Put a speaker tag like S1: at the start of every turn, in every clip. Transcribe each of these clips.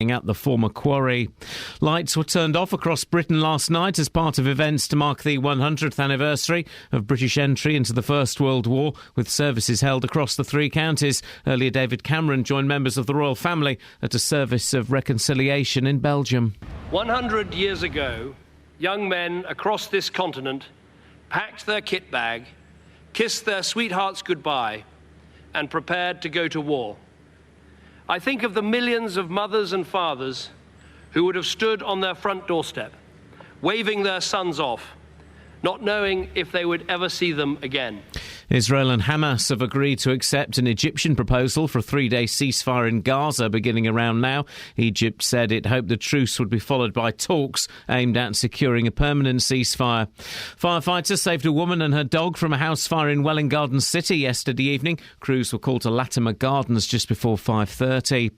S1: at the former quarry. Lights were turned off across Britain last night as part of events to mark the 100th anniversary of British entry into the First World War, with services held across the three counties. Earlier, David Cameron joined members of the royal family at a service of reconciliation in Belgium.
S2: 100 years ago, young men across this continent packed their kit bag, kissed their sweethearts goodbye, and prepared to go to war. I think of the millions of mothers and fathers who would have stood on their front doorstep, waving their sons off, not knowing if they would ever see them again.
S1: Israel and Hamas have agreed to accept an Egyptian proposal for a 3-day ceasefire in Gaza beginning around now. Egypt said it hoped the truce would be followed by talks aimed at securing a permanent ceasefire. Firefighters saved a woman and her dog from a house fire in Welwyn Garden City yesterday evening. Crews were called to Latimer Gardens just before 5:30.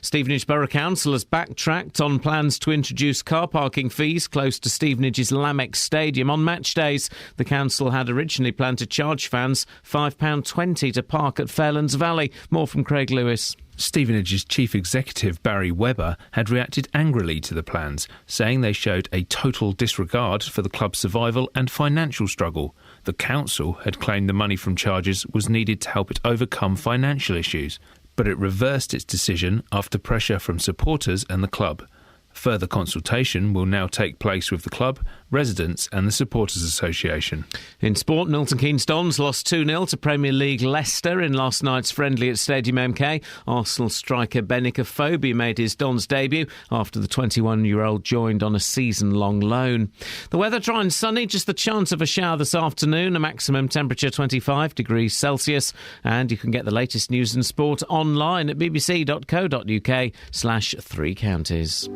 S1: Stevenage Borough Council has backtracked on plans to introduce car parking fees close to Stevenage's Lamex Stadium on match days. The council had originally planned to charge fans £5.20 to park at Fairlands Valley. More from Craig Lewis.
S3: Stevenage's chief executive, Barry Webber, had reacted angrily to the plans, saying they showed a total disregard for the club's survival and financial struggle. The council had claimed the money from charges was needed to help it overcome financial issues, but it reversed its decision after pressure from supporters and the club. Further consultation will now take place with the club, residents and the Supporters Association.
S1: In sport, Milton Keynes Dons lost 2-0 to Premier League Leicester in last night's friendly at Stadium MK. Arsenal striker Benik Afobe made his Dons debut after the 21-year-old joined on a season-long loan. The weather dry and sunny, just the chance of a shower this afternoon, a maximum temperature 25 degrees Celsius. And you can get the latest news and sport online at bbc.co.uk/Three Counties.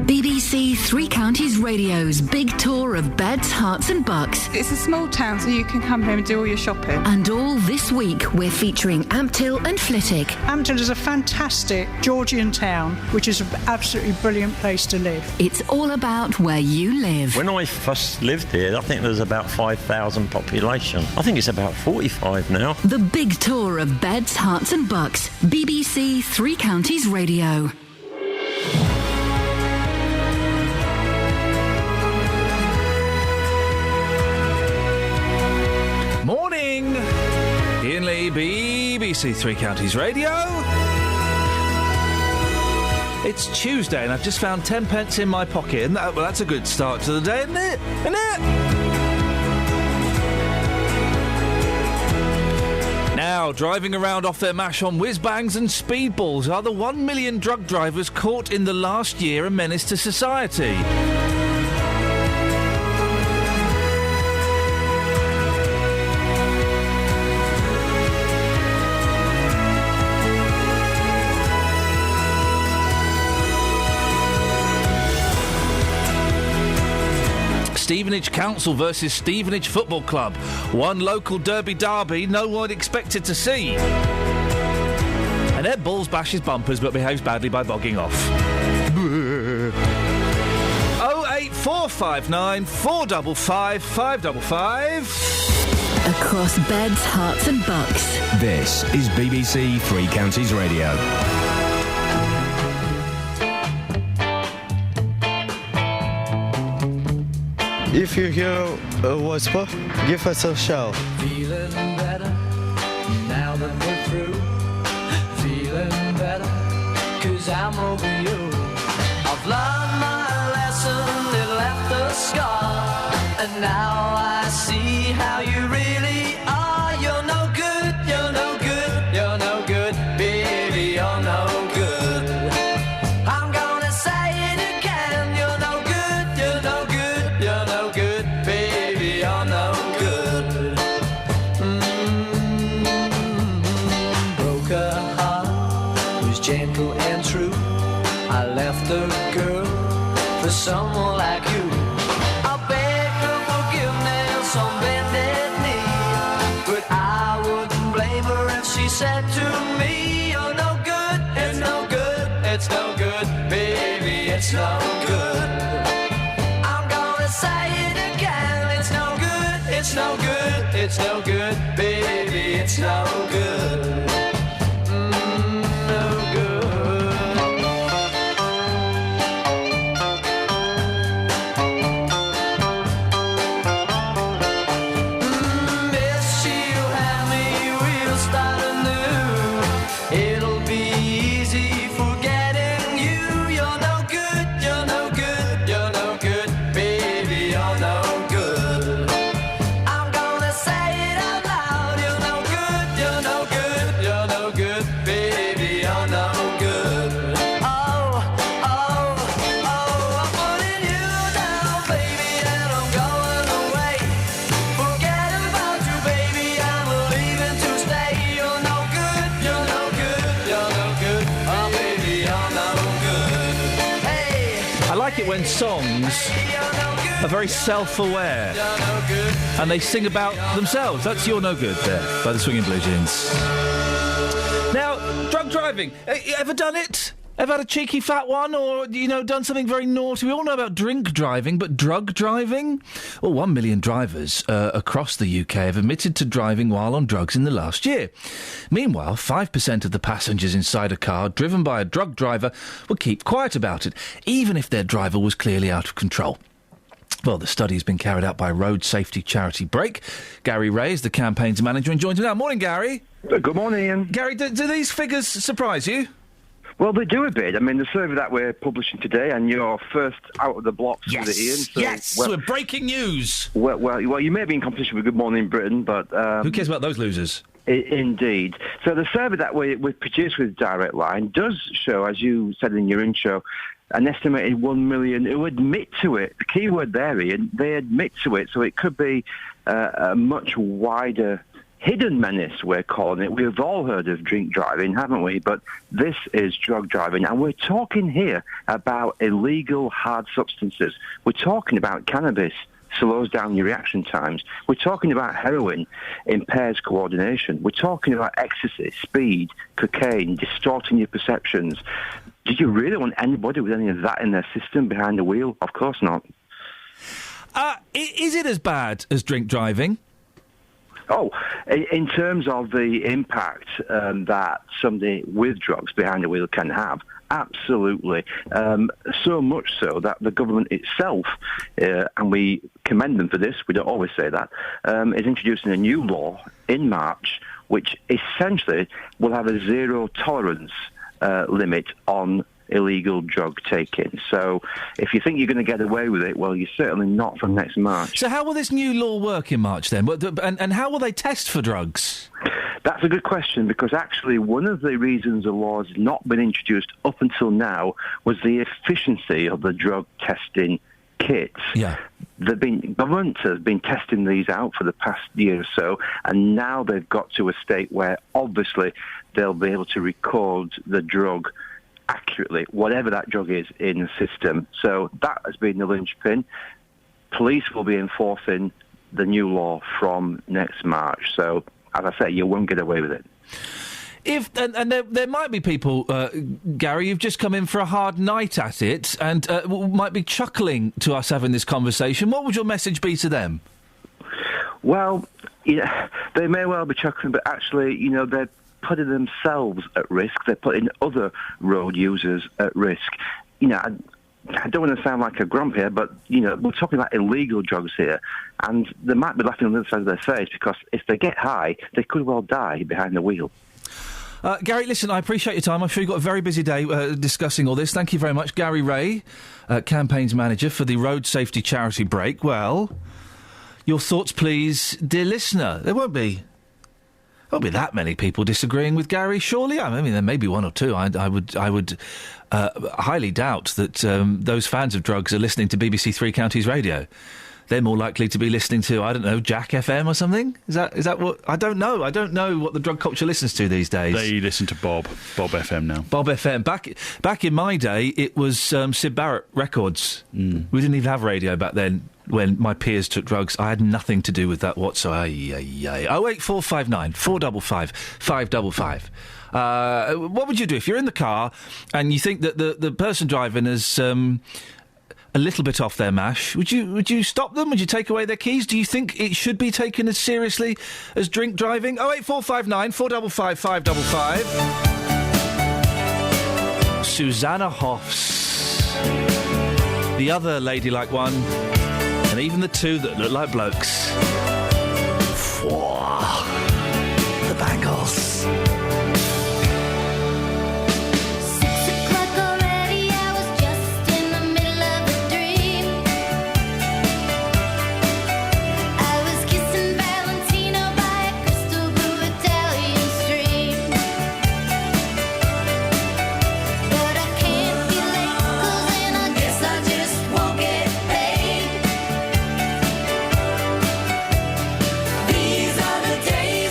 S4: BBC Three Counties Radio's big tour of beds, hearts and bucks.
S5: It's a small town, so you can come here and do all your shopping.
S4: And all this week, we're featuring Ampthill and Flitwick.
S6: Ampthill is a fantastic Georgian town, which is an absolutely brilliant place to live.
S4: It's all about where you live.
S7: When I first lived here, I think there was about 5,000 population. I think it's about 45 now.
S4: The big tour of beds, hearts and bucks. BBC Three Counties Radio.
S8: Morning! Iain Lee, BBC Three Counties Radio. It's Tuesday and I've just found 10 pence in my pocket. And that's a good start to the day, isn't it? Isn't it? Now, driving around off their mash on whiz-bangs and speedballs are the 1 million drug drivers caught in the last year a menace to society. Stevenage Council versus Stevenage Football Club. One local derby no one expected to see. And Ed Balls bashes bumpers but behaves badly by bogging off. 08459 455 555.
S4: Across beds, hearts and bucks.
S9: This is BBC Three Counties Radio.
S10: If you hear a whisper, give us a shout.
S11: Feeling better now that we're through. Feeling better 'cause I'm over you. I've learned my lesson, it left a scar, and now I see how you really are. You're no good, you're no good, you're no good, baby, you're no good. I'm gonna say it again, you're no good, you're no good, you're no good, baby, you're no good. Broke her heart, was gentle and true. I left the girl for someone like you. I begged her forgiveness on bended knee, but I wouldn't blame her if she said to me, you're no good, it's no good, it's no good, baby, it's no good. I'm gonna say it again, it's no good, it's no good, it's no good, baby, it's no good. No good.
S8: like it when songs are very self-aware and they sing about themselves. That's You're No Good there by the Swinging Blue Jeans. Now, drug driving. Ever done it? Ever had a cheeky fat one or, done something very naughty? We all know about drink driving, but drug driving? Well, 1 million drivers across the UK have admitted to driving while on drugs in the last year. Meanwhile, 5% of the passengers inside a car driven by a drug driver will keep quiet about it, even if their driver was clearly out of control. Well, the study has been carried out by road safety charity Break. Gary Ray is the campaigns manager and joins me now. Morning, Gary.
S12: Good morning, Ian.
S8: Gary, do these figures surprise you?
S12: Well, they do a bit. I mean, the survey that we're publishing today, and you're first out of the blocks with it, Ian. So,
S8: yes, we're breaking news.
S12: Well, you may be in competition with Good Morning Britain, but...
S8: who cares about those losers?
S12: Indeed. So the survey that we've produced with Direct Line does show, as you said in your intro, an estimated 1 million who admit to it. The key word there, Ian, they admit to it, so it could be a much wider... hidden menace, we're calling it. We've all heard of drink driving, haven't we? But this is drug driving. And we're talking here about illegal hard substances. We're talking about cannabis, slows down your reaction times. We're talking about heroin, impairs coordination. We're talking about ecstasy, speed, cocaine, distorting your perceptions. Do you really want anybody with any of that in their system behind the wheel? Of course not.
S8: Is it as bad as drink driving?
S12: Oh, in terms of the impact that somebody with drugs behind the wheel can have, absolutely. So much so that the government itself, and we commend them for this, we don't always say that, is introducing a new law in March which essentially will have a zero tolerance limit on illegal drug taking. So if you think you're going to get away with it, well, you're certainly not from next March.
S8: So how will this new law work in March then? And how will they test for drugs?
S12: That's a good question, because actually one of the reasons the law has not been introduced up until now was the efficiency of the drug testing kits.
S8: Yeah.
S12: Government has been testing these out for the past year or so, and now they've got to a state where obviously they'll be able to record the drug accurately, whatever that drug is in the system. So that has been the linchpin. Police will be enforcing the new law from next March. So, as I say, you won't get away with it.
S8: And there might be people, Gary, you've just come in for a hard night at it and might be chuckling to us having this conversation. What would your message be to them?
S12: Well, they may well be chuckling, but actually, they're putting themselves at risk. They're putting other road users at risk. I don't want to sound like a grump here, but, we're talking about illegal drugs here, and they might be laughing on the other side of their face, because if they get high, they could well die behind the wheel.
S8: Gary, listen, I appreciate your time. I'm sure you've got a very busy day discussing all this. Thank you very much. Gary Ray, campaigns manager for the road safety charity Break. Well, your thoughts, please, dear listener. There won't be that many people disagreeing with Gary, surely. I mean, there may be one or two. I would highly doubt that those fans of drugs are listening to BBC Three Counties Radio. They're more likely to be listening to, I don't know, Jack FM or something. Is that what? I don't know. I don't know what the drug culture listens to these days.
S13: They listen to Bob FM now.
S8: Bob FM. Back in my day, it was Syd Barrett Records. We didn't even have radio back then. When my peers took drugs, I had nothing to do with that whatsoever. 08459 455 555. What would you do if you're in the car and you think that the person driving is a little bit off their mash? Would you stop them? Would you take away their keys? Do you think it should be taken as seriously as drink driving? 08459 455 555. Susanna Hoffs, the other ladylike one. And even the two that look like blokes. The Bangles.
S11: These are the days.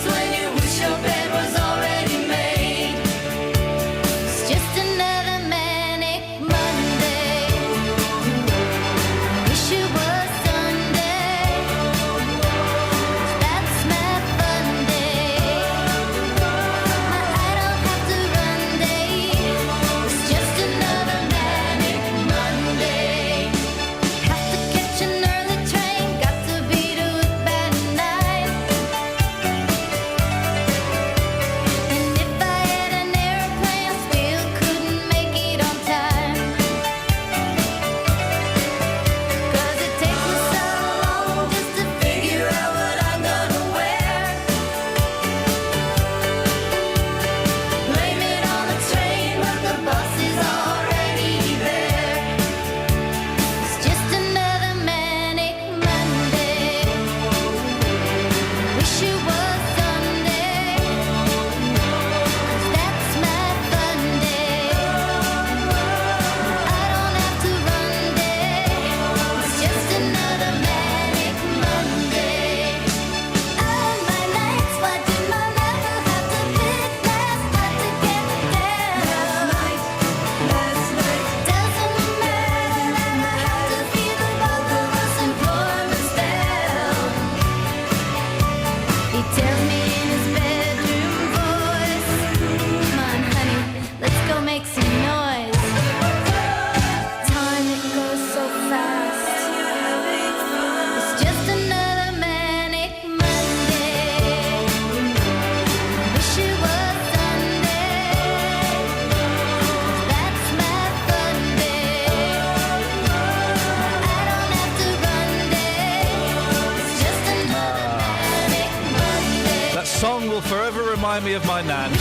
S8: remind me of my nan.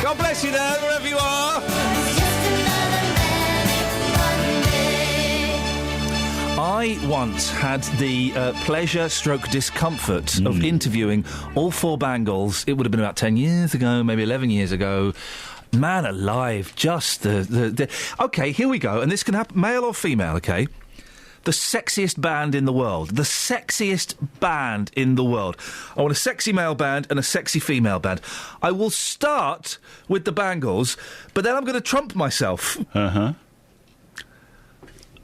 S8: God bless you there, wherever you are. I once had the pleasure/discomfort of interviewing all 4 Bangles. It would have been about 10 years ago, maybe 11 years ago. Man alive, just the... OK, here we go, and this can happen, male or female, OK? The sexiest band in the world. The sexiest band in the world. I want a sexy male band and a sexy female band. I will start with the Bangles, but then I'm going to trump myself.
S13: Uh-huh.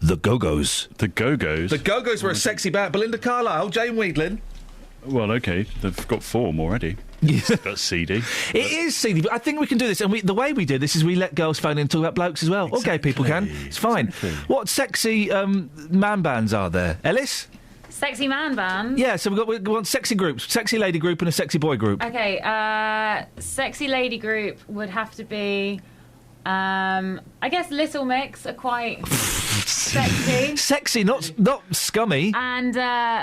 S8: The Go-Go's.
S13: The Go-Go's?
S8: The Go-Go's were a sexy band. Belinda Carlisle, Jane Wheatlin.
S13: Well, OK, they've got form already. That's seedy.
S8: It is seedy, but I think we can do this. And the way we do this is we let girls phone in and talk about blokes as well. Exactly. Or gay people can. It's fine. Exactly. What sexy man bands are there? Ellis?
S14: Sexy man band?
S8: Yeah, so we want sexy groups. Sexy lady group and a sexy boy group.
S14: OK, sexy lady group would have to be... I guess Little Mix are quite sexy.
S8: Sexy, not scummy.
S14: And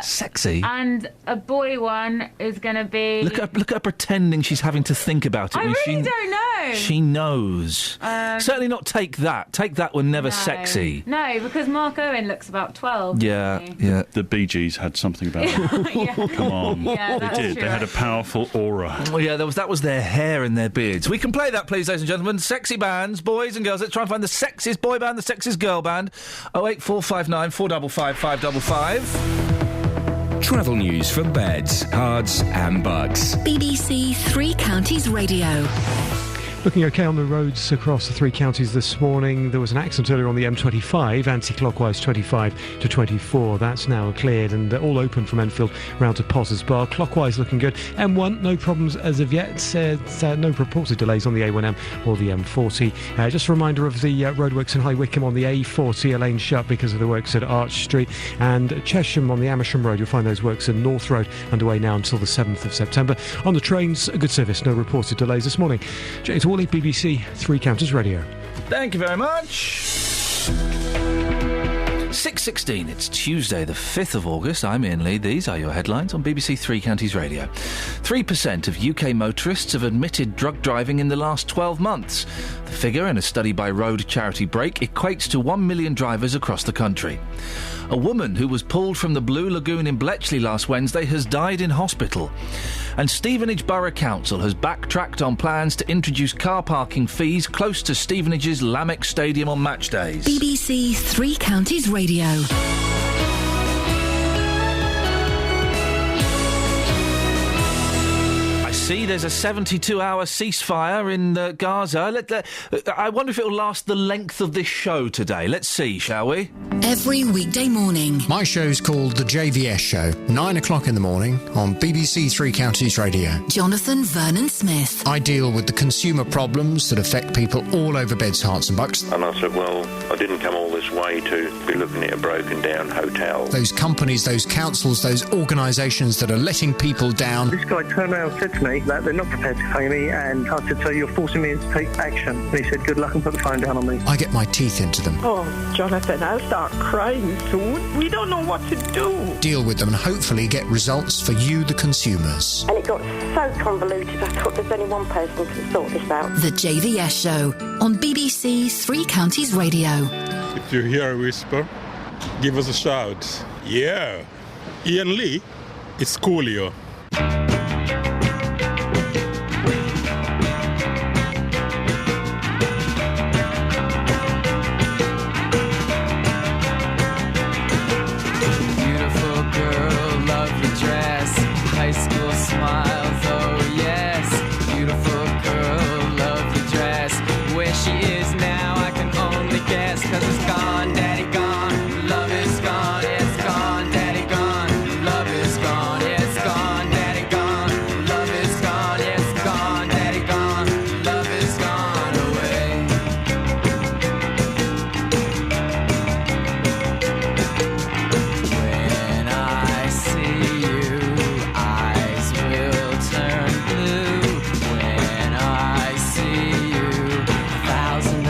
S8: sexy.
S14: And a boy one is going to be...
S8: Look at her pretending she's having to think about it.
S14: I really don't know.
S8: She knows. Certainly not Take That. Take That were never sexy.
S14: No, because Mark Owen looks about 12.
S8: Yeah, yeah.
S13: The Bee Gees had something about them.
S14: Yeah.
S13: Come on.
S14: Yeah,
S13: they did.
S14: True.
S13: They had a powerful aura.
S8: Well, yeah, that was their hair and their beards. We can play that, please, ladies and gentlemen. Sexy bands, boys and girls. Let's try and find the sexiest boy band, the sexiest girl band. 08459 455 555.
S9: Travel news for beds, cards and bugs.
S4: BBC Three Counties Radio.
S15: Looking OK on the roads across the 3 counties this morning. There was an accident earlier on the M25, anti-clockwise 25 to 24. That's now cleared and all open from Enfield round to Potters Bar. Clockwise looking good. M1, no problems as of yet. No reported delays on the A1M or the M40. Just a reminder of the roadworks in High Wycombe on the A40, a lane shut because of the works at Arch Street. And Chesham on the Amersham Road, you'll find those works in North Road underway now until the 7th of September. On the trains, a good service, no reported delays this morning. James Worley, BBC Three Counties Radio.
S8: Thank you very much. 6:16, it's Tuesday the 5th of August. I'm Iain Lee. These are your headlines on BBC Three Counties Radio. 3% of UK motorists have admitted drug driving in the last 12 months. The figure, in a study by road charity Break, equates to 1 million drivers across the country. A woman who was pulled from the Blue Lagoon in Bletchley last Wednesday has died in hospital. And Stevenage Borough Council has backtracked on plans to introduce car parking fees close to Stevenage's Lamex Stadium on match days.
S4: BBC Three Counties Radio.
S8: See, there's a 72-hour ceasefire in Gaza. I wonder if it'll last the length of this show today. Let's see, shall we?
S4: Every weekday morning.
S16: My show's called The JVS Show, 9 o'clock in the morning on BBC Three Counties Radio.
S4: Jonathan Vernon Smith.
S16: I deal with the consumer problems that affect people all over Beds, Herts and Bucks.
S17: And I said, well, I didn't come all this way to be looking at a broken-down hotel.
S16: Those companies, those councils, those organisations that are letting people down.
S18: This guy turned around and said to me that they're not prepared to pay me, and I said, so you're forcing me to take action. And he said, good luck, and put the phone down on me.
S16: I get my teeth into them.
S19: Oh, Jonathan, I'll start crying soon. We don't know what to do.
S16: Deal with them and hopefully get results for you, the consumers.
S20: And it got so convoluted, I thought there's only one person who can sort this out.
S4: The JVS Show on BBC Three Counties Radio.
S21: If you hear a whisper, give us a shout. Yeah. Iain Lee, it's Coolio.
S11: Thousands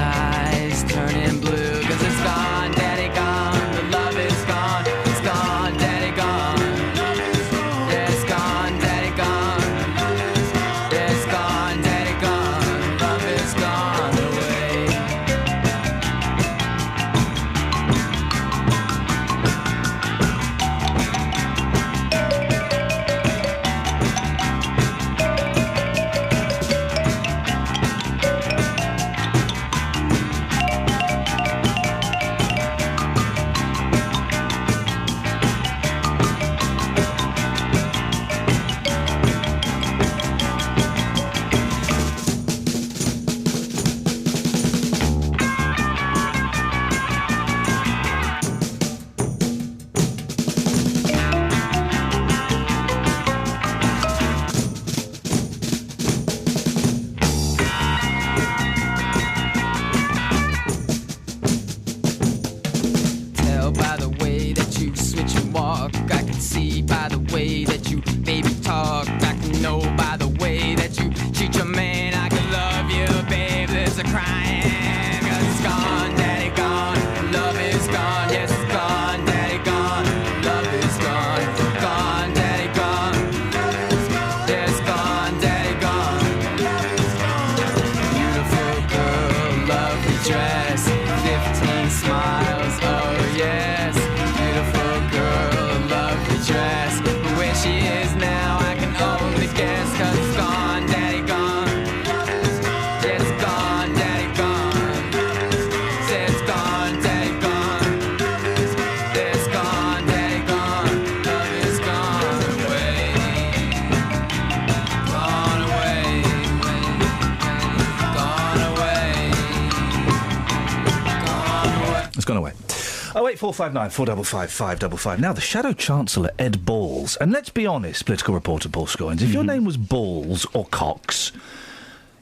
S8: 08459 455 555. Now, the Shadow Chancellor, Ed Balls, and let's be honest, political reporter Paul Scoins, if your name was Balls or Cox,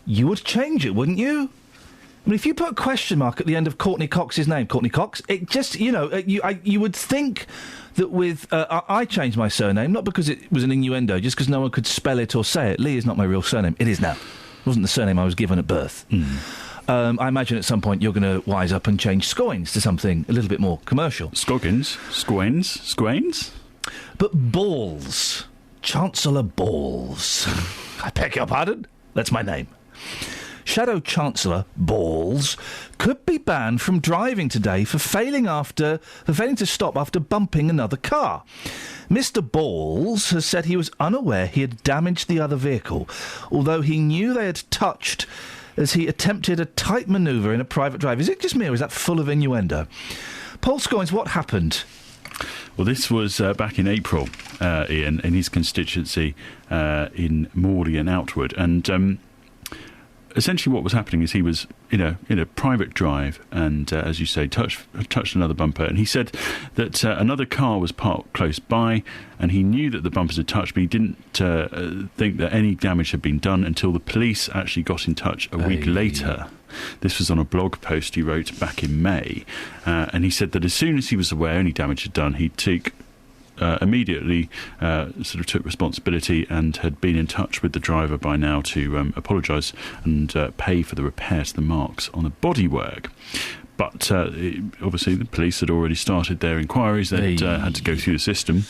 S8: you would change it, wouldn't you? I mean, if you put a question mark at the end of Courtney Cox's name, Courtney Cox, it just, you would think that with... I changed my surname, not because it was an innuendo, just because no one could spell it or say it. Lee is not my real surname. It is now. It wasn't the surname I was given at birth. I imagine at some point you're going to wise up and change Scoins to something a little bit more commercial.
S13: Scoggins? Squains?
S8: But Balls. Chancellor Balls. I beg your pardon? That's my name. Shadow Chancellor Balls could be banned from driving today for failing to stop after bumping another car. Mr. Balls has said he was unaware he had damaged the other vehicle, although he knew they had touched as he attempted a tight manoeuvre in a private drive. Is it just me, or is that full of innuendo? Paul Scoins, what happened?
S13: Well, this was back in April, Ian, in his constituency in Morley and Outwood, and essentially what was happening is he was in a private drive and, as you say, touched another bumper, and he said that another car was parked close by, and he knew that the bumpers had touched, but he didn't think that any damage had been done until the police actually got in touch a week later. This was on a blog post he wrote back in May, and he said that as soon as he was aware any damage had done, he immediately sort of took responsibility and had been in touch with the driver by now to apologise and pay for the repair to the marks on the bodywork. But obviously the police had already started their inquiries. They had to go through the system.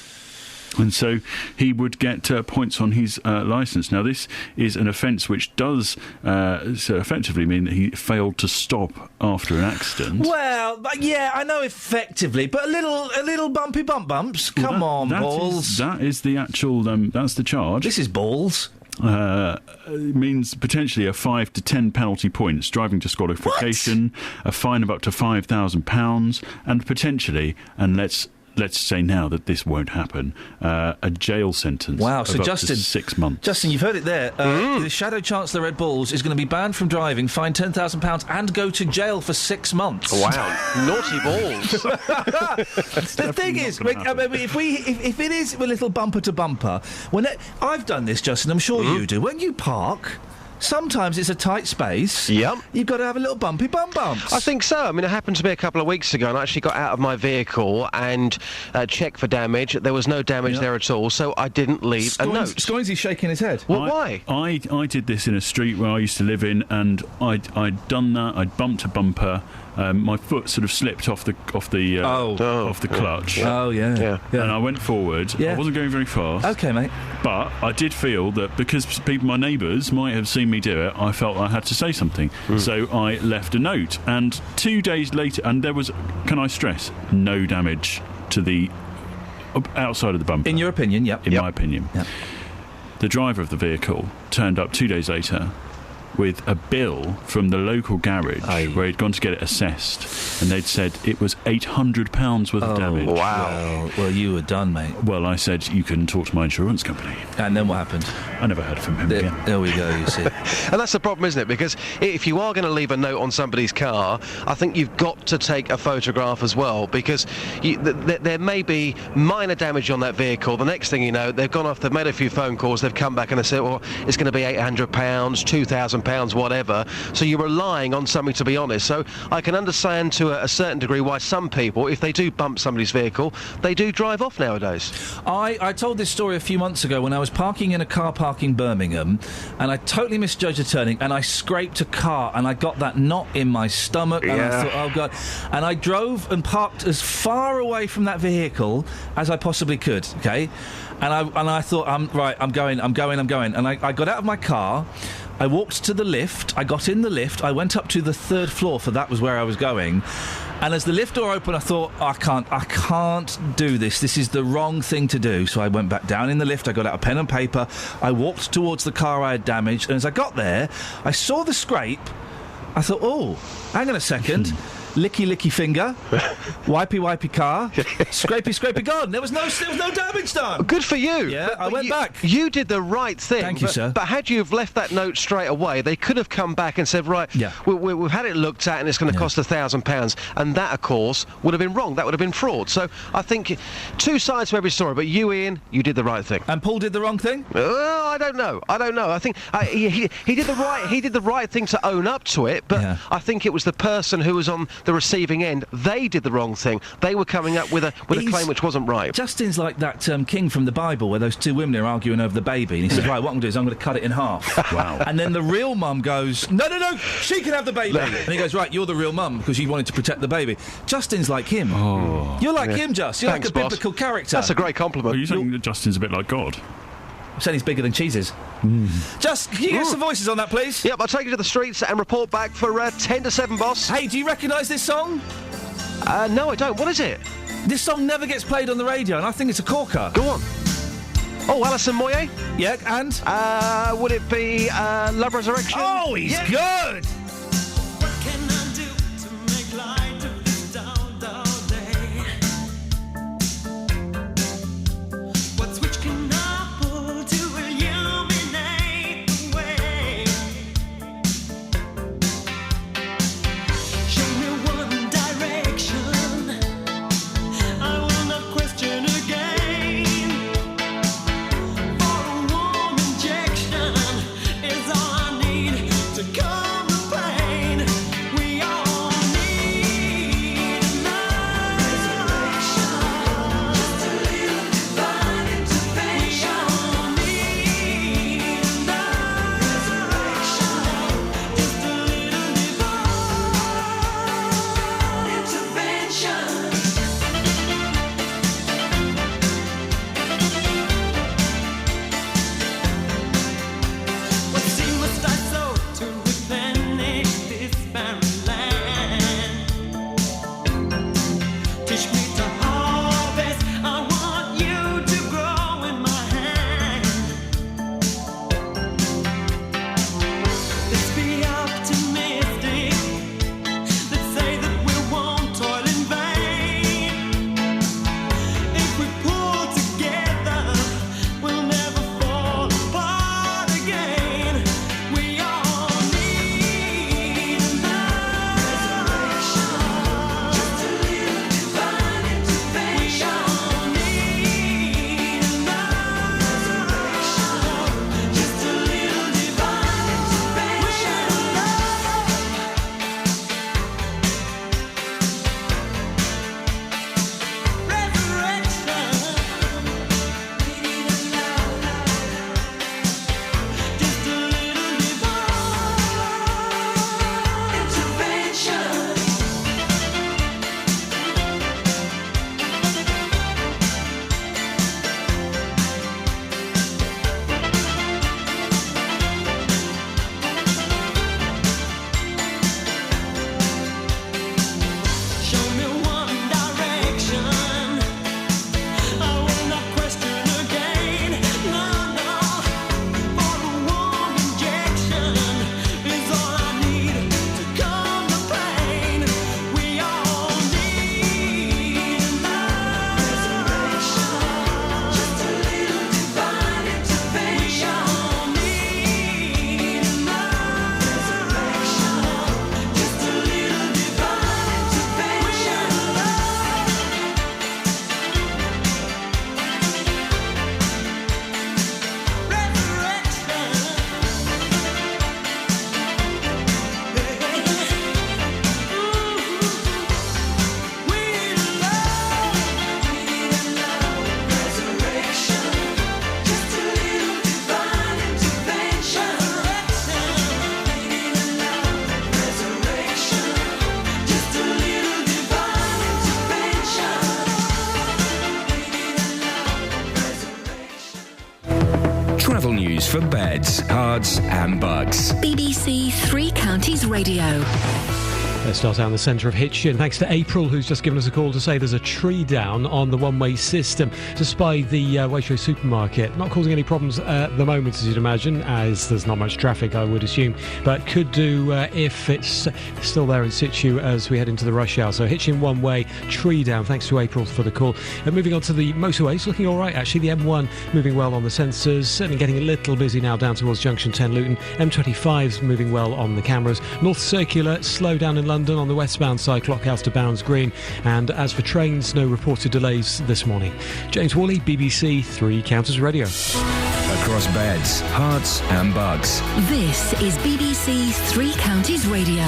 S13: And so he would get points on his licence. Now, this is an offence which does so effectively mean that he failed to stop after an accident.
S8: Well, yeah, I know effectively, but a little bumpy bumps. Well, Come on, Balls.
S13: That is the actual. That's the charge.
S8: This is Balls.
S13: Means potentially a 5 to 10 penalty points, driving disqualification, a fine of up to £5,000, and potentially, and let's say now that this won't happen, a jail sentence.
S8: Wow, so
S13: of
S8: Justin,
S13: up to 6 months.
S8: Justin, you've heard it there. The Shadow Chancellor Ed Balls is going to be banned from driving, fined £10,000 and go to jail for 6 months.
S2: Wow, naughty Balls.
S8: The thing is, if it is a little bumper to bumper, I've done this, Justin, I'm sure you do. When you park, sometimes it's a tight space.
S2: Yep.
S8: You've got to have a little bumpy bumps.
S2: I think so. I mean, it happened to me a couple of weeks ago, and I actually got out of my vehicle and checked for damage. There was no damage there at all, so I didn't leave a note.
S8: Scoinsy's shaking his head.
S2: Well, why?
S13: I did this in a street where I used to live in, and I'd done that. I'd bumped a bumper. My foot sort of slipped off the clutch.
S8: Oh, yeah.
S13: And I went forward.
S8: Yeah.
S13: I wasn't going very fast.
S8: Okay, mate.
S13: But I did feel that because my neighbours might have seen me do it, I felt I had to say something. So I left a note. And 2 days later, and there was, can I stress, no damage to the outside of the bumper.
S8: In your opinion, yep.
S13: In my opinion. Yep. The driver of the vehicle turned up 2 days later with a bill from the local garage where he'd gone to get it assessed, and they'd said it was £800 worth of damage.
S8: Wow. Well, you were done, mate.
S13: Well, I said, you can talk to my insurance company.
S8: And then what happened?
S13: I never heard from him again.
S8: There we go, you see.
S2: And that's the problem, isn't it? Because if you are going to leave a note on somebody's car, I think you've got to take a photograph as well, because there may be minor damage on that vehicle. The next thing you know, they've gone off, they've made a few phone calls, they've come back and they said, well, it's going to be £800, £2,000, whatever. So you're relying on something to be honest. So I can understand to a certain degree why some people, if they do bump somebody's vehicle, they do drive off nowadays.
S8: I told this story a few months ago when I was parking in a car park in Birmingham, and I totally misjudged a turning, and I scraped a car, and I got that knot in my stomach, and I thought, oh God. And I drove and parked as far away from that vehicle as I possibly could, okay? And I thought, I'm going. And I got out of my car, I walked to the lift, I got in the lift, I went up to the 3rd floor, for that was where I was going. And as the lift door opened, I thought, I can't do this. This is the wrong thing to do. So I went back down in the lift, I got out a pen and paper, I walked towards the car I had damaged, and as I got there, I saw the scrape. I thought, oh, hang on a second. licky licky finger, wipey wipey car, scrapey scrapey garden. There was no damage done.
S2: Good for you.
S8: Yeah, I went back.
S2: You did the right thing.
S8: Thank you, sir.
S2: But had you have left that note straight away, they could have come back and said, right, we've had it looked at and it's going to cost £1,000, and that, of course, would have been wrong. That would have been fraud. So I think two sides to every story. But you, Ian, you did the right thing.
S8: And Paul did the wrong thing?
S2: I don't know. I think he did the right. He did the right thing to own up to it. But I think it was the person who was on the receiving end. They did the wrong thing. They were coming up with a claim which wasn't right.
S8: Justin's like that king from the Bible where those two women are arguing over the baby, and he says, right, what I'm going to do is I'm going to cut it in half.
S13: Wow.
S8: And then the real mum goes, no, she can have the baby. And he goes, right, you're the real mum because you wanted to protect the baby. Justin's like him.
S13: Oh.
S8: You're like him, Just. You're
S2: Thanks,
S8: like a biblical character.
S2: That's a great compliment.
S13: Are you saying that Justin's a bit like God?
S8: I'm saying he's bigger than cheeses. Just, can you get some voices on that, please?
S2: Yep, I'll take you to the streets and report back for 10 to 7, boss.
S8: Hey, do you recognise this song?
S2: No, I don't. What is it?
S8: This song never gets played on the radio, and I think it's a corker.
S2: Go on. Oh, Alison Moyet?
S8: Yeah, and?
S2: Would it be Love Resurrection?
S8: Oh, he's good!
S9: Travel news for beds, cards and bugs.
S4: BBC Three Counties Radio.
S15: Let's start out in the centre of Hitchin. Thanks to April, who's just given us a call to say there's a tree down on the one-way system just by the Waitrose supermarket. Not causing any problems at the moment, as you'd imagine, as there's not much traffic, I would assume, but could do if it's still there in situ as we head into the rush hour. So Hitchin one-way, tree down. Thanks to April for the call. And moving on to the motorways, looking all right, actually. The M1 moving well on the sensors, certainly getting a little busy now down towards Junction 10 Luton. M25's moving well on the cameras. North Circular, slow down in London on the westbound side, Clockhouse to Bounds Green. And as for trains, no reported delays this morning. James Worley, BBC Three Counties Radio.
S9: Across beds, hearts and bugs.
S4: This is BBC Three Counties Radio.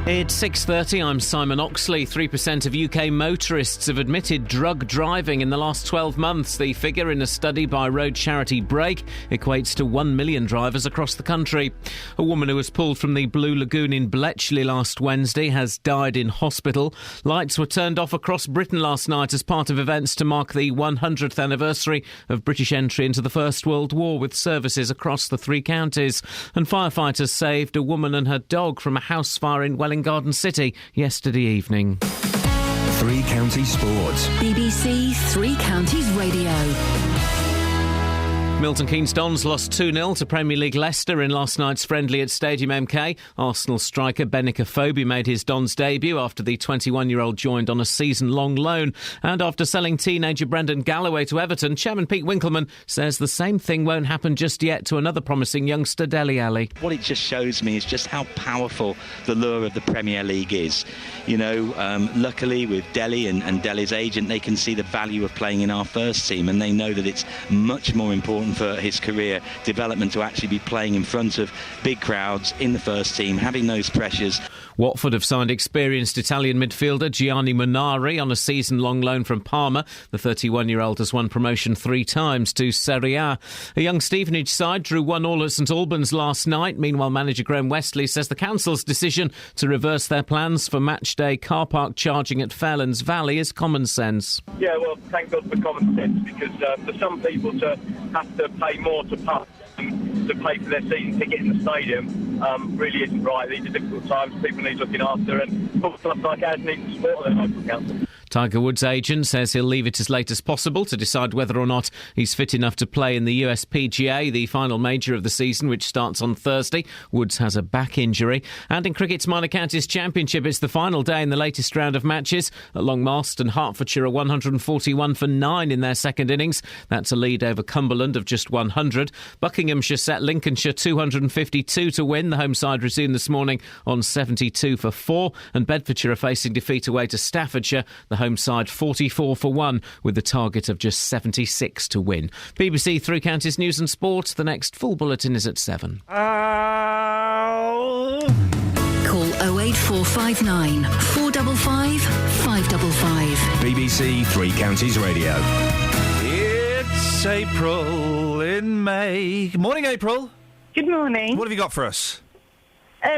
S1: It's 6:30, I'm Simon Oxley. 3% of UK motorists have admitted drug driving in the last 12 months. The figure in a study by road charity Break equates to 1 million drivers across the country. A woman who was pulled from the Blue Lagoon in Bletchley last Wednesday has died in hospital. Lights were turned off across Britain last night as part of events to mark the 100th anniversary of British entry into the First World War, with services across the three counties. And firefighters saved a woman and her dog from a house fire in Welling Garden City yesterday evening.
S9: Three Counties Sports.
S4: BBC Three Counties Radio.
S1: Milton Keynes Dons lost 2-0 to Premier League Leicester in last night's friendly at Stadium MK. Arsenal striker Benik Afobe made his Dons debut after the 21-year-old joined on a season-long loan. And after selling teenager Brendan Galloway to Everton, Chairman Pete Winkleman says the same thing won't happen just yet to another promising youngster, Dele Alli.
S3: What it just shows me is just how powerful the lure of the Premier League is. You know, luckily with Dele and Dele's agent, they can see the value of playing in our first team, and they know that it's much more important for his career development to actually be playing in front of big crowds in the first team, having those pressures.
S1: Watford have signed experienced Italian midfielder Gianni Munari on a season-long loan from Parma. The 31-year-old has won promotion 3 times to Serie A. A young Stevenage side drew 1-1 at St Albans last night. Meanwhile, manager Graham Westley says the council's decision to reverse their plans for matchday car park charging at Fairlands Valley is common sense.
S22: Yeah, well, thank God for common sense, because for some people to have to pay more to park to pay for their season ticket in the stadium really isn't right. These are difficult times, people need looking after, and football clubs like ours need to support their local council.
S1: Tiger Woods' agent says he'll leave it as late as possible to decide whether or not he's fit enough to play in the US PGA, the final major of the season, which starts on Thursday. Woods has a back injury. And in cricket's Minor Counties Championship, it's the final day in the latest round of matches. At Longmarston, Hertfordshire are 141 for 9 in their second innings. That's a lead over Cumberland of just 100. Buckinghamshire set Lincolnshire 252 to win. The home side resumed this morning on 72 for 4. And Bedfordshire are facing defeat away to Staffordshire. The home side 44 for 1 with the target of just 76 to win. BBC Three Counties News and Sport. The next full bulletin is at 7.
S4: Call 08459 455 555.
S9: BBC Three Counties Radio.
S8: It's April in May. Good morning, April.
S19: Good morning.
S8: What have you got for us?
S19: I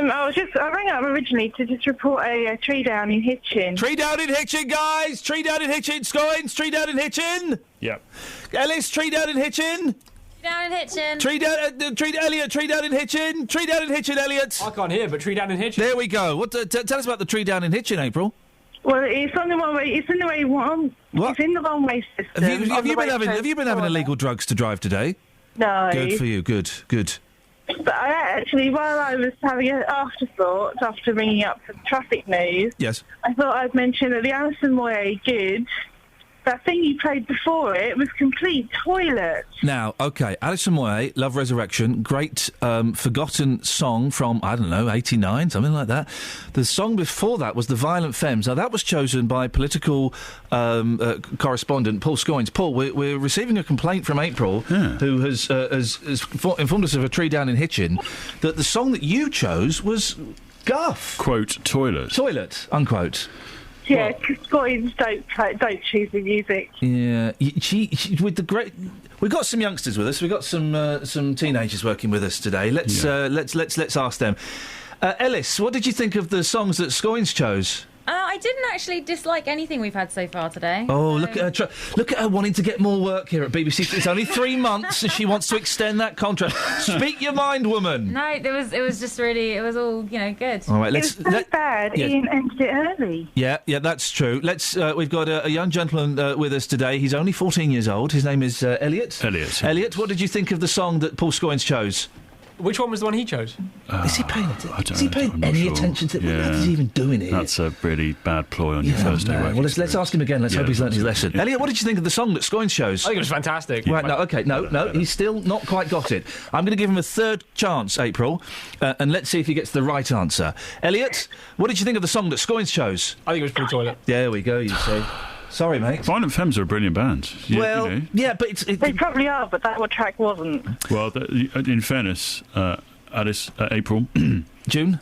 S19: rang up originally to just report a tree down in Hitchin.
S8: Tree down in Hitchin, guys! Tree down in Hitchin, Scoins! Tree down in Hitchin!
S13: Yep.
S8: Ellis, tree down in Hitchin!
S14: Down in Hitchin.
S8: Elliot, tree down in Hitchin! Tree down in Hitchin, Elliot!
S23: I can't hear, but tree down in Hitchin.
S8: There we go. Tell us about the tree down in Hitchin, April.
S19: Well, it's on the one way. It's in the way one.
S8: What?
S19: It's in the one way system.
S8: Have you been having illegal drugs to drive today?
S19: No.
S8: Good for you. Good.
S19: But I actually, while I was having an afterthought after ringing up for traffic news,
S8: yes,
S19: I thought I'd mention that the Alison Moyet Good, that thing you played before it, was complete toilet.
S8: Now, OK, Alison Moyet, Love Resurrection, great forgotten song from, I don't know, 89, something like that. The song before that was The Violent Femmes. Now, that was chosen by political correspondent Paul Scoins. Paul, we're receiving a complaint from April, who has informed us of a tree down in Hitchin, that the song that you chose was guff.
S13: Quote, toilet.
S8: Toilet, unquote.
S19: Yeah, because Scoins don't choose the music.
S8: Yeah, she with the great. We've got some youngsters with us. We've got some teenagers working with us today. Let's ask them. Ellis, what did you think of the songs that Scoins chose?
S14: I didn't actually dislike anything we've had so far today.
S8: Oh, look at her! Look at her wanting to get more work here at BBC. It's only 3 months, and she wants to extend that contract. Speak your mind, woman.
S14: No, it was just really, it was all good.
S8: All right,
S19: It was so bad.
S8: yeah.
S19: Ian ended it early.
S8: Yeah, that's true. We've got a young gentleman with us today. He's only 14 years old. His name is Elliot. Elliot, what did you think of the song that Paul Scoins chose?
S5: Which one was the one he chose?
S8: Is he paying
S13: I'm not
S8: any
S13: sure.
S8: attention to
S13: Yeah.
S8: what is he even doing here?
S13: That's a really bad ploy on your first day work.
S8: Well, let's ask him again. Let's hope he's learnt his lesson.
S13: Yeah.
S8: Elliot, what did you think of the song that Scoins chose?
S5: I think it was fantastic.
S8: Right, no, he's still not quite got it. I'm going to give him a third chance, April, and let's see if he gets the right answer. Elliot, what did you think of the song that Scoins chose?
S5: I think it was pretty toilet.
S8: There we go, you see. Sorry, mate.
S13: Violent Femmes are a brilliant band.
S8: Yeah, but
S19: They probably are, but that track wasn't.
S13: Well, in fairness, Alice, April,
S8: June,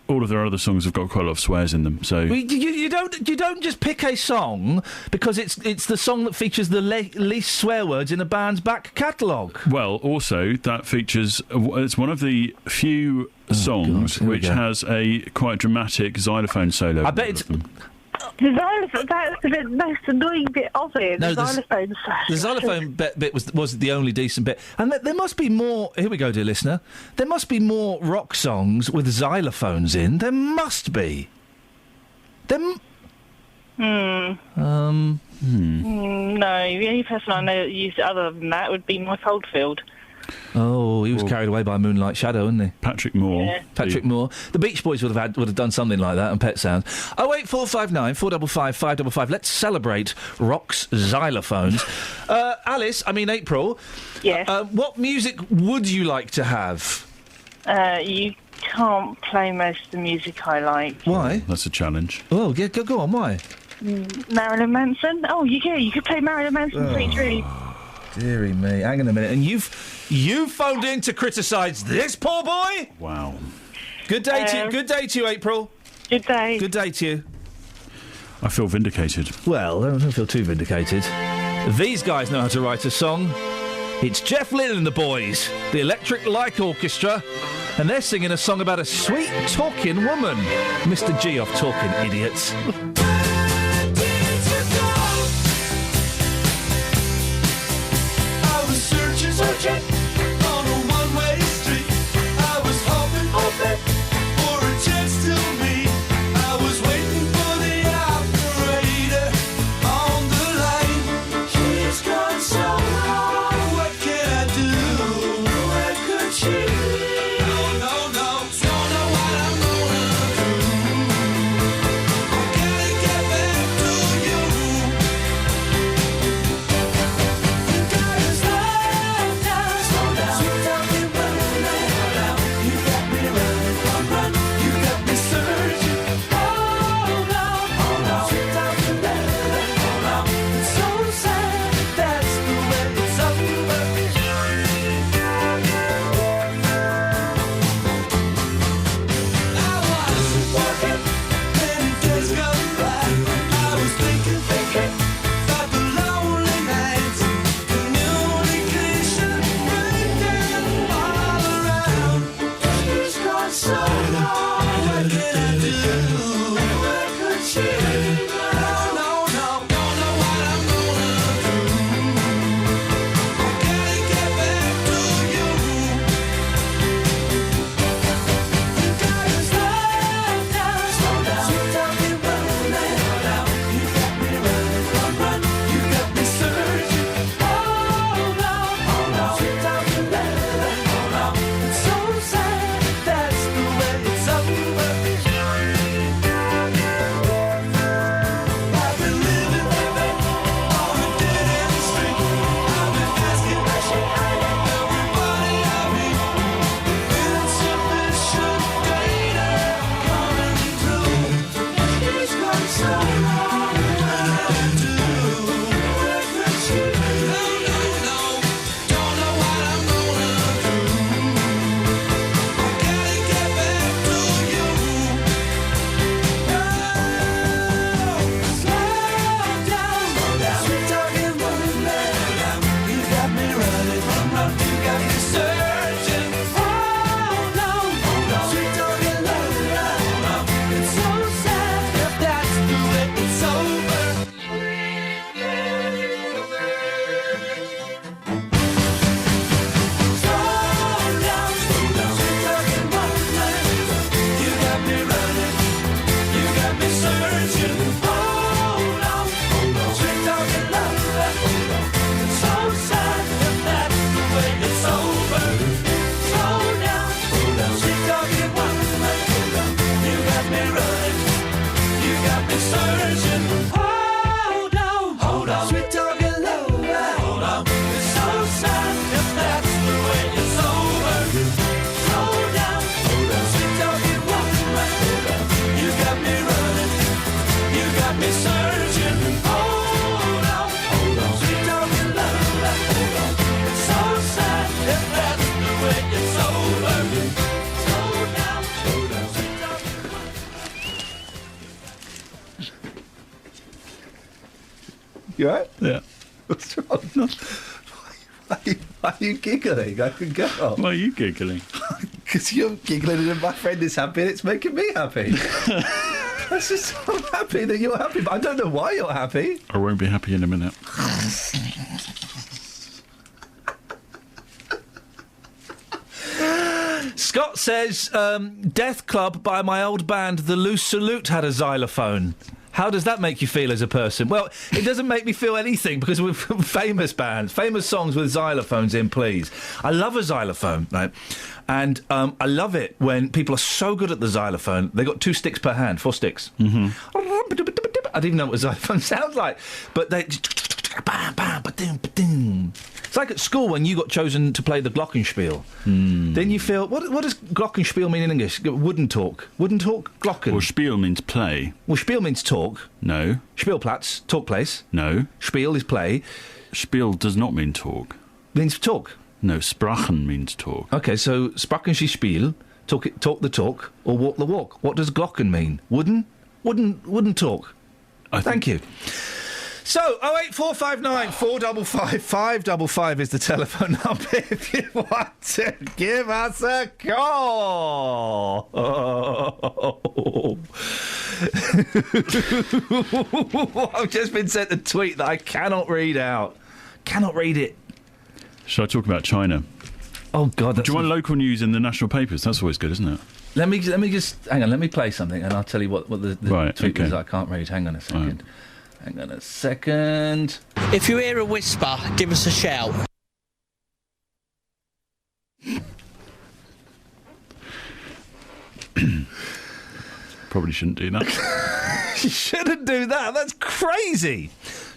S13: all of their other songs have got quite a lot of swears in them. So
S8: you don't just pick a song because it's the song that features the least swear words in a band's back catalogue.
S13: Well, also that features. It's one of the few songs which has a quite dramatic xylophone solo.
S8: I bet it's.
S19: The xylophone, that's the most annoying bit of it.
S8: No,
S19: the xylophone.
S8: The xylophone bit was the only decent bit. And there must be more... Here we go, dear listener. There must be more rock songs with xylophones in. There must be.
S19: No, the only person I know that used it other than that would be Mike Oldfield.
S8: Oh, he was carried away by Moonlight Shadow, wasn't he?
S13: Patrick Moore.
S19: Yeah.
S8: Patrick Moore. The Beach Boys would have done something like that on Pet Sounds. 08459 455 555. Let's celebrate rock's xylophones. April.
S19: Yes.
S8: What music would you like to have?
S19: You can't play most of the music I like.
S8: Why?
S13: That's a challenge.
S8: Oh, yeah, go on, why?
S19: Marilyn Manson? Oh, you could play Marilyn Manson Sweet Dream.
S8: Deary me. Hang on a minute. And you've phoned in to criticise this poor boy?
S13: Wow.
S8: Good day to you, April.
S19: Good day.
S8: Good day to you.
S13: I feel vindicated.
S8: Well, I don't feel too vindicated. These guys know how to write a song. It's Jeff Lynne and the boys, the Electric Light Orchestra, and they're singing a song about a sweet talking woman. Mr. G off talking, idiots.
S11: Searching on a one-way street, I was hoping for a chance to meet. I was waiting for the operator on the line. She's gone so wrong. What can I do? Where could she be? No, don't know what I'm gonna do. Gotta
S6: You right?
S13: Yeah.
S6: What's wrong? Why are you giggling? I can go.
S13: Why are you giggling?
S6: Because you're giggling and my friend is happy and it's making me happy. That's just, I'm happy that you're happy, but I don't know why you're happy.
S13: I won't be happy in a minute.
S8: Scott says, Death Club by my old band, The Loose Salute, had a xylophone. How does that make you feel as a person? Well, it doesn't make me feel anything because we're famous bands, famous songs with xylophones in, please. I love a xylophone, right? And I love it when people are so good at the xylophone, they got 2 sticks per hand, 4 sticks. Mm-hmm. I didn't even know what a xylophone sounds like, but they... It's like at school when you got chosen to play the glockenspiel. Then you feel... What does glockenspiel mean in English? Wooden talk. Wooden talk? Glocken.
S13: Well, spiel means play.
S8: Well, spiel means talk.
S13: No.
S8: Spielplatz, talk place.
S13: No.
S8: Spiel is play.
S13: Spiel does not mean talk.
S8: Means talk.
S13: No, sprachen means talk.
S8: OK, so sprachen Sie Spiel, talk the talk, or walk the walk. What does glocken mean? Wooden? Wooden talk. Thank you. So, 08459 455 555 is the telephone number if you want to give us a call. Oh. I've just been sent a tweet that I cannot read out. Cannot read it.
S13: Shall I talk about China?
S8: Oh, God.
S13: Do you want local news in the national papers? That's always good, isn't it?
S8: Let me just... Hang on, let me play something and I'll tell you what the tweet is I can't read. Hang on a second. Right. Hang on a second.
S7: If you hear a whisper, give us a shout.
S13: Probably shouldn't do that.
S8: You shouldn't do that. That's crazy.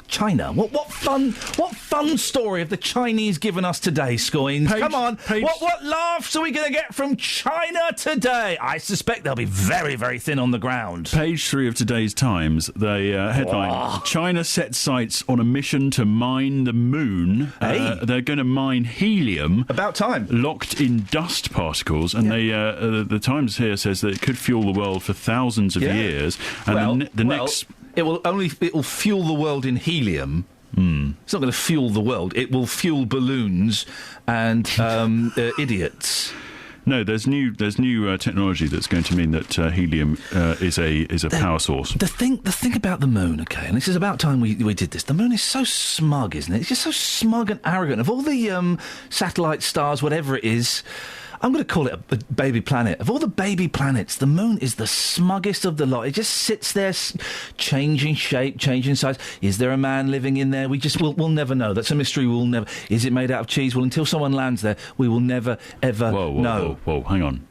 S8: China. What fun story have the Chinese given us today, Scoins? Come on. What laughs are we going to get from China today? I suspect they'll be very, very thin on the ground.
S13: Page 3 of today's Times, the headline, China sets sights on a mission to mine the moon.
S8: Hey.
S13: They're going to mine helium.
S8: About time.
S13: Locked in dust particles. And the Times here says that it could fuel the world for thousands of years. And next...
S8: It will fuel the world in helium. It's not going to fuel the world. It will fuel balloons and idiots.
S13: No, there's new technology that's going to mean that helium is a power source.
S8: The thing about the moon, okay, and this is about time we did this. The moon is so smug, isn't it? It's just so smug and arrogant. Of all the satellite stars, whatever it is. I'm going to call it a baby planet. Of all the baby planets, the moon is the smuggest of the lot. It just sits there, changing shape, changing size. Is there a man living in there? We'll never know. That's a mystery. We'll never. Is it made out of cheese? Well, until someone lands there, we will never ever know.
S13: Whoa, hang on.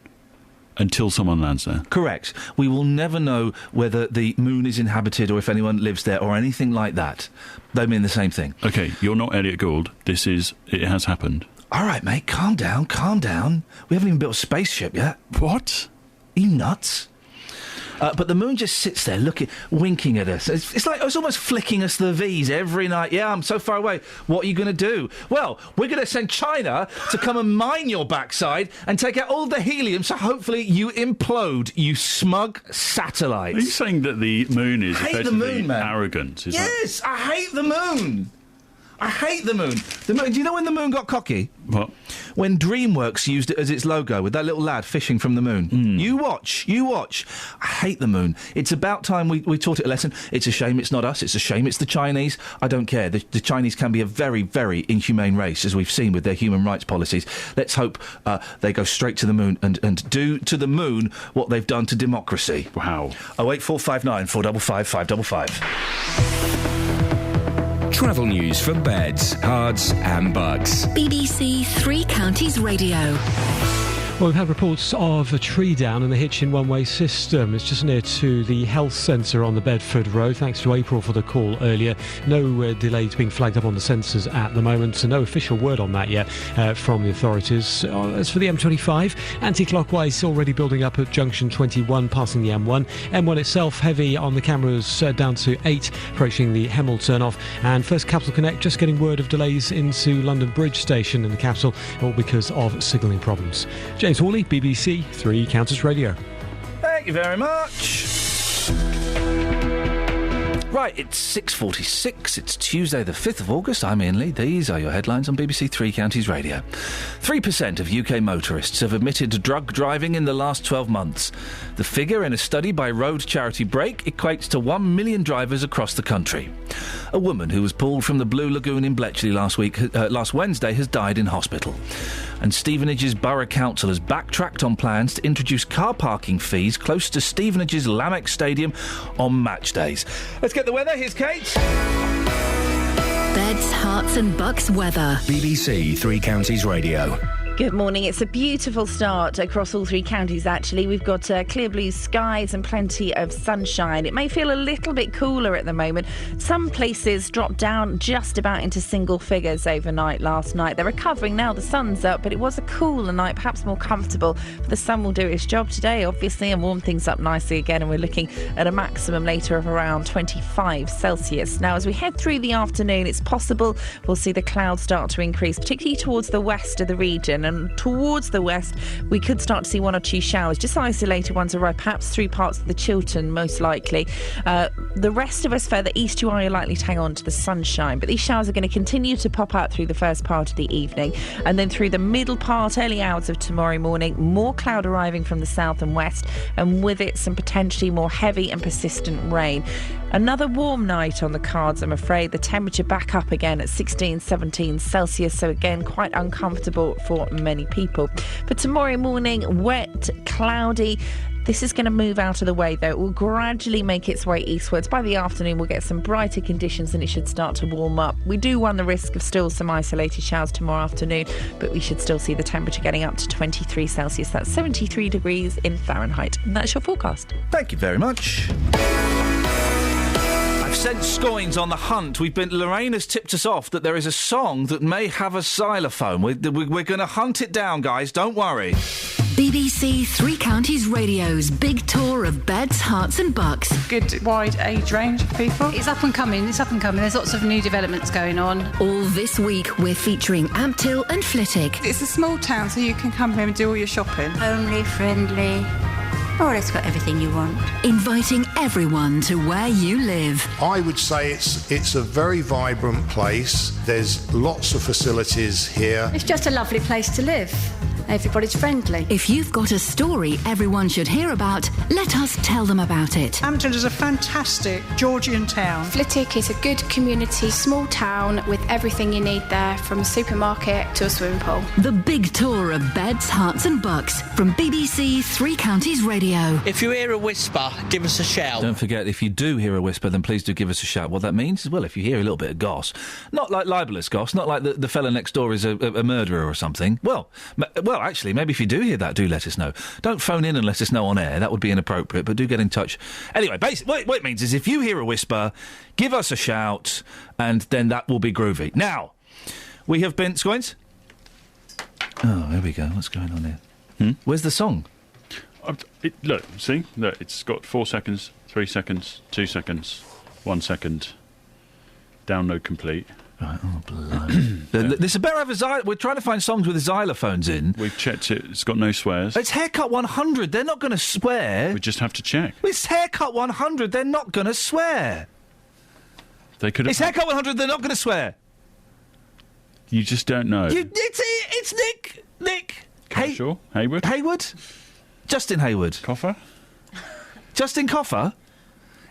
S13: Until someone lands there.
S8: Correct. We will never know whether the moon is inhabited or if anyone lives there or anything like that. They mean the same thing.
S13: Okay, you're not Elliot Gould. It has happened.
S8: All right, mate, calm down. We haven't even built a spaceship yet.
S13: What?
S8: Are you nuts? But the moon just sits there winking at us. It's like it's almost flicking us the V's every night. Yeah, I'm so far away. What are you going to do? Well, we're going to send China to come and mine your backside and take out all the helium so hopefully you implode, you smug satellites.
S13: Are you saying that the moon is effectively arrogant?
S8: Yes, I hate the moon. I hate the moon. Do you know when the moon got cocky?
S13: What?
S8: When DreamWorks used it as its logo with that little lad fishing from the moon. You watch. I hate the moon. It's about time we taught it a lesson. It's a shame it's not us. It's a shame it's the Chinese. I don't care. The Chinese can be a very, very inhumane race, as we've seen with their human rights policies. Let's hope they go straight to the moon and do to the moon what they've done to democracy.
S13: Wow.
S8: 08459 455 555.
S9: Travel news for beds, cards and bugs.
S4: BBC Three Counties Radio.
S15: Well, we've had reports of a tree down in the Hitchin one-way system. It's just near to the health centre on the Bedford Road. Thanks to April for the call earlier. No delays being flagged up on the sensors at the moment, so no official word on that yet from the authorities. As for the M25, anti-clockwise already building up at junction 21, passing the M1. M1 itself heavy on the cameras down to 8, approaching the Hemel turn-off. And First Capital Connect just getting word of delays into London Bridge Station in the capital, all because of signalling problems. James Hawley, BBC Three Counties Radio.
S8: Thank you very much. Right, it's 6:46. It's Tuesday, the 5th of August. I'm Iain Lee. These are your headlines on BBC Three Counties Radio. 3% of UK motorists have admitted drug driving in the last 12 months. The figure in a study by road charity Break equates to 1 million drivers across the country. A woman who was pulled from the Blue Lagoon in Bletchley last Wednesday has died in hospital. And Stevenage's Borough Council has backtracked on plans to introduce car parking fees close to Stevenage's Lamex Stadium on match days. Let's get the weather. Here's Kate.
S4: Beds, Hearts and Bucks weather.
S9: BBC Three Counties Radio.
S10: Good morning. It's a beautiful start across all three counties, actually. We've got clear blue skies and plenty of sunshine. It may feel a little bit cooler at the moment. Some places dropped down just about into single figures overnight last night. They're recovering now. The sun's up, but it was a cooler night, perhaps more comfortable. But the sun will do its job today, obviously, and warm things up nicely again. And we're looking at a maximum later of around 25 Celsius. Now, as we head through the afternoon, it's possible we'll see the clouds start to increase, particularly towards the west of the region. And towards the west, we could start to see one or two showers, just isolated ones arrive, perhaps through parts of the Chiltern, most likely. The rest of us further east, you are likely to hang on to the sunshine, but these showers are going to continue to pop out through the first part of the evening, and then through the middle part, early hours of tomorrow morning, more cloud arriving from the south and west, and with it some potentially more heavy and persistent rain. Another warm night on the cards, I'm afraid. The temperature back up again at 16, 17 Celsius, so again quite uncomfortable for many people. But tomorrow morning, wet, cloudy. This is going to move out of the way, though. It will gradually make its way eastwards. By the afternoon, we'll get some brighter conditions and it should start to warm up. We do run the risk of still some isolated showers tomorrow afternoon, but we should still see the temperature getting up to 23 Celsius. That's 73 degrees in Fahrenheit. And that's your forecast.
S8: Thank you very much. I've sent Scoins on the hunt. Lorraine has tipped us off that there is a song that may have a xylophone. We're going to hunt it down, guys. Don't worry.
S4: BBC Three Counties Radio's big tour of beds, hearts and bucks.
S12: Good wide age range of people. It's up and coming. There's lots of new developments going on.
S4: All this week, we're featuring Amptill and Flitwick.
S12: It's a small town, so you can come here and do all your shopping.
S23: Homely, friendly. Oh, it's got everything you want.
S4: Inviting everyone to where you live.
S24: I would say it's a very vibrant place. There's lots of facilities here.
S23: It's just a lovely place to live. Everybody's friendly.
S4: If you've got a story everyone should hear about, let us tell them about it.
S12: Amptill is a fantastic Georgian town.
S25: Flitwick is a good community, small town with everything you need there, from a supermarket to a swimming pool.
S4: The big tour of beds, hearts and bucks from BBC Three Counties Radio.
S7: If you hear a whisper, give us a shout.
S8: Don't forget, if you do hear a whisper, then please do give us a shout. What that means is, well, if you hear a little bit of goss, not like libelous goss, not like the fella next door is a murderer or something. Well, actually, maybe if you do hear that, do let us know. Don't phone in and let us know on air. That would be inappropriate, but do get in touch. Anyway, basically, what it means is if you hear a whisper, give us a shout, and then that will be groovy. Now, we have been... Scoins? Oh, there we go. What's going on here? Where's the song?
S13: Look, it's got 4 seconds, 3 seconds, 2 seconds, 1 second. Download complete.
S8: Right, oh, blimey. This better have a we're trying to find songs with xylophones in.
S13: We've checked it. It's got no swears.
S8: It's Haircut 100. They're not going to swear.
S13: We just have to check.
S8: It's Haircut 100. They're not going to swear.
S13: They could.
S8: It's Haircut 100. They're not going to swear.
S13: You just don't know.
S8: It's Nick.
S13: Hayward.
S8: Justin Hayward.
S13: Coffer.
S8: Justin Coffer.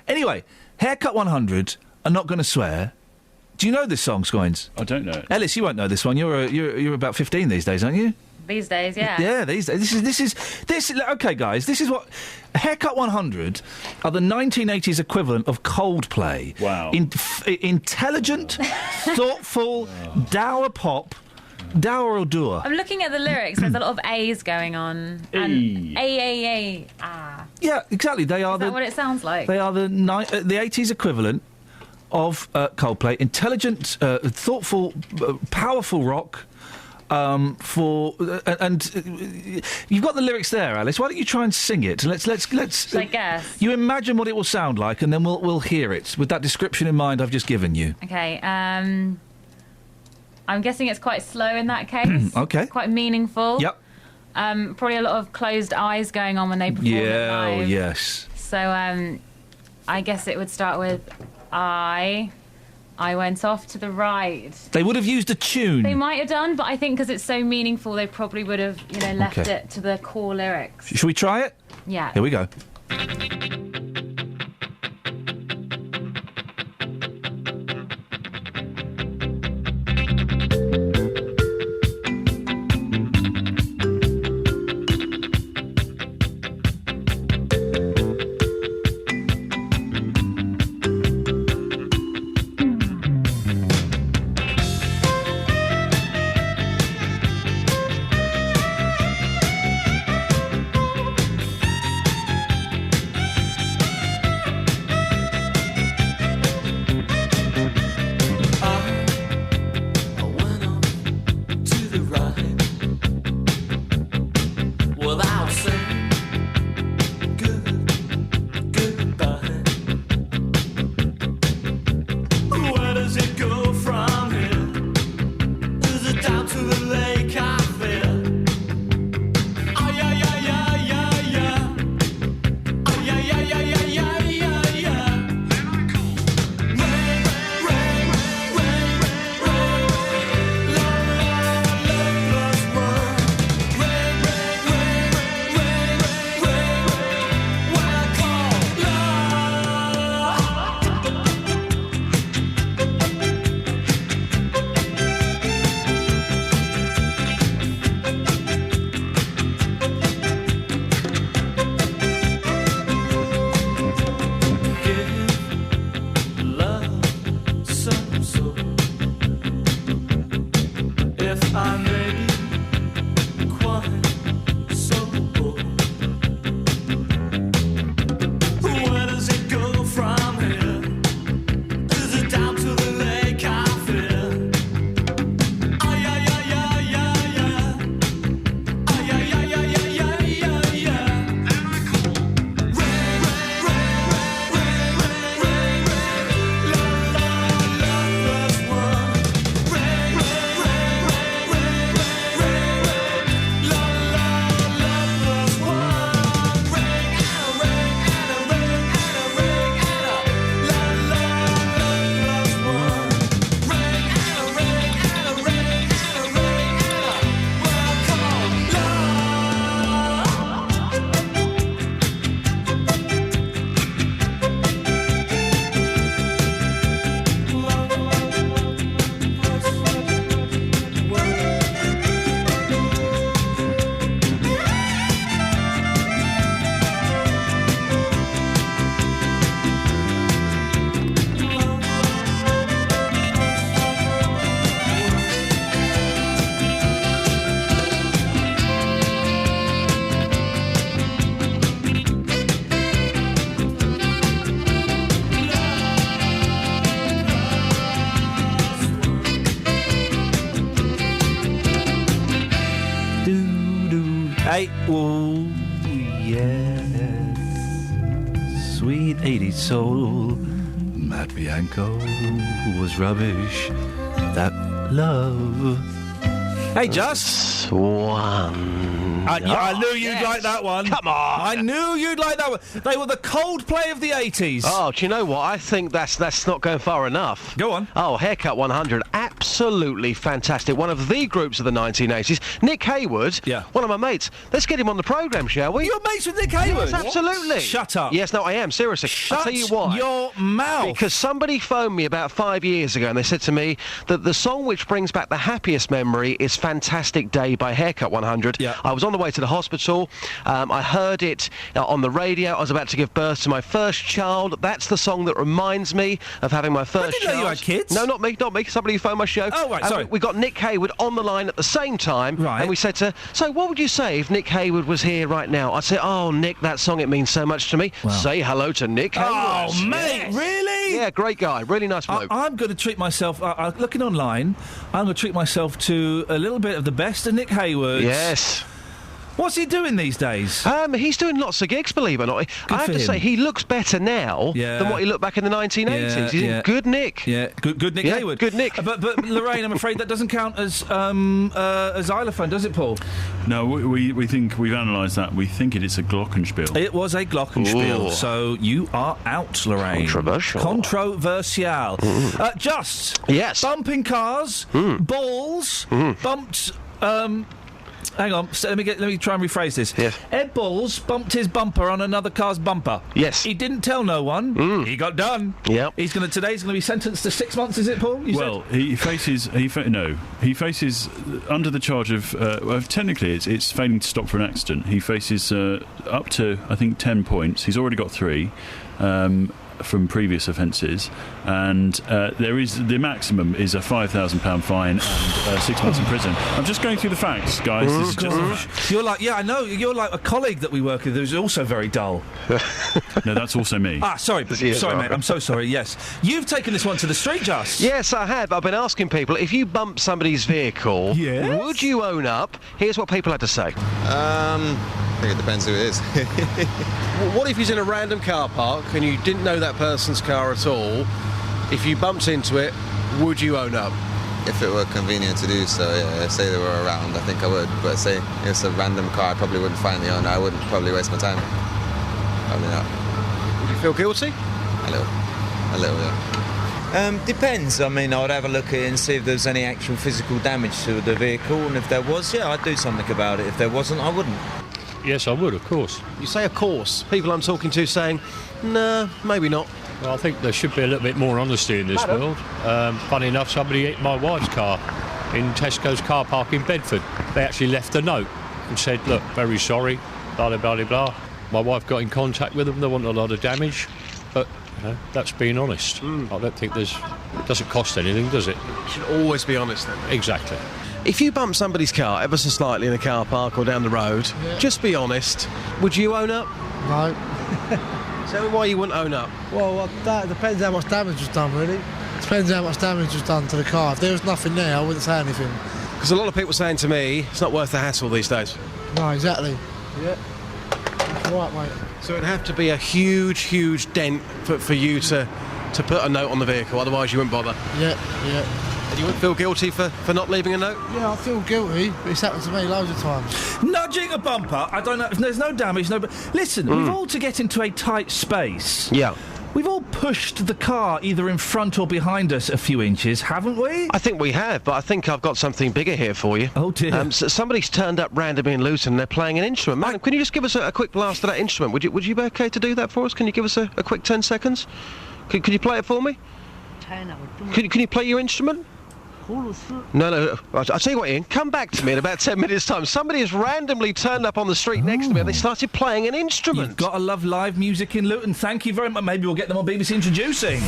S8: Anyway, Haircut 100 are not going to swear. Do you know this song, Scoins?
S13: I don't know it.
S8: Ellis, you won't know this one. You're about 15 these days, aren't you?
S14: These days, yeah.
S8: Yeah, these days. This is okay, guys. This is what Haircut 100 are the 1980s equivalent of Coldplay.
S13: Wow.
S8: Intelligent, thoughtful, dour pop. Dour or doer?
S14: I'm looking at the lyrics. There's a lot of A's going on. And A.
S8: Yeah, exactly. Is
S14: that what it sounds like?
S8: They are the 80s equivalent of Coldplay. Intelligent, thoughtful, powerful rock. And you've got the lyrics there, Alice. Why don't you try and sing it? Let's.
S14: I guess.
S8: You imagine what it will sound like, and then we'll hear it with that description in mind I've just given you.
S14: Okay. I'm guessing it's quite slow in that case.
S8: Okay.
S14: Quite meaningful.
S8: Yep.
S14: Probably a lot of closed eyes going on when they perform it live.
S8: Oh, yes.
S14: So I guess it would start with I went off to the right.
S8: They would have used a tune.
S14: They might have done, but I think because it's so meaningful, they probably would have, left
S8: Okay.
S14: it to the core lyrics.
S8: Should we try it?
S14: Yeah.
S8: Here we go. Hey, oh, yes. Sweet 80s soul. Matt Bianco was rubbish. That love. Hey, Just. I knew you'd like that one.
S2: Come on.
S8: I knew you'd like that one. They were the Coldplay of the 80s.
S2: Oh, do you know what? I think that's not going far enough.
S8: Go on.
S2: Oh, Haircut 100. Absolutely fantastic. One of the groups of the 1980s. Nick Hayward.
S8: Yeah.
S2: One of my mates. Let's get him on the programme, shall we?
S8: You're mates with Nick Hayward?
S2: Yes, absolutely.
S8: Shut up.
S2: Yes, no, I am. Seriously.
S8: Shut
S2: I'll tell you why.
S8: your mouth.
S2: Because somebody phoned me about 5 years ago and they said to me that the song which brings back the happiest memory is Fantastic Day by Haircut 100.
S8: Yeah.
S2: I was on the way to the hospital. I heard it on the radio. I was about to give birth to my first child. That's the song that reminds me of having my first child.
S8: I didn't know you had kids.
S2: No, not me. Somebody who phoned my show.
S8: Oh, right, sorry.
S2: We got Nick Hayward on the line at the same time.
S8: Right.
S2: And we said to her, so what would you say if Nick Hayward was here right now? I'd say, oh, Nick, that song, it means so much to me.
S8: Wow.
S2: Say hello to Nick Hayward.
S8: Oh, mate, really?
S2: Yeah, great guy. Really nice bloke.
S8: I'm going to treat myself, looking online, I'm going to treat myself to a little bit of the best of Nick Hayward.
S2: Yes.
S8: What's he doing these days?
S2: He's doing lots of gigs, believe it or not. I have to say, he looks better now than what he looked back in the 1980s. He's in good nick.
S8: Yeah, good Nick Hayward.
S2: Good Nick.
S8: But Lorraine, I'm afraid that doesn't count as xylophone, does it, Paul?
S13: No, we think we've analysed that. We think it's a glockenspiel.
S8: It was a glockenspiel, so you are out, Lorraine. Controversial. Just.
S2: Yes.
S8: Bumping cars, balls, bumped. Hang on, so let me try and rephrase this.
S2: Yes.
S8: Ed Balls bumped his bumper on another car's bumper.
S2: Yes.
S8: He didn't tell no one. He got done.
S2: Yep.
S8: Today he's going to be sentenced to 6 months, is it, Paul?
S13: He faces under the charge of technically it's failing to stop for an accident. He faces up to, I think, 10 points. He's already got 3. From previous offences, and the maximum is a £5,000 fine and 6 months in prison. I'm just going through the facts, guys. This is just
S8: you're like, I know. You're like a colleague that we work with who's also very dull.
S13: No, that's also me.
S8: Sorry, mate. I'm so sorry. Yes, you've taken this one to the street, Just.
S2: Yes, I have. I've been asking people, if you bump somebody's vehicle, would you own up? Here's what people had to say.
S16: I think it depends who it is.
S2: What if he's in a random car park and you didn't know that person's car at all? If you bumped into it, would you own up?
S16: If it were convenient to do so, yeah. If, say, they were around, I think I would. But say if it's a random car, I probably wouldn't find the owner. I wouldn't probably waste my time. Probably not.
S2: Would you feel guilty?
S16: A little, yeah.
S17: Depends. I mean, I'd have a look at it and see if there's any actual physical damage to the vehicle, and if there was, I'd do something about it. If there wasn't, I wouldn't.
S18: Yes, I would, of course.
S2: You say of course. People I'm talking to saying, nah, maybe not.
S18: Well, I think there should be a little bit more honesty in this world. Funny enough, somebody hit my wife's car in Tesco's car park in Bedford. They actually left a note and said, look, very sorry, blah, blah, blah, blah. My wife got in contact with them. There wasn't a lot of damage. But, that's being honest. I don't think it doesn't cost anything, does it?
S2: You should always be honest, then.
S18: Exactly.
S2: If you bump somebody's car ever so slightly in a car park or down the road, just be honest. Would you own up?
S20: No.
S2: Tell me why you wouldn't own up.
S20: Well, that depends how much damage was done, really. Depends how much damage was done to the car. If there was nothing there, I wouldn't say anything.
S2: Because a lot of people saying to me, it's not worth the hassle these days.
S20: No, exactly. Yeah. That's right, mate.
S2: So it'd have to be a huge, huge dent for you to put a note on the vehicle, otherwise you wouldn't bother.
S20: Yeah.
S2: And you wouldn't feel guilty for not leaving a note?
S20: Yeah, I feel guilty, but it's happened to me loads of times.
S8: Nudging a bumper, I don't know, there's no damage, Listen, we've all to get into a tight space.
S2: Yeah.
S8: We've all pushed the car either in front or behind us a few inches, haven't we?
S2: I think we have, but I think I've got something bigger here for you.
S8: Oh, dear.
S2: So somebody's turned up randomly in Luton and they're playing an instrument. Madam, can you just give us a quick blast of that instrument? Would you be okay to do that for us? Can you give us a quick 10 seconds? Could you play it for me? Can you play your instrument? No. I'll tell you what, Ian, come back to me in about 10 minutes' time. Somebody has randomly turned up on the street next to me and they started playing an instrument.
S8: You've got to love live music in Luton. Thank you very much. Maybe we'll get them on BBC Introducing.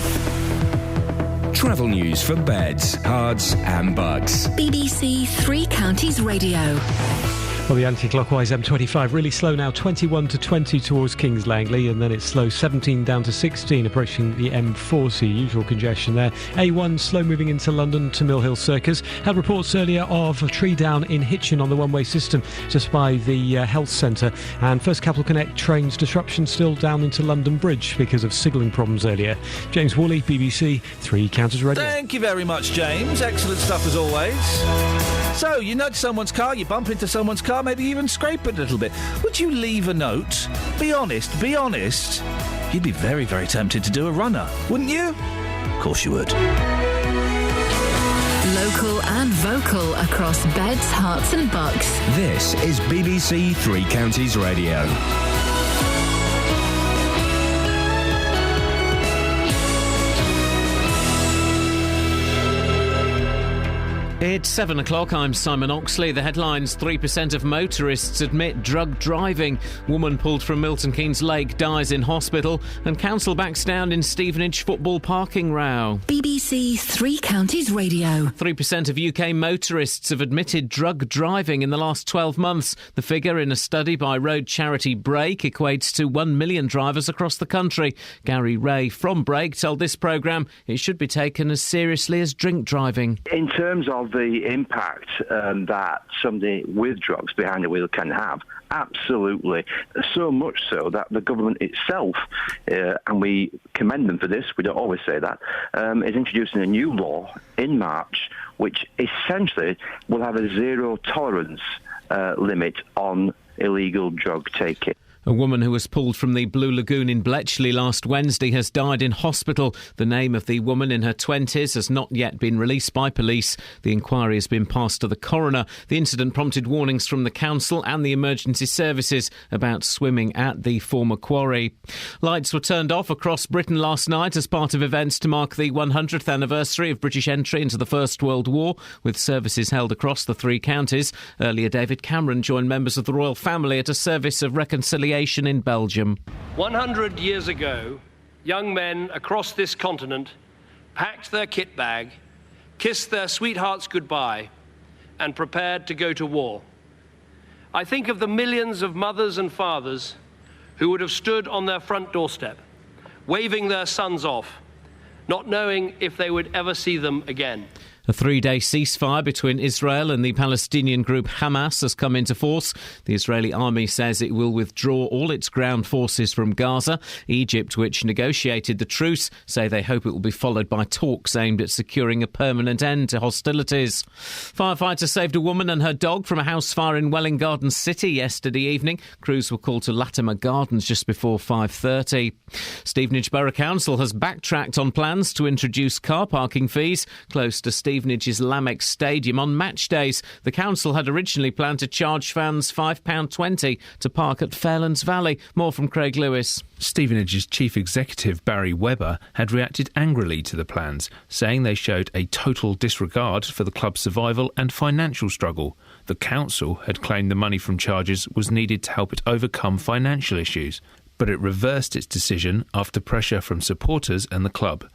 S9: Travel news for beds, cards and bugs.
S4: BBC Three Counties Radio.
S15: Well, the anti-clockwise M25 really slow now, 21 to 20 towards Kings Langley, and then it's slow 17 down to 16 approaching the M40. Usual congestion there. A1 slow moving into London to Mill Hill Circus. Had reports earlier of a tree down in Hitchin on the one-way system just by the health centre. And First Capital Connect trains disruption still down into London Bridge because of signalling problems earlier. James Woolley, BBC Three Counties Radio.
S8: Thank you very much, James. Excellent stuff as always. So, you nudge someone's car, you bump into someone's car, maybe even scrape it a little bit. Would you leave a note? Be honest. You'd be very, very tempted to do a runner, wouldn't you? Of course you would.
S4: Local and vocal across beds, hearts and bucks.
S9: This is BBC Three Counties Radio.
S1: It's 7 o'clock. I'm Simon Oxley. The headlines: 3% of motorists admit drug driving. Woman pulled from Milton Keynes Lake dies in hospital. And council backs down in Stevenage football parking row.
S4: BBC Three Counties Radio.
S1: 3% of UK motorists have admitted drug driving in the last 12 months. The figure in a study by road charity Brake equates to 1 million drivers across the country. Gary Ray from Brake told this programme it should be taken as seriously as drink driving.
S21: In terms of
S3: the impact that somebody with drugs behind the wheel can have? Absolutely. So much so that the government itself, and we commend them for this, we don't always say that, is introducing a new law in March which essentially will have a zero tolerance limit on illegal drug taking.
S1: A woman who was pulled from the Blue Lagoon in Bletchley last Wednesday has died in hospital. The name of the woman in her 20s has not yet been released by police. The inquiry has been passed to the coroner. The incident prompted warnings from the council and the emergency services about swimming at the former quarry. Lights were turned off across Britain last night as part of events to mark the 100th anniversary of British entry into the First World War, with services held across the 3 counties. Earlier, David Cameron joined members of the royal family at a service of reconciliation in Belgium.
S5: 100 years ago, young men across this continent packed their kit bag, kissed their sweethearts goodbye, and prepared to go to war. I think of the millions of mothers and fathers who would have stood on their front doorstep, waving their sons off, not knowing if they would ever see them again.
S1: A 3-day ceasefire between Israel and the Palestinian group Hamas has come into force. The Israeli army says it will withdraw all its ground forces from Gaza. Egypt, which negotiated the truce, say they hope it will be followed by talks aimed at securing a permanent end to hostilities. Firefighters saved a woman and her dog from a house fire in Welwyn Garden City yesterday evening. Crews were called to Latimer Gardens just before 5:30. Stevenage Borough Council has backtracked on plans to introduce car parking fees close to Stevenage's Lamex Stadium on match days. The council had originally planned to charge fans £5.20 to park at Fairlands Valley. More from Craig Lewis.
S19: Stevenage's chief executive, Barry Webber, had reacted angrily to the plans, saying they showed a total disregard for the club's survival and financial struggle. The council had claimed the money from charges was needed to help it overcome financial issues, but it reversed its decision after pressure from supporters and the club.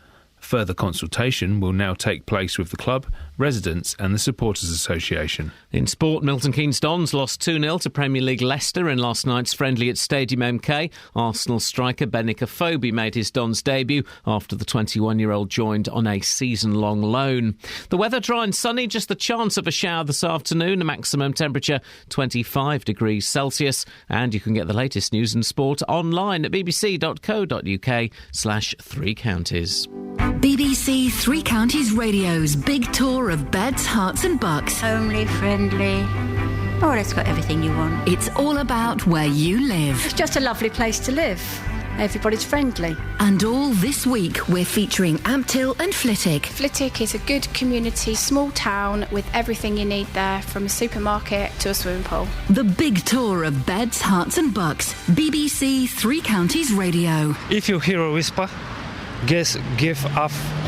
S19: Further consultation will now take place with the club, residents and the Supporters Association.
S1: In sport, Milton Keynes Dons lost 2-0 to Premier League Leicester in last night's friendly at Stadium MK. Arsenal striker Benik Afobe made his Dons debut after the 21-year-old joined on a season-long loan. The weather dry and sunny, just the chance of a shower this afternoon, a maximum temperature 25 degrees Celsius. And you can get the latest news and sport online at bbc.co.uk/3 counties.
S4: BBC Three Counties Radio's big tour of beds, hearts and bucks.
S23: Homely, friendly. Oh, it's got everything you want.
S4: It's all about where you live.
S12: It's just a lovely place to live. Everybody's friendly.
S4: And all this week we're featuring Ampthill and Flitwick.
S25: Flitwick is a good community, small town with everything you need there, from a supermarket to a swimming pool.
S4: The big tour of beds, hearts and bucks. BBC Three Counties Radio.
S21: If you hear a whisper, give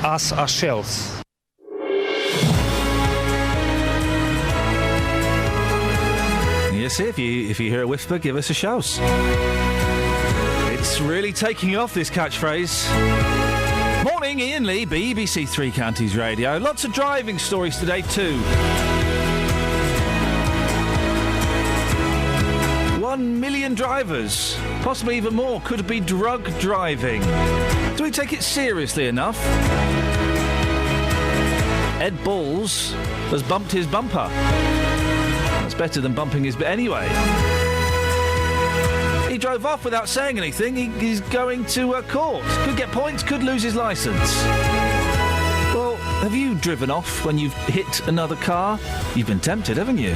S21: us a shout.
S8: Yes, if you hear a whisper, give us a shout. It's really taking off, this catchphrase. Morning, Iain Lee, BBC Three Counties Radio. Lots of driving stories today too. 1 million drivers, possibly even more, could be drug driving. Do we take it seriously enough? Ed Balls has bumped his bumper. That's better than bumping his... But anyway, he drove off without saying anything. He's going to court. Could get points, could lose his licence. Well, have you driven off when you've hit another car? You've been tempted, haven't you?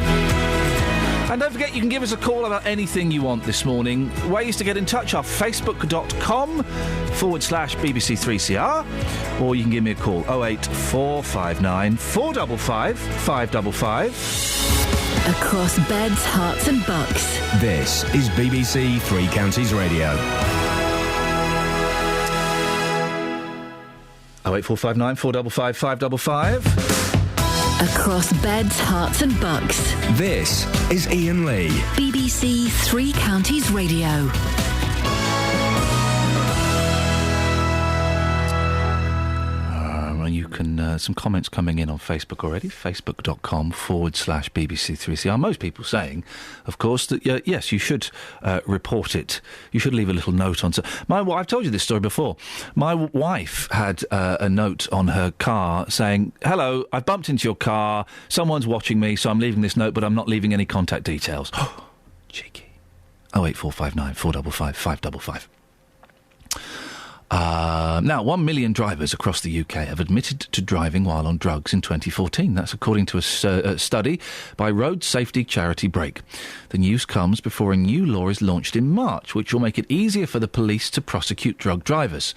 S8: And don't forget, you can give us a call about anything you want this morning. Ways to get in touch are facebook.com/BBC3CR, or you can give me a call 08459 455 555.
S4: Across beds, hearts and bucks.
S9: This is BBC Three Counties Radio.
S8: 08459 455 555.
S4: Across beds, hearts and bucks.
S9: This is Iain Lee.
S4: BBC Three Counties Radio.
S8: Well, you Facebook, and some comments coming in on Facebook already. Facebook.com/BBC3CR. Most people saying, of course, that yes, you should report it. You should leave a little note on. I've told you this story before. My wife had a note on her car saying, "Hello, I've bumped into your car. Someone's watching me, so I'm leaving this note, but I'm not leaving any contact details." Cheeky. 08459 455 555. Now, 1 million drivers across the UK have admitted to driving while on drugs in 2014. That's according to a study by road safety charity Break. The news comes before a new law is launched in March, which will make it easier for the police to prosecute drug drivers.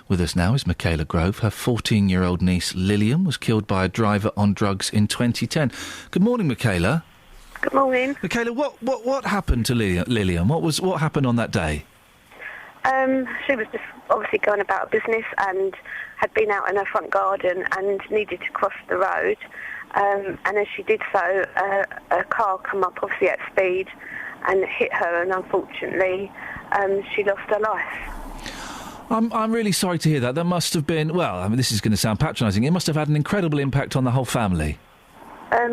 S8: With us now is Michaela Grove. Her 14-year-old niece Lillian was killed by a driver on drugs in 2010. Good morning, Michaela.
S6: Good morning.
S8: Michaela, what happened to Lillian? What happened on that day?
S6: She was just obviously going about her business and had been out in her front garden and needed to cross the road. And as she did so, a car come up obviously at speed and hit her, and unfortunately she lost her life.
S8: I'm really sorry to hear that. That must have been, well, I mean, this is going to sound patronising. It must have had an incredible impact on the whole family.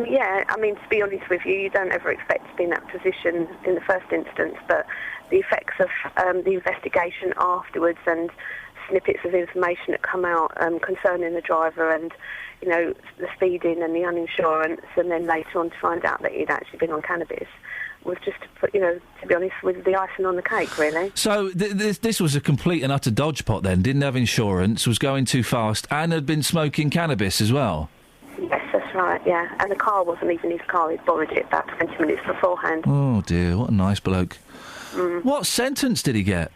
S6: Yeah, I mean, to be honest with you, you don't ever expect to be in that position in the first instance, but the effects of the investigation afterwards and snippets of information that come out concerning the driver and, you know, the speeding and the uninsurance, and then later on to find out that he'd actually been on cannabis, was just, to be honest, with the icing on the cake, really.
S8: So this was a complete and utter dodge pot then, didn't have insurance, was going too fast, and had been smoking cannabis as well?
S6: Yes, that's right, yeah. And the car wasn't even his car, he'd borrowed it about 20 minutes beforehand.
S8: Oh, dear, what a nice bloke.
S6: Mm.
S8: What sentence did he get?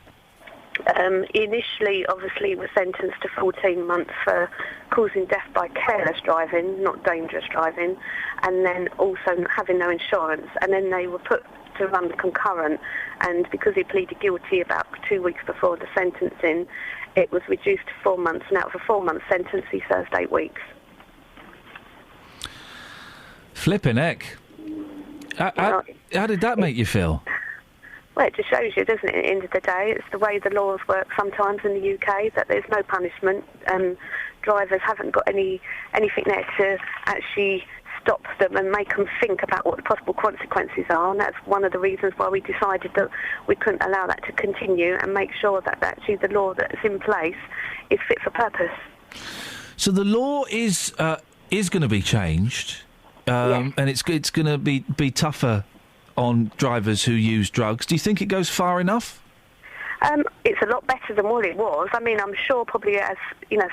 S6: Initially, obviously, he was sentenced to 14 months for causing death by careless driving, not dangerous driving, and then also having no insurance. And then they were put to run the concurrent, and because he pleaded guilty about 2 weeks before the sentencing, it was reduced to 4 months. Now, for 4 months sentence, he served 8 weeks.
S8: Flippin' heck. How did that make you feel?
S6: Well, it just shows you, doesn't it, at the end of the day, it's the way the laws work sometimes in the UK, that there's no punishment. Drivers haven't got anything there to actually stop them and make them think about what the possible consequences are, and that's one of the reasons why we decided that we couldn't allow that to continue and make sure that actually the law that's in place is fit for purpose.
S8: So the law is going to be changed,
S6: Yes.
S8: and it's going to be tougher on drivers who use drugs. Do you think it goes far enough?
S6: It's a lot better than what it was. I mean, I'm sure probably as,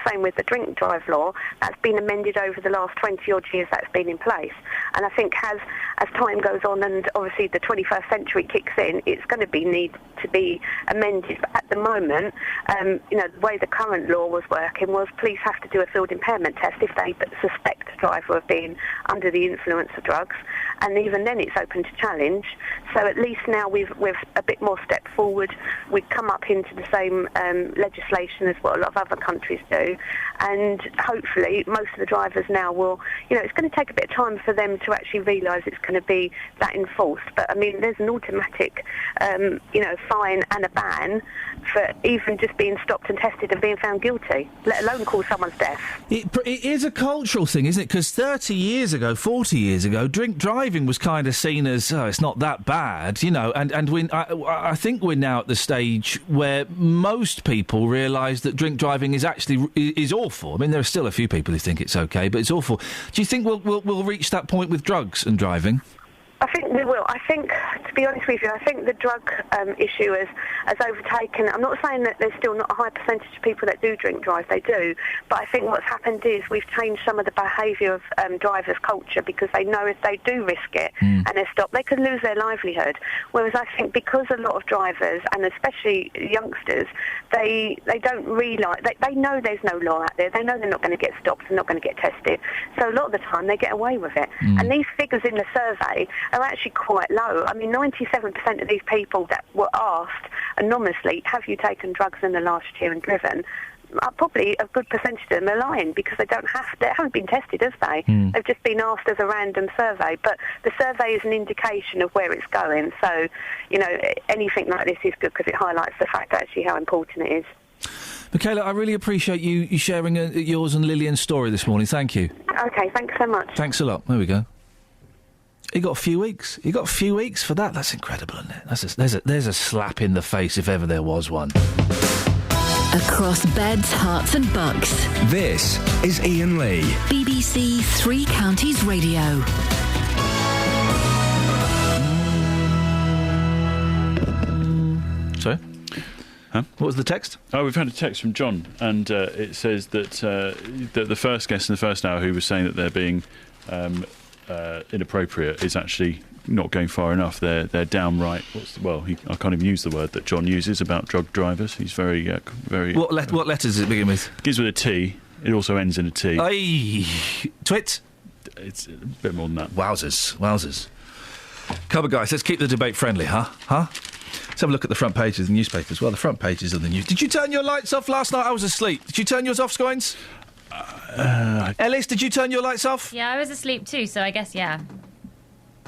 S6: same with the drink drive law, that's been amended over the last 20-odd years that's been in place. And I think as time goes on and obviously the 21st century kicks in, it's going to need to be amended. But at the moment, the way the current law was working was police have to do a field impairment test if they suspect the driver of being under the influence of drugs. And even then it's open to challenge. So at least now we've a bit more step forward. We've come up into the same legislation as what a lot of other countries do. And hopefully most of the drivers now will, it's going to take a bit of time for them to actually realise it's going to be that enforced. But, I mean, there's an automatic, fine and a ban for even just being stopped and tested and being found guilty, let alone cause someone's death.
S8: It is a cultural thing, isn't it? Because 40 years ago, drink driving was kind of seen as, it's not that bad, and I think we're now at the stage where most people realise that drink driving is actually is awful. I mean, there are still a few people who think it's okay, but it's awful. Do you think we'll reach that point with drugs and driving?
S6: I think we will. I think, to be honest with you, I think the drug issue has overtaken. I'm not saying that there's still not a high percentage of people that do drink drive. They do. But I think what's happened is we've changed some of the behaviour of drivers' culture, because they know if they do risk it and they stop, they could lose their livelihood. Whereas I think because a lot of drivers, and especially youngsters, they don't realise, they know there's no law out there. They know they're not going to get stopped and not going to get tested. So a lot of the time they get away with it. And these figures in the survey are actually quite low. I mean, 97% of these people that were asked anonymously, have you taken drugs in the last year and driven, probably a good percentage of them are lying, because they haven't been tested, have they? They've just been asked as a random survey. But the survey is an indication of where it's going. So, anything like this is good because it highlights the fact actually how important it is.
S8: Michaela, I really appreciate you sharing yours and Lillian's story this morning. Thank you.
S6: Okay, thanks so much.
S8: Thanks a lot. There we go. He got a few weeks. He got a few weeks for that. That's incredible, isn't it? There's a slap in the face if ever there was one.
S4: Across beds, hearts and bucks.
S9: This is Iain Lee.
S4: BBC Three Counties Radio.
S8: Sorry?
S13: Huh?
S8: What was the text?
S13: Oh, we've had a text from John, and it says that the first guest in the first hour who was saying that they're being inappropriate is actually not going far enough. They're downright. I can't even use the word that John uses about drug drivers. He's very.
S8: What letters does it begin with?
S13: Begins with a T. It also ends in a T.
S8: Aye. Twit?
S13: It's a bit more than that.
S8: Wowzers. Come on, guys, let's keep the debate friendly, huh? Let's have a look at the front pages of the newspapers. Well, the front pages of the news. Did you turn your lights off last night? I was asleep. Did you turn yours off, Scoins? Ellis, did you turn your lights off?
S14: Yeah, I was asleep too, so I guess, yeah.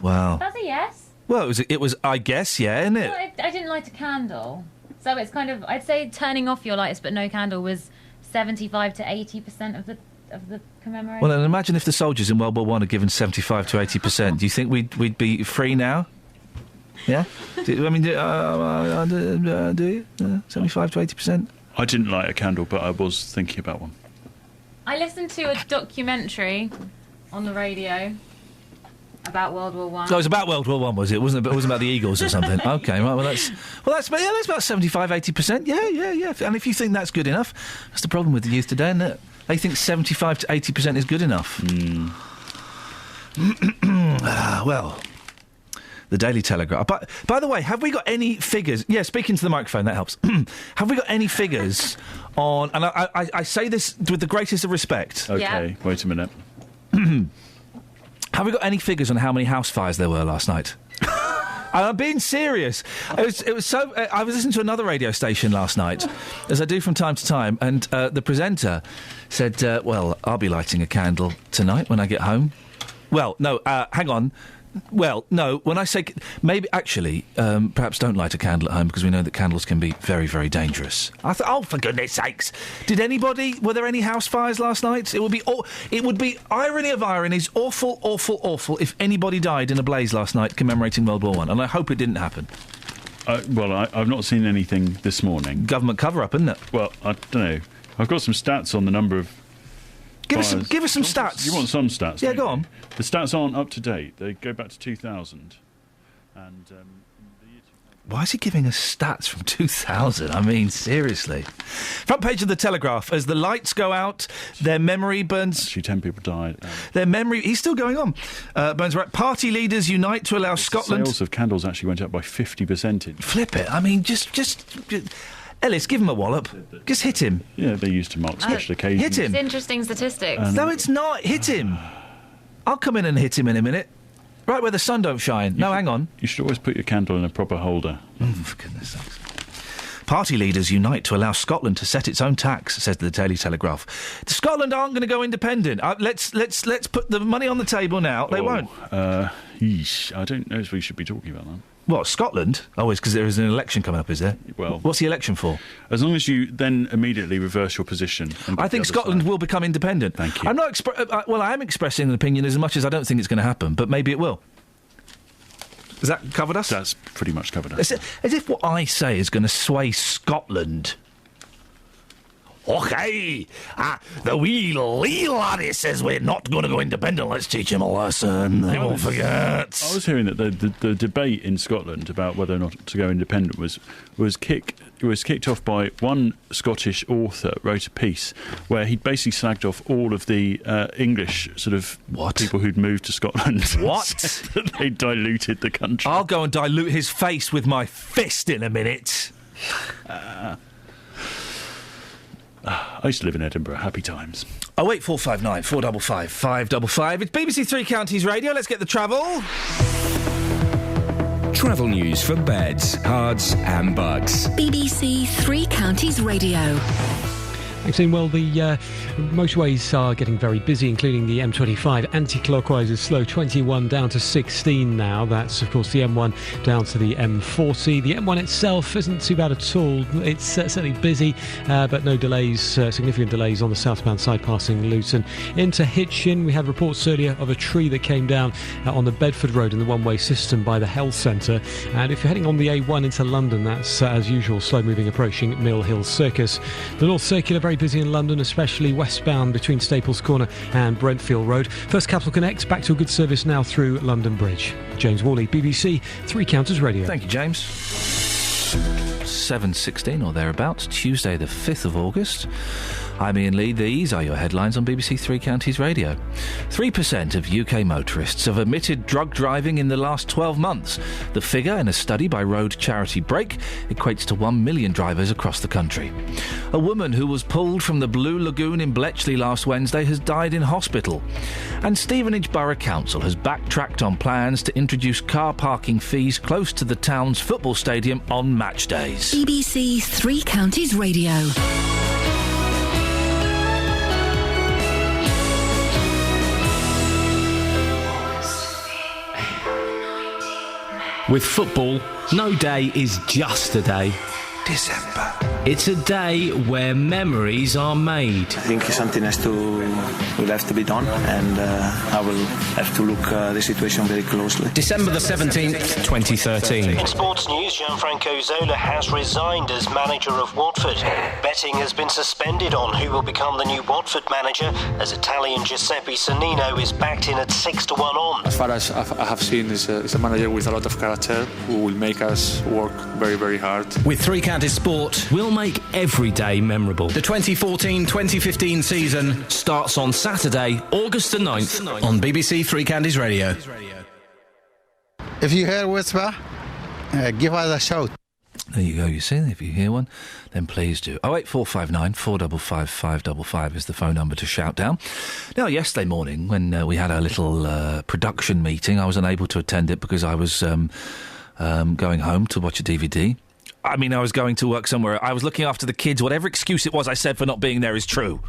S8: Wow.
S14: That's a yes.
S8: Well, it was I guess, yeah, isn't it?
S14: Well, I didn't light a candle. So it's kind of, I'd say turning off your lights but no candle was 75 to 80% of the commemoration.
S8: Well, and imagine if the soldiers in World War I had given 75 to 80%. Do you think we'd be free now? Yeah? Do you? 75 to 80%?
S13: I didn't light a candle, but I was thinking about one.
S14: I listened to a documentary on the radio about World War One.
S8: So it was about World War One, was it? It wasn't about the Eagles or something. Okay, right. That's about 75, 80%. Yeah. And if you think that's good enough, that's the problem with the youth today, isn't it? They think 75 to 80% is good enough. Well, the Daily Telegraph. By the way, have we got any figures? Yeah, speaking to the microphone, that helps. Have we got any figures on... And I say this with the greatest of respect.
S13: OK, yeah. Wait a minute.
S8: Have we got any figures on how many house fires there were last night? I'm being serious. It was so... I was listening to another radio station last night, as I do from time to time, and the presenter said, well, I'll be lighting a candle tonight when I get home. Well, no, hang on. Well, no, when I say... Maybe, actually, perhaps don't light a candle at home, because we know that candles can be very, very dangerous. I thought, oh, for goodness sakes. Were there any house fires last night? It would be irony of ironies, awful, awful, awful, if anybody died in a blaze last night commemorating World War I, and I hope it didn't happen.
S13: I've not seen anything this morning.
S8: Government cover-up, isn't it?
S13: Well, I don't know. I've got some stats on the number of...
S8: Give us some stats.
S13: You want some stats?
S8: Yeah, go on.
S13: The stats aren't up to date. They go back to 2000. And
S8: why is he giving us stats from 2000? I mean, seriously. Front page of the Telegraph. As the lights go out, their memory burns...
S13: Actually, 10 people died.
S8: Their memory... He's still going on. Burns right. Party leaders unite to allow Scotland...
S13: Sales of candles actually went up by 50%.
S8: Flip it. I mean, just Ellis, give him a wallop. Just hit him.
S13: Yeah, they used to mark special occasions.
S8: Hit him.
S14: It's interesting statistics.
S8: No, it's not. Hit him. I'll come in and hit him in a minute. Right where the sun don't shine. Hang on.
S13: You should always put your candle in a proper holder.
S8: For goodness sakes. Party leaders unite to allow Scotland to set its own tax, says the Daily Telegraph. Scotland aren't going to go independent. Let's put the money on the table now. They won't.
S13: Yeesh. I don't know if we should be talking about that.
S8: What, Scotland? Oh, it's because there is an election coming up, is there?
S13: Well...
S8: What's the election for?
S13: As long as you then immediately reverse your position.
S8: I think Scotland will become independent.
S13: Thank you.
S8: I'm not... I am expressing an opinion as much as I don't think it's going to happen, but maybe it will. Has that covered us?
S13: That's pretty much covered us.
S8: As if what I say is going to sway Scotland. OK, the wee laddie says we're not going to go independent. Let's teach him a lesson. They won't forget.
S13: I was hearing that the debate in Scotland about whether or not to go independent was kicked off by one Scottish author wrote a piece where he basically slagged off all of the English sort of people who'd moved to Scotland.
S8: What?
S13: They diluted the country.
S8: I'll go and dilute his face with my fist in a minute.
S13: I used to live in Edinburgh. Happy times.
S8: 08459 455 555. It's BBC Three Counties Radio. Let's get the travel.
S9: Travel news for beds, cards and bugs.
S4: BBC Three Counties Radio.
S15: Thanks, Iain. Well, the motorways are getting very busy, including the M25. Anti-clockwise is slow, 21 down to 16 now. That's, of course, the M1 down to the M40. The M1 itself isn't too bad at all. It's certainly busy, but no delays, significant delays on the southbound side passing Luton. Into Hitchin, we had reports earlier of a tree that came down on the Bedford Road in the one-way system by the health centre. And if you're heading on the A1 into London, that's, as usual, slow-moving approaching Mill Hill Circus. The North Circular, very busy in London, especially westbound between Staples Corner and Brentfield Road. First Capital Connect, back to a good service now through London Bridge. James Worley, BBC Three Counters Radio.
S8: Thank you, James. 7:16 or thereabouts, Tuesday the 5th of August. I'm Iain Lee. These are your headlines on BBC Three Counties Radio. 3% of UK motorists have admitted drug driving in the last 12 months. The figure, in a study by road charity Break, equates to 1 million drivers across the country. A woman who was pulled from the Blue Lagoon in Bletchley last Wednesday has died in hospital. And Stevenage Borough Council has backtracked on plans to introduce car parking fees close to the town's football stadium on match days.
S4: BBC Three Counties Radio.
S7: With football, no day is just a day. December. It's a day where memories are made.
S10: I think something will have to be done, and I will have to look the situation very closely.
S7: December the 17th, 2013.
S11: In sports news, Gianfranco Zola has resigned as manager of Watford. Betting has been suspended on who will become the new Watford manager, as Italian Giuseppe Sannino is backed in at 6-1 on.
S22: As far as I have seen, is a manager with a lot of character who will make us work very, very hard.
S7: With Three Counties Sport, we'll make every day memorable. The 2014-2015 season starts on Saturday, August the 9th, on BBC Three Counties Radio.
S24: If you hear whisper, give us a shout.
S8: There you go, you see, if you hear one, then please do. 08459 455 555 is the phone number to shout down. Now, yesterday morning, when we had our little production meeting, I was unable to attend it because I was going home to watch a DVD. I mean, I was going to work somewhere. I was looking after the kids. Whatever excuse it was I said for not being there is true.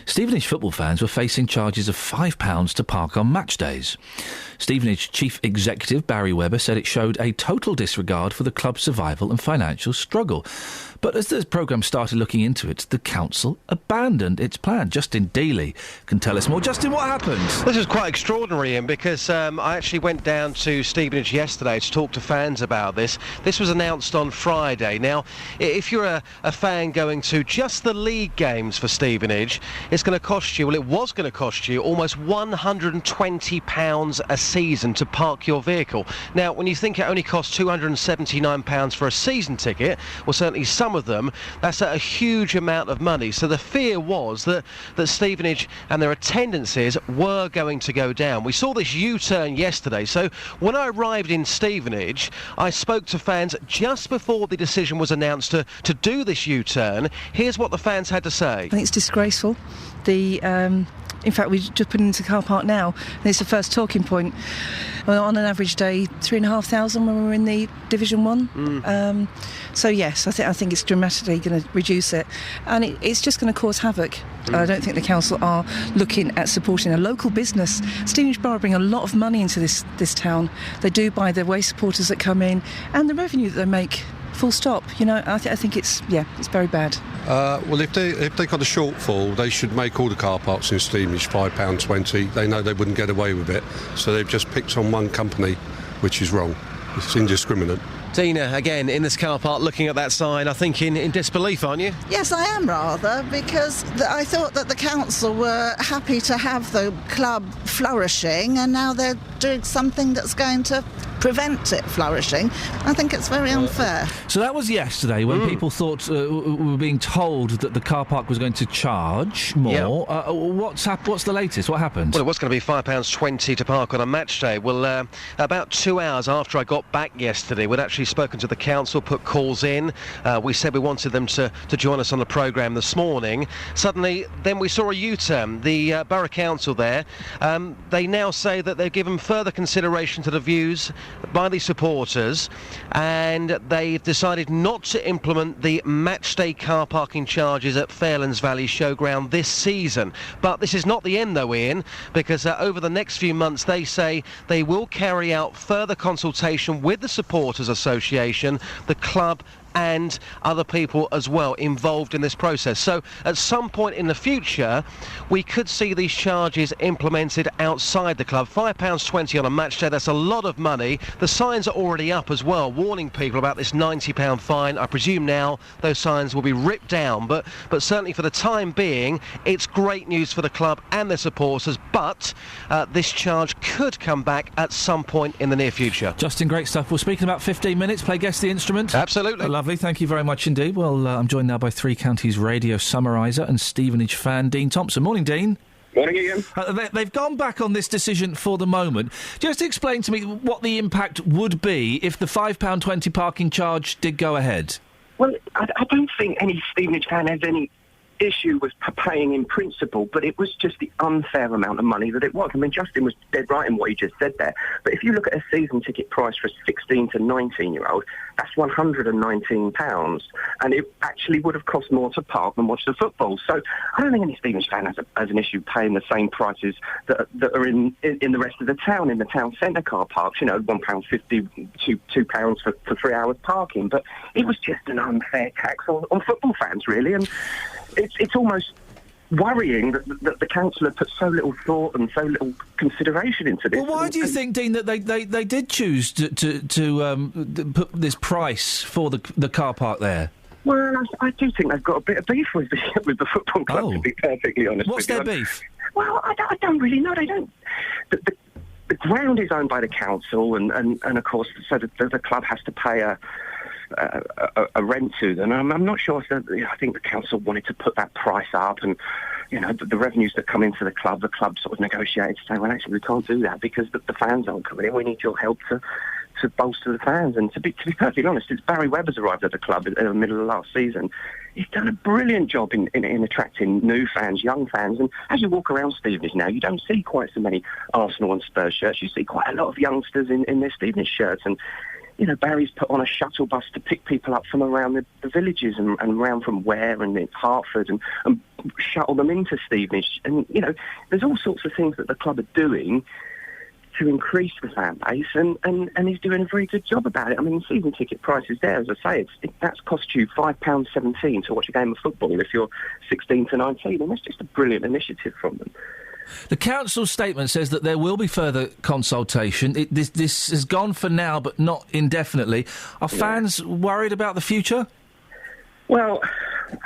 S8: Stevenage football fans were facing charges of £5 to park on match days. Stevenage Chief Executive Barry Webber said it showed a total disregard for the club's survival and financial struggle. But as the programme started looking into it, the council abandoned its plan. Justin Dealey can tell us more. Justin, what happened?
S2: This was quite extraordinary, Iain, because I actually went down to Stevenage yesterday to talk to fans about this. This was announced on Friday. Now, if you're a fan going to just the league games for Stevenage, it's going to cost you, well, it was going to cost you almost £120 a season to park your vehicle. Now, when you think it only costs £279 for a season ticket, well, certainly some of them, that's a huge amount of money. So the fear was that Stevenage and their attendances were going to go down. We saw this U-turn yesterday. So when I arrived in Stevenage, I spoke to fans just before the decision was announced to do this U-turn. Here's what the fans had to say.
S26: I think it's disgraceful. In fact, we just put it into the car park now, and it's the first talking point. On an average day, 3,500 when we were in the Division 1. So yes, I think it's dramatically going to reduce it, and it's just going to cause havoc. I don't think the council are looking at supporting a local business. Stevenage Borough bring a lot of money into this town. They do by the way supporters that come in and the revenue that they make. Full stop. You know, I think it's very bad.
S27: Well, if they got a shortfall, they should make all the car parks in Stevenage £5.20. They know they wouldn't get away with it, so they've just picked on one company, which is wrong. It's indiscriminate.
S2: Tina, again, in this car park looking at that sign, I think in disbelief, aren't you?
S28: Yes, I am rather, because I thought that the council were happy to have the club flourishing, and now they're doing something that's going to prevent it flourishing. I think it's very unfair.
S8: So that was yesterday when people thought we were being told that the car park was going to charge more. Yeah. What's the latest? What happened?
S2: Well, it was going to be £5.20 to park on a match day. Well, about 2 hours after I got back yesterday, we'd actually spoken to the council, put calls in. We said we wanted them to join us on the programme this morning. Suddenly, then we saw a U-turn. The Borough Council there, they now say that they've given further consideration to the views by the supporters, and they've decided not to implement the matchday car parking charges at Fairlands Valley Showground this season. But this is not the end though, Ian, because over the next few months they say they will carry out further consultation with the Supporters Association, the club and other people as well involved in this process. So at some point in the future we could see these charges implemented outside the club. £5.20 on a match day, that's a lot of money. The signs are already up as well, warning people about this £90 fine. I presume now those signs will be ripped down, but certainly for the time being it's great news for the club and their supporters, but this charge could come back at some point in the near future.
S8: Justin, great stuff. We'll speak in about 15 minutes. Play Guess the Instrument.
S2: Absolutely.
S8: Lovely, thank you very much indeed. Well, I'm joined now by Three Counties radio summariser and Stevenage fan Dean Thompson. Morning, Dean.
S1: Morning, Ian.
S8: They've gone back on this decision for the moment. Just explain to me what the impact would be if the £5.20 parking charge did go ahead.
S1: Well, I don't think any Stevenage fan has any issue with paying in principle, but it was just the unfair amount of money that it was. I mean, Justin was dead right in what he just said there. But if you look at a season ticket price for a 16 to 19-year-old, that's £119, and it actually would have cost more to park than watch the football. So I don't think any Stevenage fan has an issue paying the same prices that are in the rest of the town, in the town centre car parks, you know, £1.50, £2 for 3 hours parking. But it was just an unfair tax on football fans, really, and it's almost worrying that the council had put so little thought and so little consideration into this.
S8: Well, why do you think, Dean, that they did choose to put this price for the car park there?
S1: Well, I do think they've got a bit of beef with the football club, to be perfectly honest.
S8: What's their beef?
S1: Well, I don't really know. They don't. The ground is owned by the council, and of course, so the club has to pay a rent to them. I'm not sure if I think the council wanted to put that price up, and you know the revenues that come into the club sort of negotiated to say, well, actually we can't do that because the fans aren't coming in. We need your help to bolster the fans. And to be perfectly honest, it's Barry Webber's arrived at the club in the middle of last season. He's done a brilliant job in attracting new fans, young fans. And as you walk around Stevenage now, you don't see quite so many Arsenal and Spurs shirts. You see quite a lot of youngsters in their Stevenage shirts. And you know, Barry's put on a shuttle bus to pick people up from around the villages and around from Ware and Hertford and shuttle them into Stevenage. And, you know, there's all sorts of things that the club are doing to increase the fan base, and he's doing a very good job about it. I mean, the season ticket price is there, as I say. That's cost you £5.17 to watch a game of football if you're 16 to 19, and that's just a brilliant initiative from them.
S8: The council's statement says that there will be further consultation. This has gone for now, but not indefinitely. Are fans worried about the future?
S1: Well,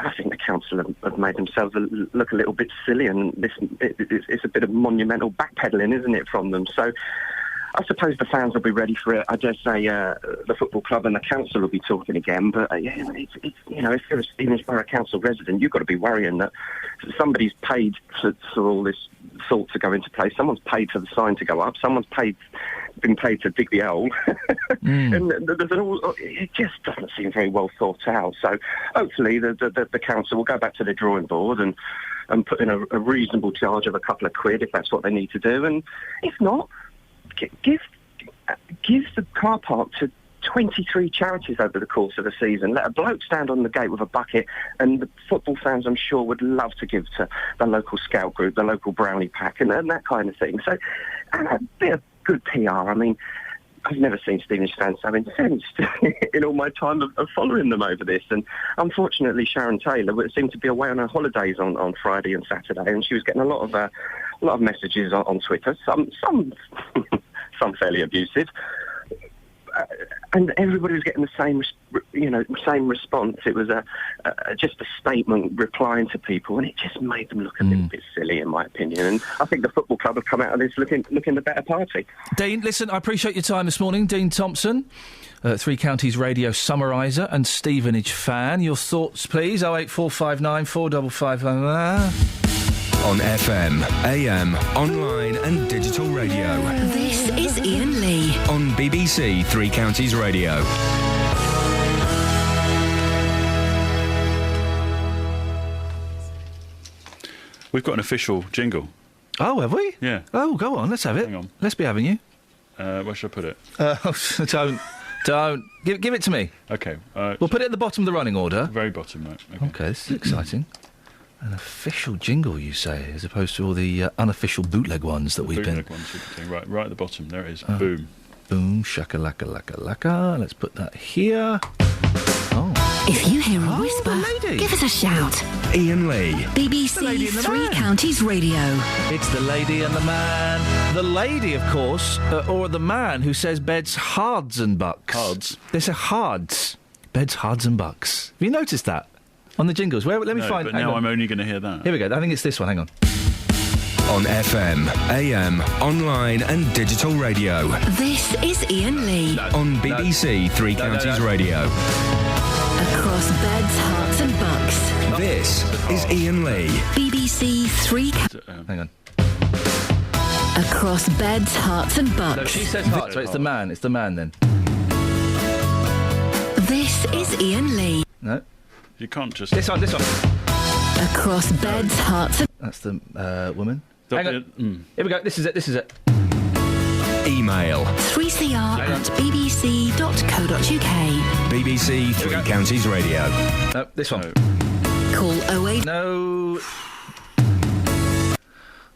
S1: I think the council have made themselves look a little bit silly, and it's a bit of monumental backpedalling, isn't it, from them? So I suppose the fans will be ready for it. I dare say the football club and the council will be talking again. But it's you know, if you're a Stevenage Borough Council resident, you've got to be worrying that somebody's paid for all this thought to go into place. Someone's paid for the sign to go up. Someone's been paid to dig the L. And it just doesn't seem very well thought out. So hopefully the council will go back to the drawing board and put in a reasonable charge of a couple of quid if that's what they need to do. And if not, give the car park to 23 charities over the course of the season. Let a bloke stand on the gate with a bucket, and the football fans, I'm sure, would love to give to the local scout group, the local brownie pack, and that kind of thing. So a bit of good PR. I mean, I've never seen Stevenage fans so incensed in all my time of following them over this. And unfortunately, Sharon Taylor seemed to be away on her holidays on Friday and Saturday, and she was getting a lot of messages on Twitter. Some fairly abusive. And everybody was getting the same response. It was just a statement replying to people, and it just made them look a little bit silly, in my opinion. And I think the football club have come out of this looking the better party.
S8: Dean, listen, I appreciate your time this morning. Dean Thompson, Three Counties radio summariser and Stevenage fan. Your thoughts, please. 08459 455.
S9: On FM, AM, online and digital radio.
S4: This is Iain Lee.
S9: On BBC Three Counties Radio.
S13: We've got an official jingle.
S8: Oh, have we?
S13: Yeah.
S8: Oh, go on, let's have it.
S13: Hang on.
S8: Let's be having you.
S13: Where should I put it?
S8: Don't. Give it to me.
S13: Okay.
S8: We'll put it at the bottom of the running order.
S13: Very bottom, right.
S8: Okay, this is exciting. An official jingle, you say, as opposed to all the unofficial bootleg ones that we've been...
S13: Ones right at the bottom. There it is. Boom.
S8: Boom, shaka-laka-laka-laka. Let's put that here. Oh.
S4: If you hear a whisper, give us a shout.
S9: Iain Lee.
S4: BBC Three Counties Radio.
S8: It's the lady and the man. The lady, of course, or the man who says beds hards and bucks.
S13: Hards?
S8: They say hards. Beds hards and bucks. Have you noticed that? On the jingles. Let me find...
S13: but now I'm only going to hear that.
S8: Here we go. I think it's this one. Hang on.
S9: On FM, AM, online and digital radio.
S4: This is Iain Lee.
S9: On BBC Three Counties Radio.
S4: Across beds, hearts and bucks.
S9: This is Iain Lee.
S4: BBC Three
S8: Hang on.
S4: Across beds, hearts and bucks.
S8: No, she says hearts, so it's the man. It's the man, then.
S4: This is Iain Lee.
S8: No.
S13: You can't just...
S8: This one.
S4: Across beds, hearts and...
S8: That's the woman. Hang on. Here we go. This is it.
S9: Email
S4: 3cr@bbc.co.uk.
S9: BBC Three Counties Radio.
S8: No, this one.
S4: Call 08...
S8: No.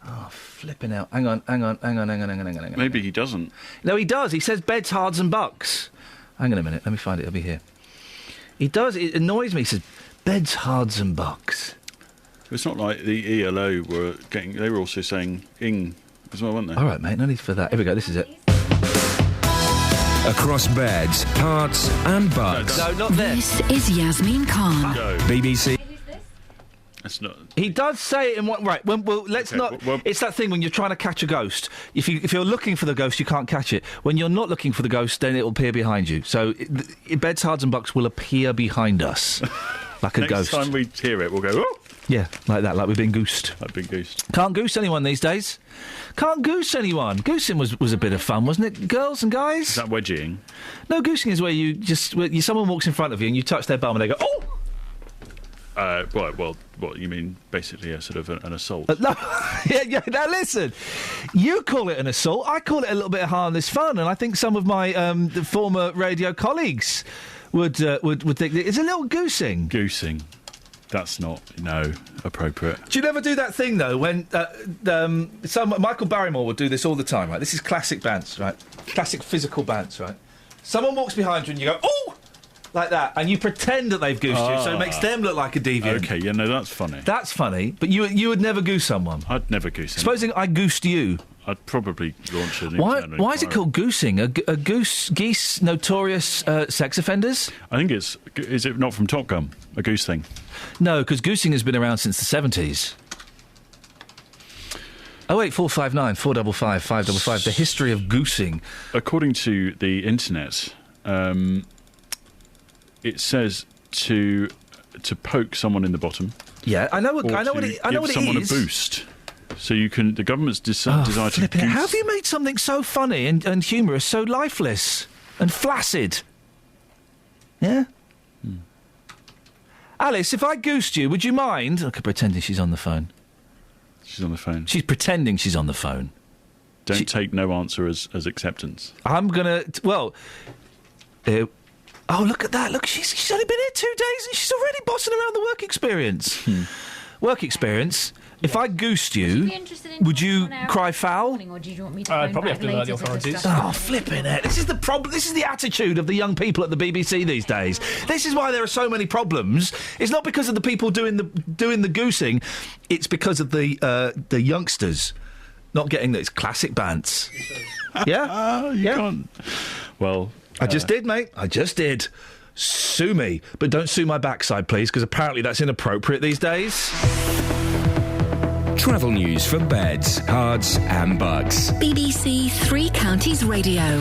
S8: Oh, flipping out. Hang on.
S13: Maybe he doesn't.
S8: No, he does. He says beds, hards and bucks. Hang on a minute. Let me find it. It'll be here. He does. It annoys me. He says beds, hards and bucks.
S13: It's not like the ELO were getting... They were also saying ing as well, weren't they?
S8: All right, mate. No need for that. Here we go. This is it.
S9: Across beds, hearts and bucks.
S8: No, not this.
S4: This is Yasmin Khan.
S13: No.
S9: BBC...
S13: That's not...
S8: He does say it in one... Right, let's
S13: Okay,
S8: not...
S13: well-
S8: it's that thing when you're trying to catch a ghost. If you're looking for the ghost, you can't catch it. When you're not looking for the ghost, then it'll appear behind you. So, beds, hards and bucks will appear behind us. Like a ghost.
S13: Next time we hear it, we'll go, oh!
S8: Yeah, like that, like we've been goosed.
S13: Like been goosed.
S8: Can't goose anyone these days. Can't goose anyone. Goosing was a bit of fun, wasn't it, girls and guys?
S13: Is that wedging?
S8: No, goosing is where someone walks in front of you and you touch their bum and they go, oh!
S13: Well, what you mean? Basically, a sort of an assault.
S8: No, yeah. Now listen, you call it an assault. I call it a little bit of harmless fun, and I think some of my the former radio colleagues would think it's a little goosing.
S13: Goosing. That's not appropriate.
S8: Do you never do that thing though when Michael Barrymore would do this all the time, right? This is classic bants, right? Classic physical bants, right? Someone walks behind you and you go, oh! Like that, and you pretend that they've goosed you, so it makes them look like a deviant.
S13: Okay, yeah, no, that's funny.
S8: That's funny, but you would never goose someone.
S13: I'd never goose anyone.
S8: Supposing I goosed you.
S13: I'd probably launch an
S8: Why
S13: internal
S8: is it
S13: inquiry.
S8: called goosing? Geese notorious sex offenders?
S13: I think is it not from Top Gun? A goose thing?
S8: No, because goosing has been around since the 70s. 08459 455 555. The history of goosing.
S13: According to the internet, it says to poke someone in the bottom.
S8: Yeah, I know what it
S13: give someone
S8: is.
S13: a boost. So you can. The government's desire to
S8: flipping it.
S13: goose.
S8: How have you made something so funny and humorous so lifeless and flaccid? Yeah. Alice, if I goosed you, would you mind? Look at pretending she's on the phone.
S13: She's on the phone.
S8: She's pretending she's on the phone.
S13: Don't take no answer as acceptance.
S8: I'm gonna. Oh, look at that! Look, she's only been here 2 days and she's already bossing around the work experience. Work experience. If I goosed you, would you cry foul?
S14: Or do you want me to
S21: Probably have to alert the authorities.
S8: Oh, flipping it! This is the problem. This is the attitude of the young people at the BBC these days. This is why there are so many problems. It's not because of the people doing the goosing. It's because of the youngsters not getting this classic bants. Yeah,
S13: you can't. Well.
S8: I just did, mate. I just did. Sue me. But don't sue my backside, please, because apparently that's inappropriate these days.
S9: Travel news for beds, cards and bugs.
S4: BBC Three Counties Radio.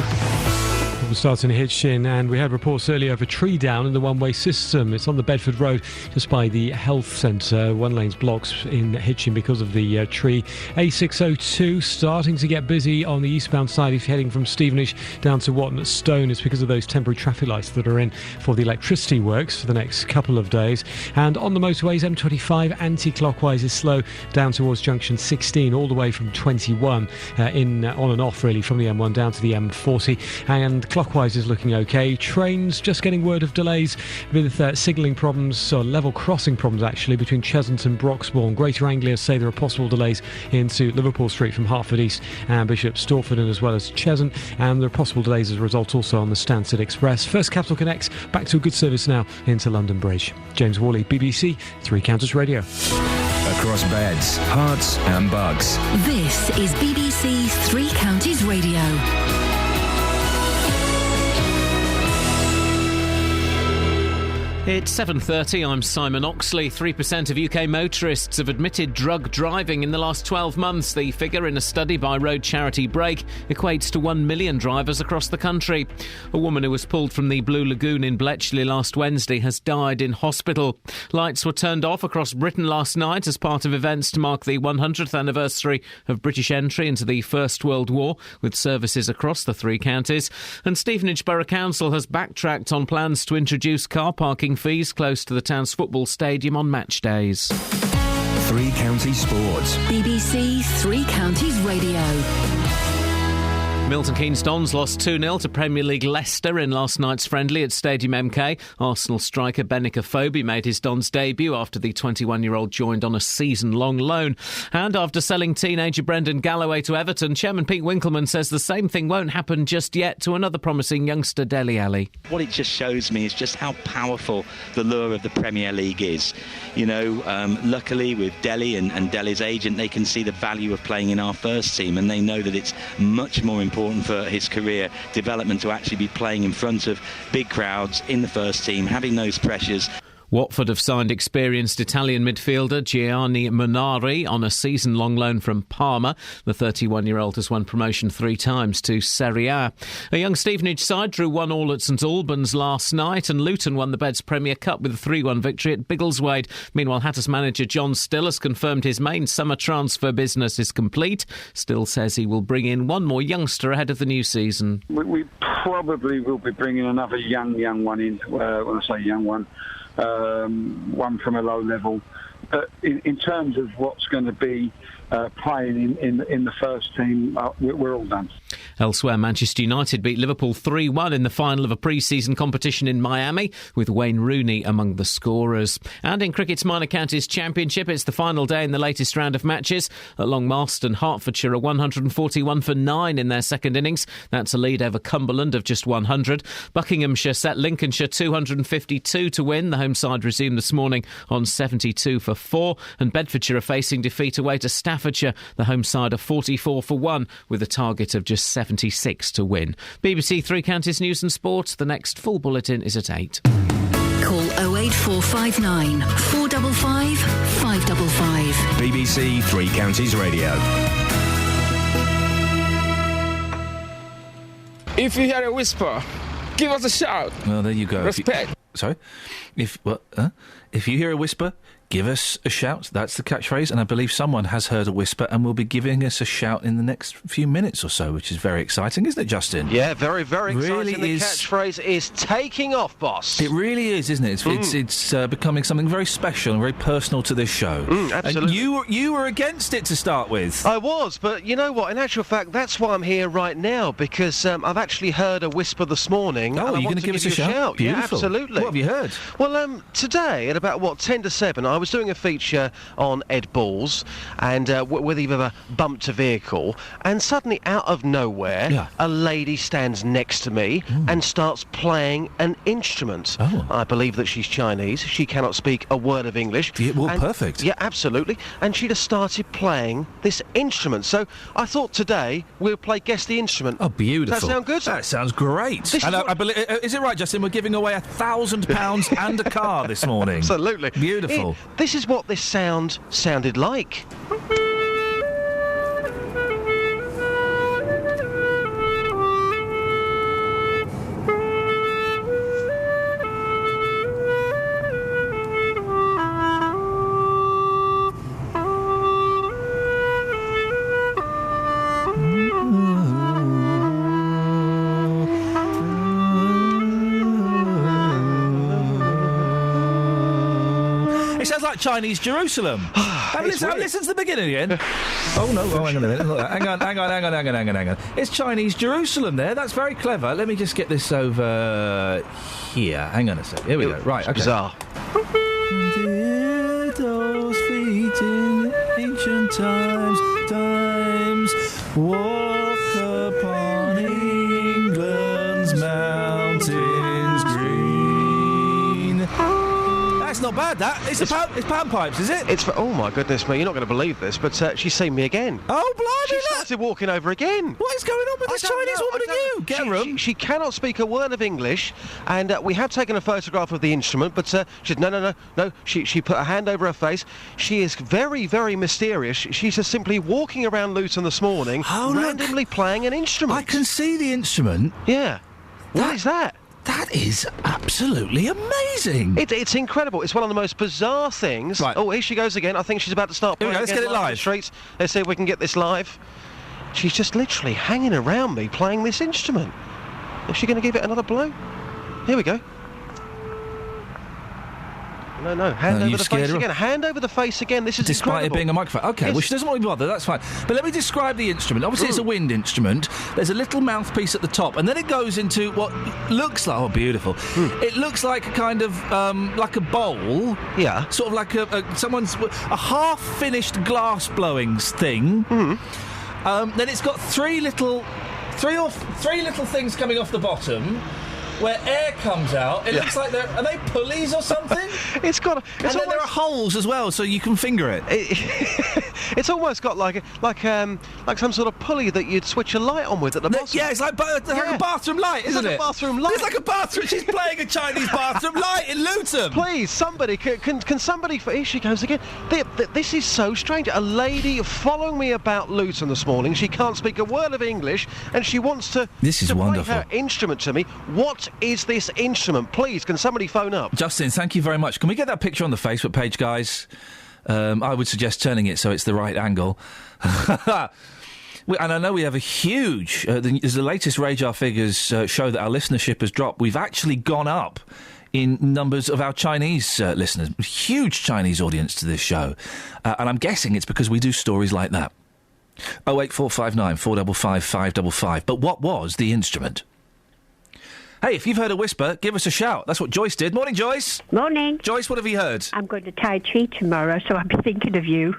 S15: Problem starts in Hitchin, and we had reports earlier of a tree down in the one-way system. It's on the Bedford Road, just by the health centre. One lane's blocked in Hitchin because of the tree. A602 starting to get busy on the eastbound side if you're heading from Stevenage down to Watton at Stone. It's because of those temporary traffic lights that are in for the electricity works for the next couple of days. And on the motorways, M25 anti-clockwise is slow down towards junction 16, all the way from 21 on and off really from the M1 down to the M40, and clockwise is looking okay. Trains just getting word of delays with signalling problems, or level crossing problems actually, between Cheshunt and Broxbourne. Greater Anglia say there are possible delays into Liverpool Street from Hertford East and Bishop Stortford, and as well as Cheshunt, and there are possible delays as a result also on the Stansted Express. First Capital connects back to a good service now into London Bridge. James Worley, BBC Three Counties Radio.
S9: Across beds, hearts and bugs.
S4: This is BBC Three Counties Radio.
S3: It's 7:30, I'm Simon Oxley. 3% of UK motorists have admitted drug driving in the last 12 months. The figure in a study by road charity Break equates to 1 million drivers across the country. A woman who was pulled from the Blue Lagoon in Bletchley last Wednesday has died in hospital. Lights were turned off across Britain last night as part of events to mark the 100th anniversary of British entry into the First World War, with services across the three counties. And Stevenage Borough Council has backtracked on plans to introduce car parking fees close to the town's football stadium on match days.
S9: Three Counties Sports.
S4: BBC Three Counties Radio.
S3: Milton Keynes Dons lost 2-0 to Premier League Leicester in last night's friendly at Stadium MK. Arsenal striker Benik Afobe made his Dons debut after the 21-year-old joined on a season-long loan. And after selling teenager Brendan Galloway to Everton, Chairman Pete Winkleman says the same thing won't happen just yet to another promising youngster, Dele Alli.
S5: What it just shows me is just how powerful the lure of the Premier League is. You know, luckily with Dele and Dele's agent, they can see the value of playing in our first team, and they know that it's much more important for his career development to actually be playing in front of big crowds in the first team, having those pressures.
S3: Watford have signed experienced Italian midfielder Gianni Munari on a season-long loan from Parma. The 31-year-old has won promotion 3 times to Serie A. A young Stevenage side drew 1-1 at St Albans last night, and Luton won the Beds Premier Cup with a 3-1 victory at Biggleswade. Meanwhile, Hatters manager John Still has confirmed his main summer transfer business is complete. Still says he will bring in one more youngster ahead of the new season.
S16: We probably will be bringing another young one in. When I say young one, one from a low level. But in terms of what's going to be playing in the first team, we're all done.
S3: Elsewhere, Manchester United beat Liverpool 3-1 in the final of a pre-season competition in Miami, with Wayne Rooney among the scorers. And in cricket's Minor Counties Championship, it's the final day in the latest round of matches. At Long Marston, Hertfordshire are 141 for 9 in their second innings. That's a lead over Cumberland of just 100. Buckinghamshire set Lincolnshire 252 to win. The home side resumed this morning on 72 for 4. And Bedfordshire are facing defeat away to Staffordshire. The home side are 44 for 1 with a target of just 76 to win. BBC Three Counties News and Sport. The next full bulletin is at 8.
S4: Call 08459 455 555.
S9: BBC Three Counties Radio.
S17: If you hear a whisper, give us a shout.
S8: Well, there you go.
S17: Respect.
S8: Sorry? If you hear a whisper, give us a shout. That's the catchphrase, and I believe someone has heard a whisper and will be giving us a shout in the next few minutes or so, which is very exciting, isn't it, Justin?
S2: Yeah, very, very exciting.
S8: Really
S2: the catchphrase is taking off, boss.
S8: It really is, isn't it? It's becoming something very special and very personal to this show.
S2: Absolutely.
S8: And you were against it to start with.
S2: I was, but you know what? In actual fact, that's why I'm here right now, because I've actually heard a whisper this morning.
S8: Oh, you're going to give us a shout? Beautiful.
S2: Yeah, absolutely.
S8: What have you heard?
S2: Well, today at about 10 to 7, I was doing a feature on Ed Balls and whether you've ever bumped a vehicle, and suddenly out of nowhere a lady stands next to me and starts playing an instrument. I believe that she's Chinese. She cannot speak a word of English.
S8: Perfect.
S2: Yeah, absolutely. And she just started playing this instrument. So I thought today we'll play Guess the Instrument.
S8: Oh, beautiful.
S2: Does that sound good?
S8: That sounds great. And I believe, is it right, Justin? We're giving away £1,000 and a car this morning.
S2: Absolutely.
S8: Beautiful.
S2: This is what this sounded like.
S8: It sounds like Chinese Jerusalem. Listen to the beginning again. Oh, no. Oh, hang on a minute. Look, hang on. It's Chinese Jerusalem there. That's very clever. Let me just get this over here. Hang on a sec. Here we go. Right, okay.
S2: Bizarre.
S8: Those feet in ancient times, walk upon England's mountains green. That's not bad, that. It's panpipes, is it?
S2: It's for, oh my goodness me, you're not going to believe this, but she's seen me again.
S8: Oh, blimey!
S2: She started walking over again.
S8: What is going on with this Chinese woman and you? Get a room.
S2: She cannot speak a word of English, and we have taken a photograph of the instrument, but she said, no. She put her hand over her face. She is very, very mysterious. She's just simply walking around Luton this morning, randomly playing an instrument.
S8: I can see the instrument.
S2: Yeah. What is that?
S8: That is absolutely amazing.
S2: It's incredible. It's one of the most bizarre things.
S8: Right.
S2: Oh, here she goes again. I think she's about to start playing.
S8: Let's get it live.
S2: Streets. Let's see if we can get this live. She's just literally hanging around me playing this instrument. Is she going to give it another blow? Here we go. No. Hand over the face again. Hand over the face again. This is
S8: Despite
S2: incredible.
S8: it being a microphone. Okay, well, she doesn't want to be bothered. That's fine. But let me describe the instrument. Obviously, it's a wind instrument. There's a little mouthpiece at the top, and then it goes into what looks like... Oh, beautiful. It looks like a kind of... like a bowl.
S2: Yeah.
S8: Sort of like a half-finished glass-blowing thing. Then it's got three little things coming off the bottom where air comes out. It looks like are they pulleys or something?
S2: It's got
S8: then there are holes as well, so you can finger it.
S2: It's almost got like some sort of pulley that you'd switch a light on with at the bottom.
S8: Yeah, it's like a bathroom light, isn't it?
S2: It's like a bathroom light.
S8: It's like a bathroom. She's playing a Chinese bathroom light in Luton.
S2: Please, somebody can somebody? Here she goes again. This is so strange. A lady following me about Luton this morning. She can't speak a word of English, and she wants to.
S8: This is wonderful.
S2: Play her instrument to me. What is this instrument? Please, can somebody phone up?
S8: Justin, thank you very much. Can we get that picture on the Facebook page, guys? I would suggest turning it so it's the right angle. And I know we have a huge... as the latest Radar figures show that our listenership has dropped, we've actually gone up in numbers of our Chinese listeners. Huge Chinese audience to this show. And I'm guessing it's because we do stories like that. 08459 455 555. But what was the instrument? Hey, if you've heard a whisper, give us a shout. That's what Joyce did. Morning, Joyce.
S6: Morning.
S8: Joyce, what have you heard?
S6: I'm going to Tai Chi tomorrow, so I'll be thinking of you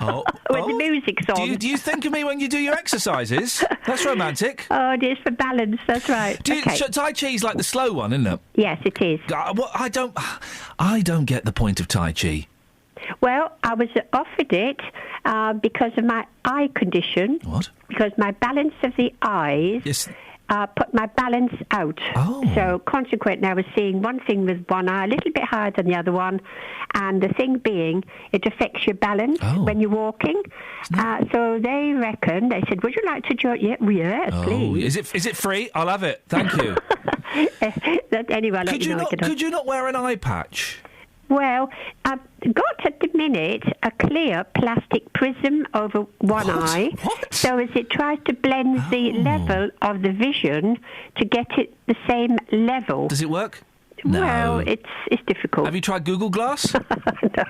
S6: when the music's on.
S8: Do you think of me when you do your exercises? That's romantic.
S6: Oh, it is for balance, that's right.
S8: Tai Chi's like the slow one, isn't it?
S6: Yes, it is.
S8: I don't get the point of Tai Chi.
S6: Well, I was offered it because of my eye condition.
S8: What?
S6: Because my balance of the eyes...
S8: Yes.
S6: Put my balance out.
S8: Oh.
S6: So consequently, I was seeing one thing with one eye a little bit higher than the other one, and the thing being, it affects your balance when you're walking. So they said, would you like to join? Yeah, please.
S8: Is it free? I'll have it. Thank you.
S6: Anyway,
S8: could you not wear an eye patch?
S6: Well, I've got at the minute a clear plastic prism over one eye.
S8: What?
S6: So as it tries to blend the level of the vision to get it the same level.
S8: Does it work?
S6: No. Well, it's difficult.
S8: Have you tried Google Glass?
S6: No,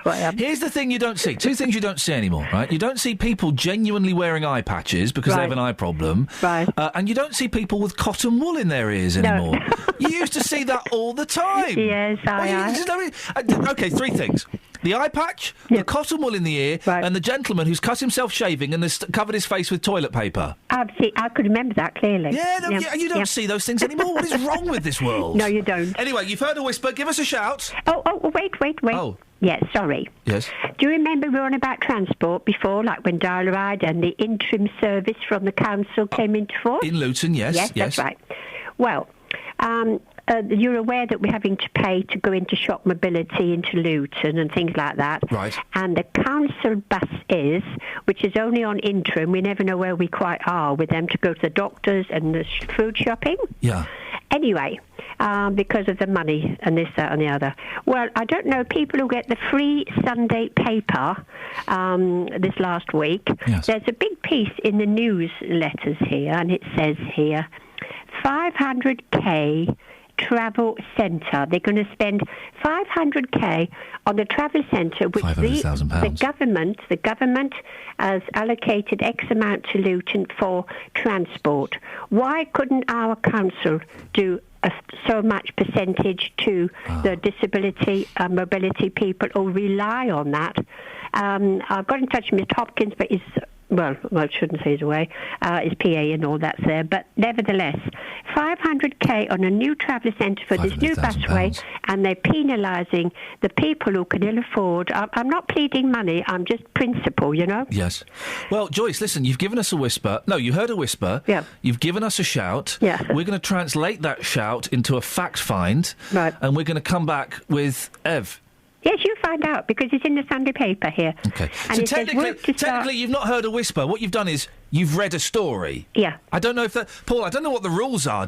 S6: I haven't.
S8: Here's the thing you don't see. Two things you don't see anymore, right? You don't see people genuinely wearing eye patches because they have an eye problem.
S6: Right.
S8: And you don't see people with cotton wool in their ears anymore. No. You used to see that all the time.
S6: Yes,
S8: Okay, three things. The eye patch, the cotton wool in the ear, and the gentleman who's cut himself shaving and has covered his face with toilet paper.
S6: I could remember that clearly.
S8: Yeah, you don't see those things anymore. What is wrong with this world?
S6: No, you don't.
S8: Anyway, you've heard a whisper. Give us a shout.
S6: Oh, wait.
S8: Oh.
S6: Yes, sorry.
S8: Yes.
S6: Do you remember we were on about transport before, like when Dial-A-Ride and the interim service from the council came into force?
S8: In Luton, yes.
S6: Yes, that's right. Well, you're aware that we're having to pay to go into shop mobility into Luton and things like that.
S8: Right.
S6: And the council buses, which is only on interim, we never know where we quite are with them to go to the doctors and the food shopping.
S8: Yeah.
S6: Anyway, because of the money and this, that and the other. Well, I don't know, people who get the free Sunday paper this last week, there's a big piece in the newsletters here, and it says here, 500k travel centre. They're going to spend 500k on the travel centre, which the government has allocated X amount to Luton for transport. Why couldn't our council do so much percentage to the disability mobility people who rely on that? I've got in touch with Mr. Hopkins, but he's well, I shouldn't say he's away. His PA and all that's there, but nevertheless, 500k on a new travel centre for this new busway, and they're penalising the people who can ill afford. I'm not pleading money. I'm just principle, you know.
S8: Yes. Well, Joyce, listen. You've given us a whisper. No, you heard a whisper.
S6: Yeah. You've
S8: given us a shout.
S6: Yeah.
S8: We're going to translate that shout into a fact find.
S6: Right.
S8: And we're going to come back with Ev.
S6: Yes, you find out, because it's in the Sunday paper here.
S8: Okay.
S6: And
S8: so
S6: it says,
S8: technically, you've not heard a whisper. What you've done is you've read a story.
S6: Yeah.
S8: I don't know if that... Paul, I don't know what the rules are.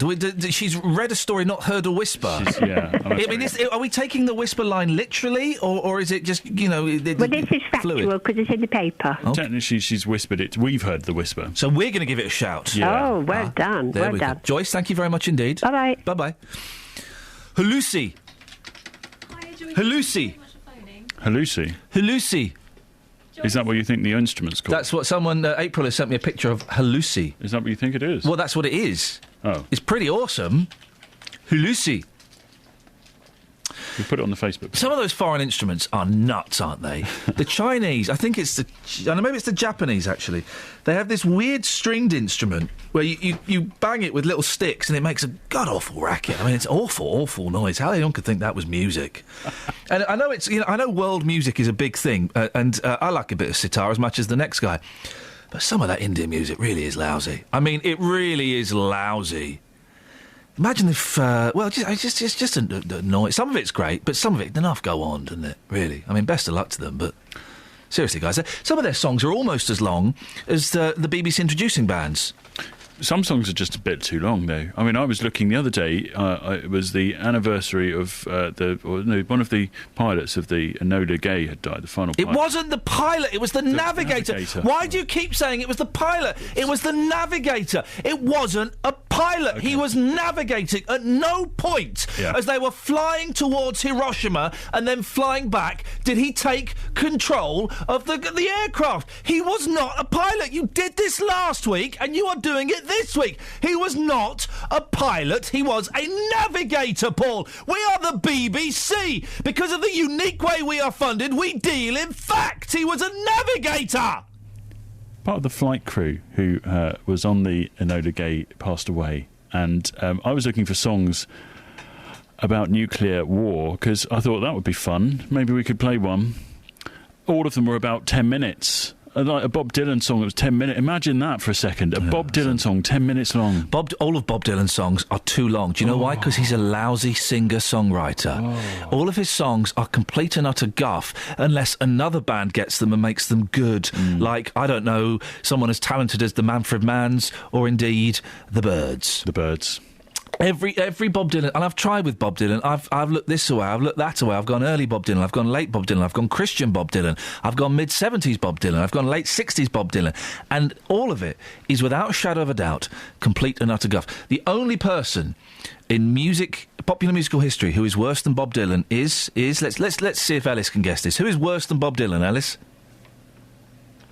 S8: She's read a story, not heard a whisper. I mean, are we taking the whisper line literally, or is it just, you know...
S6: Well, this is factual, because it's in the paper.
S13: Oh. Technically, she's whispered it. We've heard the whisper.
S8: So we're going to give it a shout.
S13: Yeah.
S6: Oh, well done.
S8: There we
S6: done.
S8: Go. Joyce, thank you very much indeed.
S6: Bye-bye.
S8: Bye-bye. Halusi. Halusi. Halusi.
S13: Is that what you think the instrument's called?
S8: That's what someone... April has sent me a picture of Halusi.
S13: Is that what you think it is?
S8: Well, that's what it is.
S13: Oh.
S8: It's pretty awesome. Halusi.
S13: We put it on the Facebook page.
S8: Some of those foreign instruments are nuts, aren't they? The Chinese, I think it's I don't know, maybe it's the Japanese, actually. They have this weird stringed instrument where you bang it with little sticks and it makes a god-awful racket. I mean, it's awful noise. How anyone could think that was music? And I know I know world music is a big thing, and I like a bit of sitar as much as the next guy. But some of that Indian music really is lousy. I mean, it really is lousy. Imagine if, it's just a noise. Some of it's great, but some of it, enough go on, doesn't it? Really. I mean, best of luck to them, but seriously, guys, some of their songs are almost as long as the BBC introducing bands.
S13: Some songs are just a bit too long, though. I mean, I was looking the other day. It was the anniversary of one of the pilots of the Enola Gay had died. The final.
S8: It wasn't the pilot. It was the navigator. Why do you keep saying it was the pilot? It was the navigator. It wasn't a pilot. Okay. He was navigating. At no point, as they were flying towards Hiroshima and then flying back, did he take control of the aircraft. He was not a pilot. You did this last week, and you are doing it this week. He was not a pilot, he was a navigator, Paul. We are the BBC. Because of the unique way we are funded, we deal in fact. He was a navigator.
S13: Part of the flight crew who was on the Enola Gay passed away, and I was looking for songs about nuclear war, because I thought that would be fun. Maybe we could play one. All of them were about 10 minutes. Like a Bob Dylan song that was 10 minutes. Imagine that for a second. A Bob Dylan song, 10 minutes long.
S8: All of Bob Dylan's songs are too long. Do you know why? Because he's a lousy singer-songwriter. All of his songs are complete and utter guff unless another band gets them and makes them good. Like, I don't know, someone as talented as the Manfred Manns or indeed the Byrds.
S13: The Byrds.
S8: Every Bob Dylan, and I've tried with Bob Dylan. I've looked this away, I've looked that away. I've gone early Bob Dylan, I've gone late Bob Dylan, I've gone Christian Bob Dylan, I've gone mid-70s Bob Dylan, I've gone late 60s Bob Dylan, and all of it is without a shadow of a doubt complete and utter guff. The only person in popular musical history who is worse than Bob Dylan is let's see if Ellis can guess this. Who is worse than Bob Dylan, Ellis?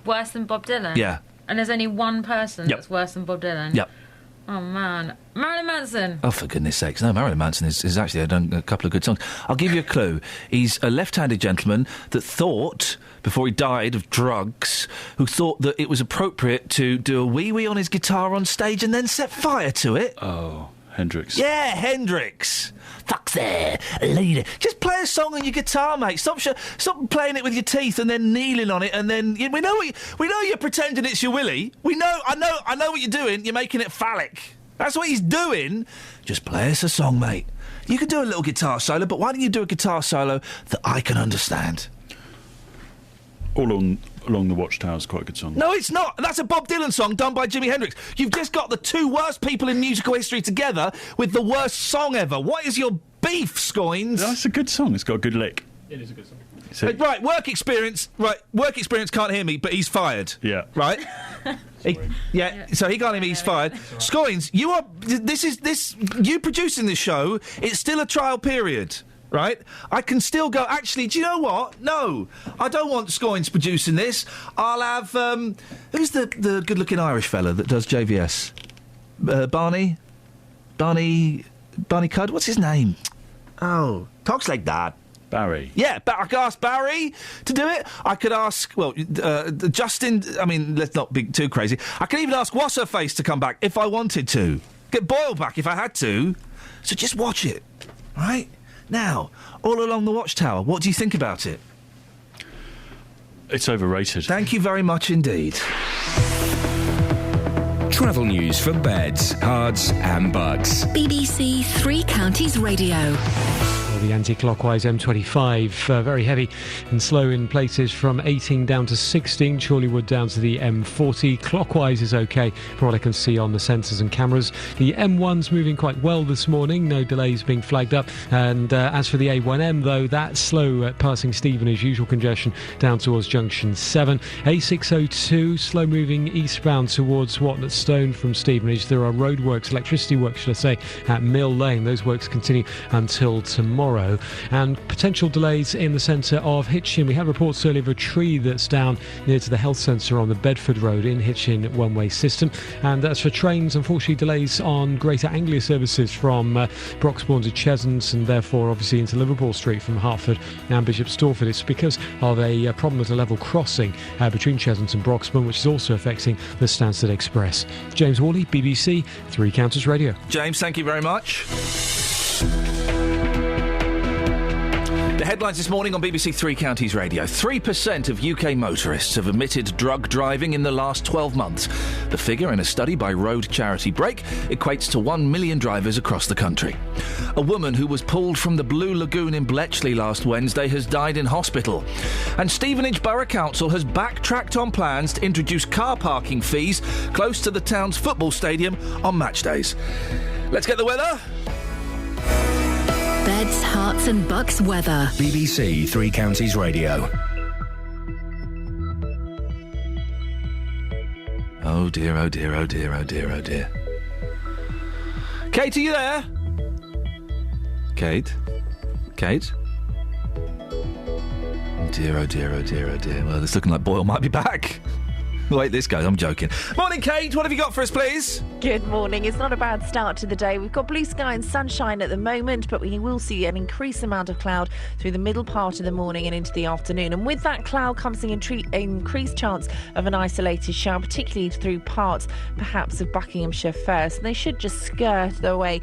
S14: Worse than Bob Dylan?
S8: Yeah.
S14: And there's only one person that's worse than Bob Dylan?
S8: Yep.
S14: Oh, man. Marilyn Manson.
S8: Oh, for goodness sakes. No, Marilyn Manson is actually done a couple of good songs. I'll give you a clue. He's a left-handed gentleman that thought, before he died of drugs, who thought that it was appropriate to do a wee-wee on his guitar on stage and then set fire to it.
S13: Oh, Hendrix.
S8: Yeah, Hendrix. Fuck there, lady. Just play a song on your guitar, mate. Stop playing it with your teeth and then kneeling on it, and then we know you're pretending it's your willy. I know what you're doing. You're making it phallic. That's what he's doing. Just play us a song, mate. You can do a little guitar solo, but why don't you do a guitar solo that I can understand?
S13: Along the Watchtower is quite a good song.
S8: No, it's not. That's a Bob Dylan song done by Jimi Hendrix. You've just got the two worst people in musical history together with the worst song ever. What is your beef, Scoins?
S13: No, it's a good song. It's got a good lick.
S17: It is a good song.
S8: Right, work experience. Right, work experience can't hear me, but he's fired.
S13: Yeah.
S8: Right? So he can't hear me. He's fired. Scoins, you producing this show. It's still a trial period. Right? I can still go, actually, do you know what? No, I don't want Scoins producing this. I'll have, who's the good-looking Irish fella that does JVS? Barney Cudd? What's his name? Oh, talks like that.
S13: Barry.
S8: Yeah, I could ask Barry to do it. I could ask, Justin, I mean, let's not be too crazy. I could even ask What's-Her-Face to come back if I wanted to. Get Boyle back if I had to. So just watch it, right? Now, All Along the Watchtower, what do you think about it?
S13: It's overrated.
S8: Thank you very much indeed.
S9: Travel news for beds, cards and bugs.
S4: BBC Three Counties Radio.
S15: The anti-clockwise M25, very heavy and slow in places from 18 down to 16, Chorleywood down to the M40. Clockwise is okay from what I can see on the sensors and cameras. The M1's moving quite well this morning, no delays being flagged up. And as for the A1M, though, that's slow at passing Stevenage, usual congestion down towards Junction 7. A602, slow moving eastbound towards Watnett Stone from Stevenage. There are roadworks, electricity works, should I say, at Mill Lane. Those works continue until tomorrow. And potential delays in the centre of Hitchin. We had reports earlier of a tree that's down near to the health centre on the Bedford Road in Hitchin one-way system. And as for trains, unfortunately delays on Greater Anglia services from Broxbourne to Cheshunt and therefore obviously into Liverpool Street from Hertford and Bishop Stortford. It's because of a problem at a level crossing between Cheshunt and Broxbourne, which is also affecting the Stansted Express. James Worley, BBC Three Counties Radio.
S8: James, thank you very much. The headlines this morning on BBC Three Counties Radio. 3% of UK motorists have admitted drug driving in the last 12 months. The figure in a study by road charity Break equates to 1 million drivers across the country. A woman who was pulled from the Blue Lagoon in Bletchley last Wednesday has died in hospital. And Stevenage Borough Council has backtracked on plans to introduce car parking fees close to the town's football stadium on match days. Let's get the weather.
S4: Beds, Herts and Bucks weather.
S9: BBC Three Counties Radio.
S8: Oh dear, oh dear, oh dear, oh dear, oh dear. Kate, are you there? Kate? Kate? Oh dear, oh dear, oh dear, oh dear. Well, it's looking like Boyle might be back. Wait, this goes. I'm joking. Morning, Kate. What have you got for us, please?
S10: Good morning. It's not a bad start to the day. We've got blue sky and sunshine at the moment, but we will see an increased amount of cloud through the middle part of the morning and into the afternoon. And with that cloud comes an increased chance of an isolated shower, particularly through parts, perhaps, of Buckinghamshire first. And they should just skirt their way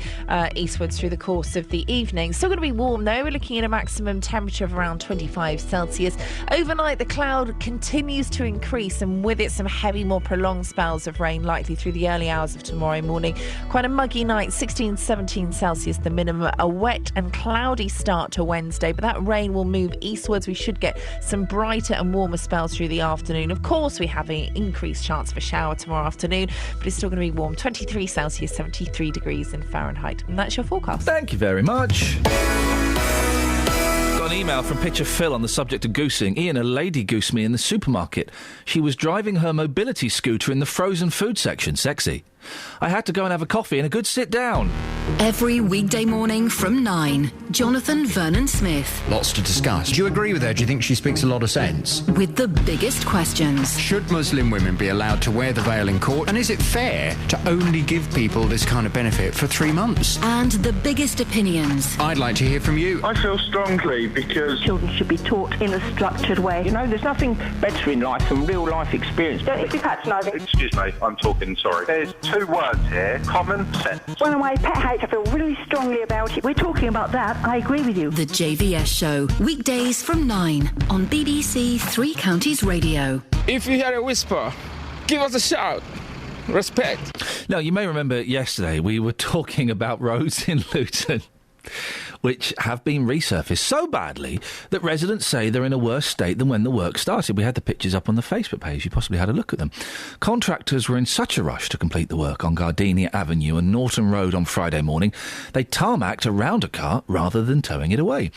S10: eastwards through the course of the evening. Still going to be warm, though. We're looking at a maximum temperature of around 25 Celsius. Overnight, the cloud continues to increase, and with it, some heavy, more prolonged spells of rain likely through the early hours of tomorrow morning. Quite a muggy night, 16, 17 Celsius the minimum. A wet and cloudy start to Wednesday, but that rain will move eastwards. We should get some brighter and warmer spells through the afternoon. Of course, we have an increased chance of a shower tomorrow afternoon, but it's still going to be warm. 23 Celsius, 73 degrees in Fahrenheit. And that's your forecast.
S8: Thank you very much. Got an email from Pitcher Phil on the subject of goosing. Iain, a lady goosed me in the supermarket. She was driving her mobility scooter in the frozen food section. Sexy. I had to go and have a coffee and a good sit down.
S4: Every weekday morning from 9, Jonathan Vernon Smith.
S11: Lots to discuss. Do you agree with her? Do you think she speaks a lot of sense?
S4: With the biggest questions.
S11: Should Muslim women be allowed to wear the veil in court? And is it fair to only give people this kind of benefit for 3 months?
S4: And the biggest opinions.
S11: I'd like to hear from you.
S12: I feel strongly because
S18: children should be taught in a structured way.
S12: You know, there's nothing better in life than real life experience.
S18: Don't be patronising.
S12: Excuse me, I'm talking, sorry. There's 2 words here, common sense.
S18: One of my pet hates, I feel really strongly about it. We're talking about that, I agree with you.
S4: The JVS Show, weekdays from 9 on BBC Three Counties Radio.
S17: If you hear a whisper, give us a shout. Respect.
S8: Now, you may remember yesterday we were talking about roads in Luton which have been resurfaced so badly that residents say they're in a worse state than when the work started. We had the pictures up on the Facebook page. You possibly had a look at them. Contractors were in such a rush to complete the work on Gardenia Avenue and Norton Road on Friday morning, they tarmacked around a car rather than towing it away.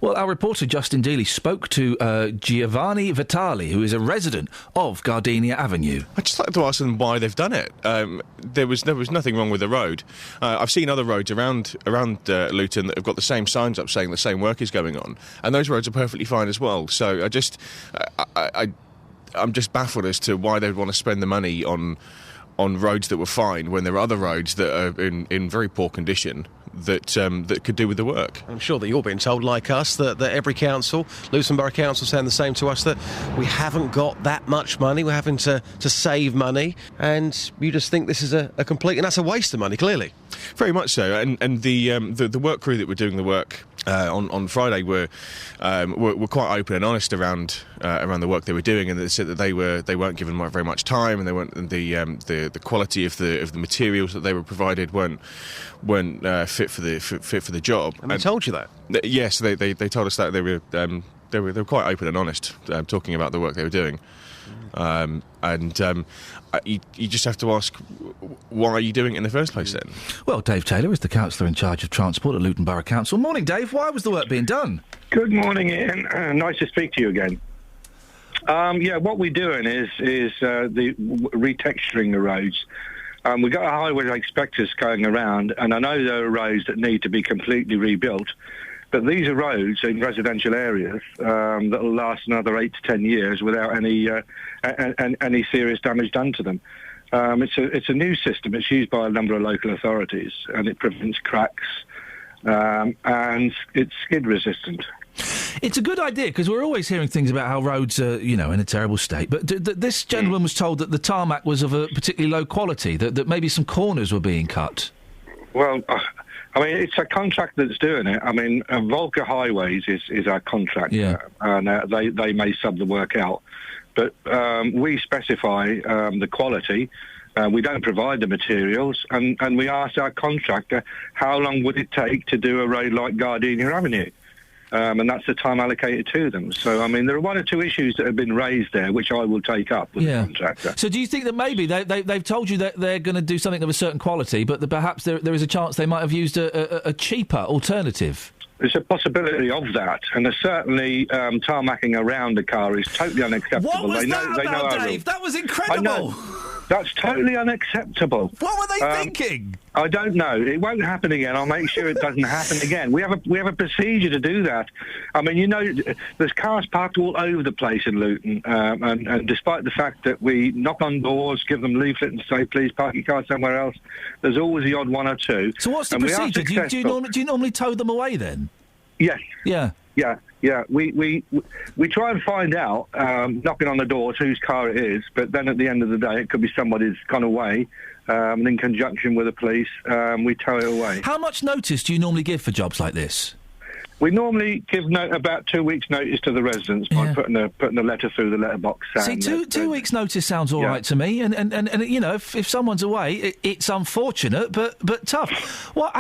S8: Well, our reporter Justin Dealey spoke to Giovanni Vitali, who is a resident of Gardenia Avenue.
S7: I'd just like to ask them why they've done it. There was nothing wrong with the road. I've seen other roads around Luton that have got the same signs up saying the same work is going on, and those roads are perfectly fine as well. So I'm just baffled as to why they'd want to spend the money on roads that were fine when there are other roads that are in very poor condition that could do with the work.
S2: I'm sure that you're being told, like us, that every council, Luton Borough Council, saying the same to us, that we haven't got that much money, we're having to save money, and you just think this is a complete and utter waste of money, clearly.
S7: Very much so, and the work crew that were doing the work on Friday were quite open and honest around the work they were doing, and they said that they weren't given very much time, and they weren't the quality of the materials that they were provided weren't fit for the job.
S2: And they told you that?
S7: Yes, they told us that. They were quite open and honest, talking about the work they were doing. You just have to ask, why are you doing it in the first place then?
S8: Well, Dave Taylor is the councillor in charge of transport at Luton Borough Council. Morning, Dave. Why was the work being done?
S19: Good morning, Ian. Nice to speak to you again. What we're doing is the retexturing the roads. We've got a highway inspectors going around, and I know there are roads that need to be completely rebuilt, but these are roads in residential areas that will last another 8 to 10 years without any serious damage done to them. It's a new system. It's used by a number of local authorities, and it prevents cracks, and it's skid resistant.
S8: It's a good idea, because we're always hearing things about how roads are, in a terrible state. But this gentleman was told that the tarmac was of a particularly low quality, that maybe some corners were being cut.
S19: Well, it's a contractor that's doing it. Volker Highways is our contractor, and they may sub the work out. But we specify the quality. We don't provide the materials, and we ask our contractor how long would it take to do a road like Gardenia Avenue. And that's the time allocated to them. So, there are one or two issues that have been raised there, which I will take up with the contractor.
S8: So do you think that maybe they've told you that they're going to do something of a certain quality, but that perhaps there is a chance they might have used a cheaper alternative?
S19: There's a possibility of that, and there's certainly tarmacking around the car is totally unacceptable.
S8: What was that about, Dave? That was incredible!
S19: That's totally unacceptable.
S8: What were they thinking?
S19: I don't know. It won't happen again. I'll make sure it doesn't happen again. We have a procedure to do that. There's cars parked all over the place in Luton, and despite the fact that we knock on doors, give them leaflet and say, please park your car somewhere else, there's always the odd one or two.
S8: So what's the procedure? Do you normally tow them away then?
S19: Yes.
S8: Yeah.
S19: Yeah, we try and find out, knocking on the doors, whose car it is, but then at the end of the day, it could be somebody's gone away, and in conjunction with the police, we tow it away.
S8: How much notice do you normally give for jobs like this?
S19: We normally give about 2 weeks' notice to the residents by putting a letter through the letterbox.
S8: See, two weeks' notice sounds all right to me, and if someone's away, it's unfortunate, but tough. Well,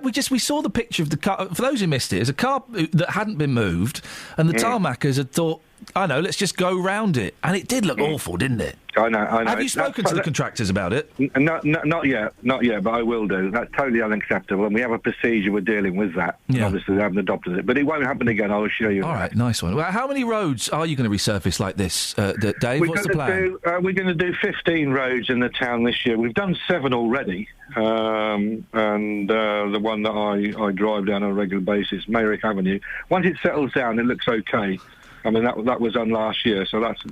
S8: we saw the picture of the car. For those who missed it, it's a car that hadn't been moved, and the tarmackers had thought, let's just go round it, and it did look awful, didn't it?
S19: I know.
S8: Have you spoken to the contractors about it?
S19: Not yet, but I will do. That's totally unacceptable, and we have a procedure we're dealing with that.
S8: Yeah.
S19: Obviously, they haven't adopted it, but it won't happen again, I will assure you.
S8: All right, nice one. Well, how many roads are you going to resurface like this, Dave? What's the plan?
S19: We're going to do 15 roads in the town this year. We've done 7 already, and the one that I drive down on a regular basis, Merrick Avenue. Once it settles down, it looks okay. That was done last year, so that's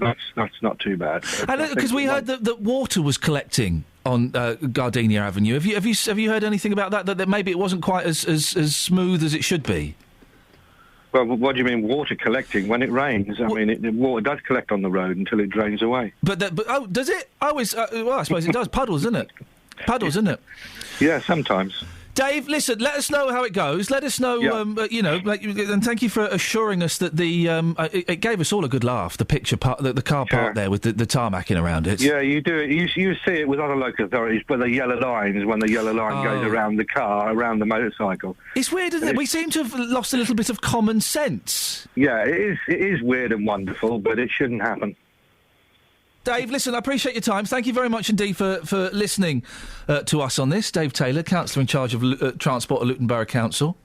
S19: not too bad.
S8: And because we heard that water was collecting on Gardenia Avenue. Have you heard anything about that? That maybe it wasn't quite as smooth as it should be.
S19: Well, what do you mean water collecting? When it rains, the water does collect on the road until it drains away.
S8: But does it? I suppose it does. Puddles, isn't it? Puddles, isn't it?
S19: Yeah, sometimes.
S8: Dave, listen, let us know how it goes. Let us know, and thank you for assuring us that it gave us all a good laugh, the picture part, the car park there with the tarmacking around it.
S19: Yeah, you do it. You see it with other local authorities, but the yellow lines, when the yellow line goes around the car, around the motorcycle.
S8: It's weird, isn't it? We seem to have lost a little bit of common sense.
S19: Yeah, it is weird and wonderful, but it shouldn't happen.
S8: Dave, listen, I appreciate your time. Thank you very much indeed for listening to us on this. Dave Taylor, councillor in charge of transport at Luton Borough Council.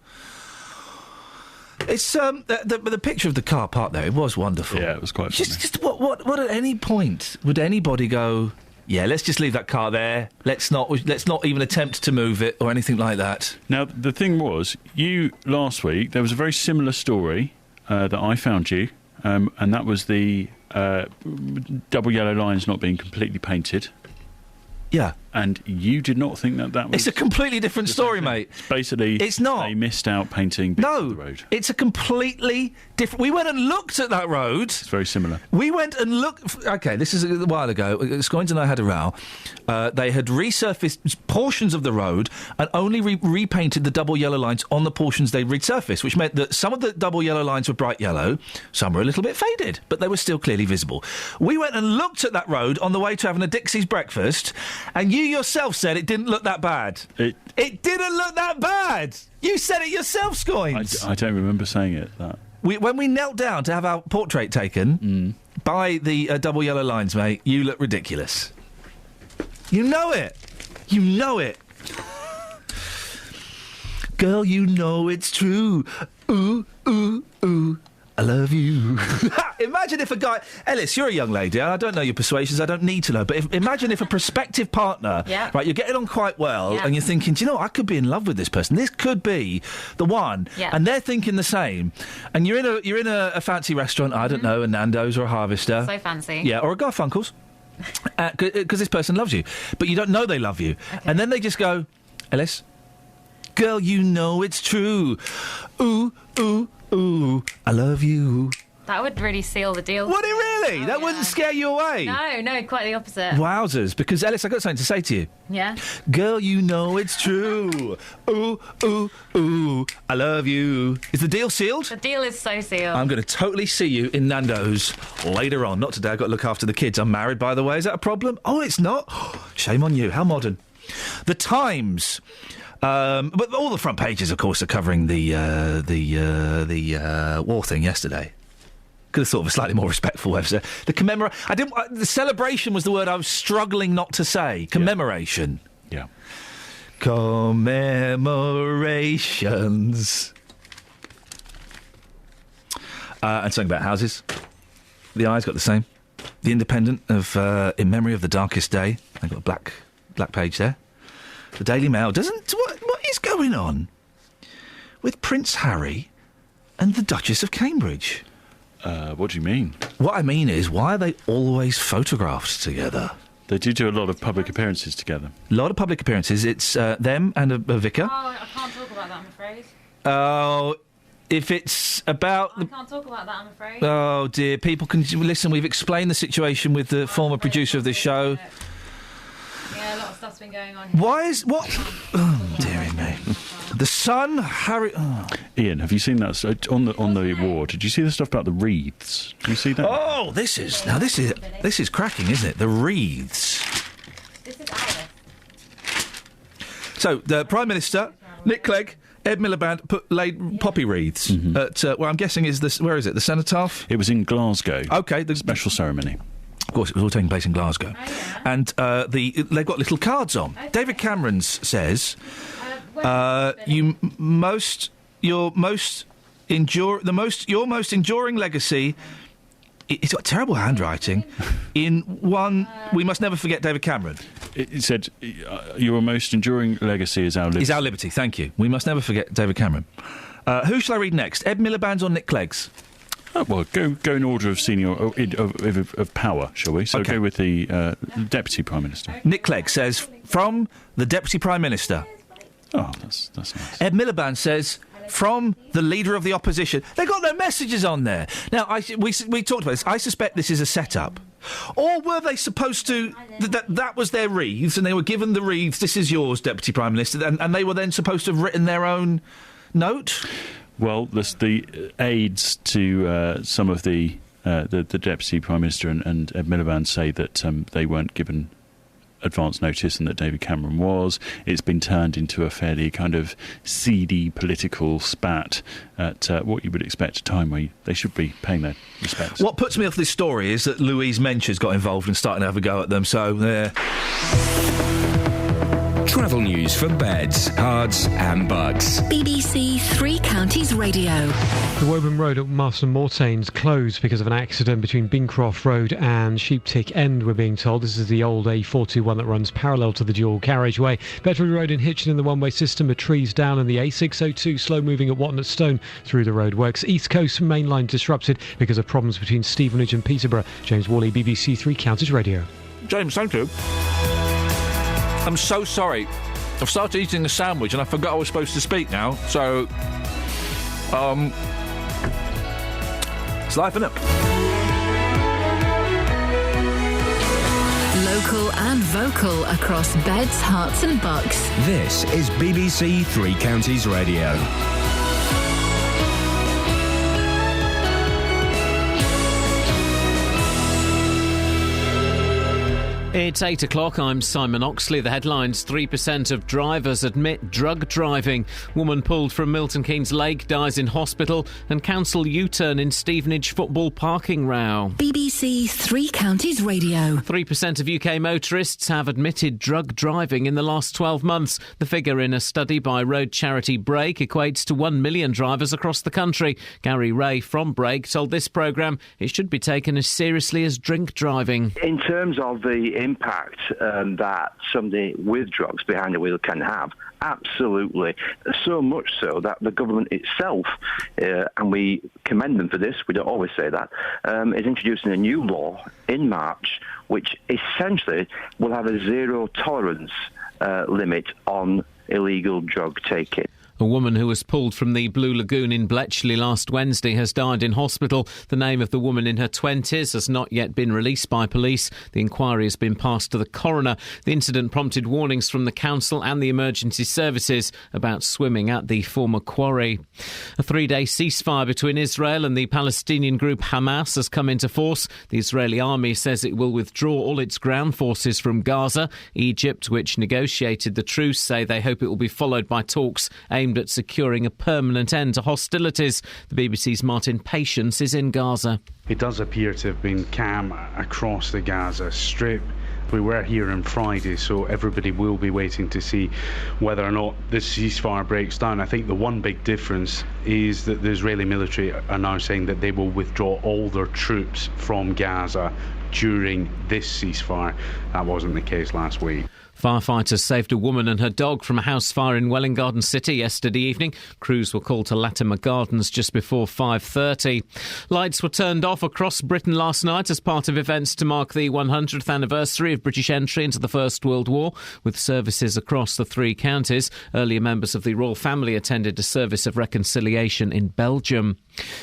S8: It's the picture of the car park there. It was wonderful.
S13: Yeah, it was quite funny.
S8: Just what at any point would anybody go? Yeah, let's just leave that car there. Let's not even attempt to move it or anything like that.
S13: Now, the thing was, last week there was a very similar story that I found you, and that was the double yellow lines not being completely painted.
S8: Yeah.
S13: And you did not think that was...
S8: It's a completely different story, mate.
S13: Basically,
S8: it's not.
S13: They missed out painting bits of the road.
S8: It's a completely different... We went and looked at that road.
S13: It's very similar.
S8: We went and looked... OK, this is a while ago. Scoins and I had a row. They had resurfaced portions of the road and only repainted the double yellow lines on the portions they'd resurfaced, which meant that some of the double yellow lines were bright yellow, some were a little bit faded, but they were still clearly visible. We went and looked at that road on the way to having a Dixie's breakfast, and you yourself said it didn't look that bad. It didn't look that bad. You said it yourself, Scoins.
S13: I don't remember saying it.
S8: When we knelt down to have our portrait taken by the double yellow lines, mate, you look ridiculous. You know it. You know it. Girl, you know it's true. Ooh, ooh, ooh. I love you. Imagine if a guy... Ellis, you're a young lady. I don't know your persuasions. I don't need to know. But imagine if a prospective partner...
S14: Yeah.
S8: Right, you're getting on quite well,
S14: Yeah.
S8: and you're thinking, do you know what? I could be in love with this person. This could be the one.
S14: Yeah.
S8: And they're thinking the same. And you're in a fancy restaurant, I don't know, a Nando's or a Harvester.
S14: So fancy.
S8: Yeah, or a Garfunkel's. Because this person loves you. But you don't know they love you. Okay. And then they just go, Ellis, girl, you know it's true. Ooh, ooh, ooh, I love you.
S14: That would really seal the deal.
S8: Would it really? That wouldn't scare you away?
S14: No, quite the opposite.
S8: Wowzers. Because, Ellis, I've got something to say to you.
S14: Yeah?
S8: Girl, you know it's true. Ooh, ooh, ooh, I love you. Is the deal sealed?
S14: The deal is so sealed.
S8: I'm going to totally see you in Nando's later on. Not today, I've got to look after the kids. I'm married, by the way. Is that a problem? Oh, it's not? Shame on you. How modern. The Times... but all the front pages, of course, are covering the war thing yesterday. Could have thought of a slightly more respectful website. The celebration was the word I was struggling not to say. Commemoration.
S13: Yeah.
S8: Commemorations. And something about houses. The Eye's got the same. The Independent of In Memory of the Darkest Day. They've got a black page there. The Daily Mail doesn't... What is going on with Prince Harry and the Duchess of Cambridge?
S13: What do you mean?
S8: What I mean is, why are they always photographed together?
S13: They do a lot of public appearances together.
S8: A lot of public appearances. It's them and a vicar.
S14: Oh, I can't talk about that, I'm afraid.
S8: Oh, if it's about...
S14: I can't talk about that, I'm afraid.
S8: Oh, dear. People can... Listen, we've explained the situation with the former producer of this show.
S14: Yeah, a lot of stuff's been going on here.
S8: Why is... What? Oh, dearie me. The Sun, Harry... Oh.
S13: Ian, have you seen that on the war? Did you see the stuff about the wreaths? Did you see that?
S8: Oh, this is cracking, isn't it? The wreaths.
S14: This is Alice.
S8: So the Prime Minister, Nick Clegg, Ed Miliband laid poppy wreaths at I'm guessing is this. Where is it? The Cenotaph.
S13: It was in Glasgow.
S8: Okay,
S13: the special ceremony.
S8: Of course, it was all taking place in Glasgow, and they've got little cards on. Okay. David Cameron says, your most enduring legacy. It's got terrible handwriting. In one, we must never forget David Cameron.
S13: It said, your most enduring legacy is our liberty.
S8: Is our liberty, thank you. We must never forget David Cameron. Who shall I read next? Ed Miliband's or Nick Clegg's?
S13: Oh, well, go in order of senior of power, shall we? So
S8: okay.
S13: Go with the Deputy Prime Minister.
S8: Nick Clegg says, from the Deputy Prime Minister.
S13: Oh, that's nice.
S8: Ed Miliband says, from the Leader of the Opposition. They've got no messages on there. Now, we talked about this. I suspect this is a setup. Or were they supposed to... That was their wreaths, and they were given the wreaths, this is yours, Deputy Prime Minister, and they were then supposed to have written their own note?
S13: Well, the aides to some of the Deputy Prime Minister and Ed Miliband say that they weren't given advance notice and that David Cameron was. It's been turned into a fairly kind of seedy political spat at what you would expect at a time where they should be paying their respects.
S8: What puts me off this story is that Louise Mencher's got involved and starting to have a go at them, so...
S9: Travel news for beds, cards and bugs.
S4: BBC Three Counties Radio.
S15: The Woburn Road at Marston Mortain's closed because of an accident between Bincroft Road and Sheeptick End, we're being told. This is the old A421 that runs parallel to the dual carriageway. Bedford Road in Hitchin in the one-way system, a tree's down, and the A602 slow-moving at Watton Stone through the roadworks. East Coast main line disrupted because of problems between Stevenage and Peterborough. James Worley, BBC Three Counties Radio.
S8: James, thank you. I'm so sorry. I've started eating a sandwich and I forgot I was supposed to speak now. So, it's life, isn't it?
S4: Local and vocal across beds, hearts and bucks.
S9: This is BBC Three Counties Radio.
S3: It's 8 o'clock. I'm Simon Oxley. The headlines: 3% of drivers admit drug driving. Woman pulled from Milton Keynes Lake dies in hospital. And council U-turn in Stevenage football parking row.
S4: BBC Three Counties Radio.
S3: 3% of UK motorists have admitted drug driving in the last 12 months. The figure in a study by road charity Brake equates to 1 million drivers across the country. Gary Ray from Brake told this programme it should be taken as seriously as drink driving.
S20: In terms of the impact that somebody with drugs behind the wheel can have, absolutely. So much so that the government itself, and we commend them for this, we don't always say that, is introducing a new law in March which essentially will have a zero tolerance limit on illegal drug taking.
S3: A woman who was pulled from the Blue Lagoon in Bletchley last Wednesday has died in hospital. The name of the woman in her 20s has not yet been released by police. The inquiry has been passed to the coroner. The incident prompted warnings from the council and the emergency services about swimming at the former quarry. A 3-day ceasefire between Israel and the Palestinian group Hamas has come into force. The Israeli army says it will withdraw all its ground forces from Gaza. Egypt, which negotiated the truce, say they hope it will be followed by talks aimed at securing a permanent end to hostilities. The BBC's Martin Patience is in Gaza.
S22: It does appear to have been calm across the Gaza Strip. We were here on Friday, so everybody will be waiting to see whether or not this ceasefire breaks down. I think the one big difference is that the Israeli military are now saying that they will withdraw all their troops from Gaza during this ceasefire. That wasn't the case last week.
S3: Firefighters saved a woman and her dog from a house fire in Welwyn Garden City yesterday evening. Crews were called to Latimer Gardens just before 5:30. Lights were turned off across Britain last night as part of events to mark the 100th anniversary of British entry into the First World War, with services across the three counties. Earlier members of the royal family attended a service of reconciliation in Belgium.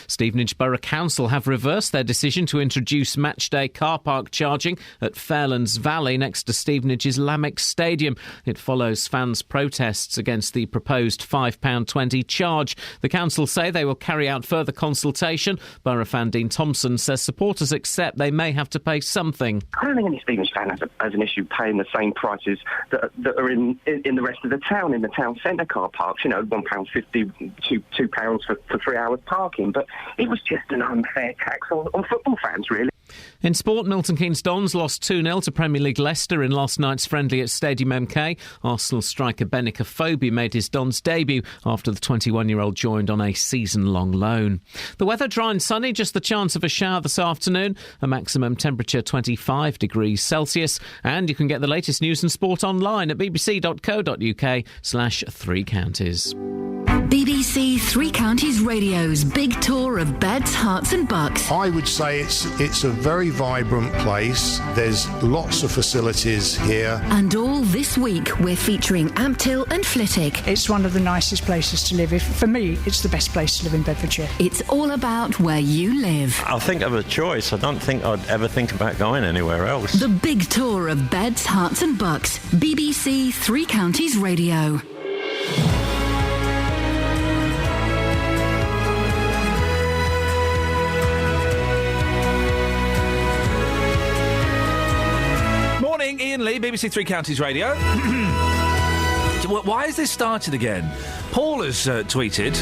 S3: Stevenage Borough Council have reversed their decision to introduce matchday car park charging at Fairlands Valley next to Stevenage's Lamex Stadium. It follows fans' protests against the proposed £5.20 charge. The council say they will carry out further consultation. Borough fan Dean Thompson says supporters accept they may have to pay something.
S1: I don't think any Stevenage fan has an issue paying the same prices that are in the rest of the town, in the town centre car parks, you know, £1.50, £2 for 3 hours parking. But it was just an unfair tax on football fans, really.
S3: In sport, Milton Keynes Dons lost 2-0 to Premier League Leicester in last night's friendly at Stadium MK. Arsenal striker Benik Afobe made his Dons debut after the 21-year-old joined on a season-long loan. The weather dry and sunny, just the chance of a shower this afternoon. A maximum temperature 25 degrees Celsius. And you can get the latest news and sport online at bbc.co.uk/3 counties.
S4: BBC Three Counties Radio's big tour of beds, hearts and bucks.
S23: I would say it's a very vibrant place. There's lots of facilities here.
S4: And all this week we're featuring Ampthill and Flitwick.
S24: It's one of the nicest places to live. For me, it's the best place to live in Bedfordshire.
S4: It's all about where you live.
S25: I'll think of a choice. I don't think I'd ever think about going anywhere else.
S4: The big tour of beds, hearts and bucks. BBC Three Counties Radio.
S8: Iain Lee, BBC Three Counties Radio. Why has this started again? Paul has tweeted,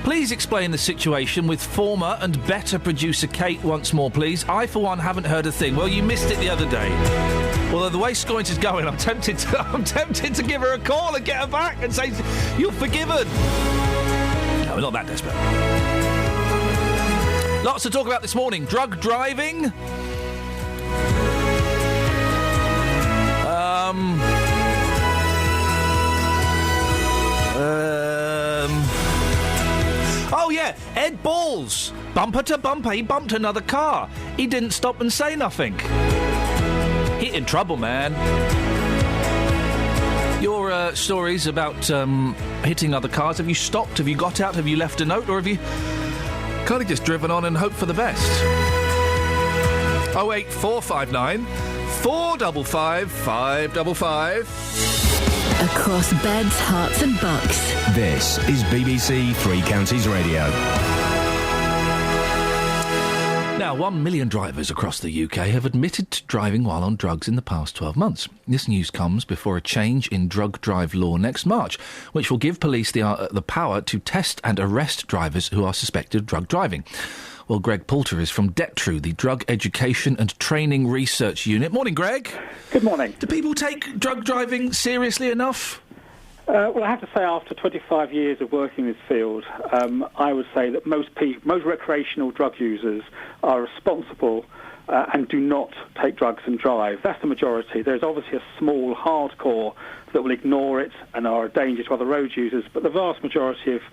S8: Please explain the situation with former and better producer Kate once more, please. I, for one, haven't heard a thing. Well, you missed it the other day. Although the way Scoins is going, I'm tempted to give her a call and get her back and say, you're forgiven. No, we're not that desperate. Lots to talk about this morning. Drug driving. Oh, yeah, Ed Balls. Bumper to bumper, he bumped another car. He didn't stop and say nothing. He in trouble, man. Your stories about hitting other cars, have you stopped? Have you got out? Have you left a note? Or have you kind of just driven on and hoped for the best? 08459 455 555.
S4: Across beds, hearts and bucks.
S9: This is BBC Three Counties Radio.
S8: Now, 1 million drivers across the UK have admitted to driving while on drugs in the past 12 months. This news comes before a change in drug drive law next March, which will give police the power to test and arrest drivers who are suspected of drug driving. Well, Greg Poulter is from DECTRU, the Drug Education and Training Research Unit. Morning, Greg.
S5: Good morning.
S8: Do people take drug driving seriously enough?
S5: Well, I have to say, after 25 years of working in this field, I would say that most recreational drug users are responsible and do not take drugs and drive. That's the majority. There's obviously a small hardcore that will ignore it and are a danger to other road users, but the vast majority of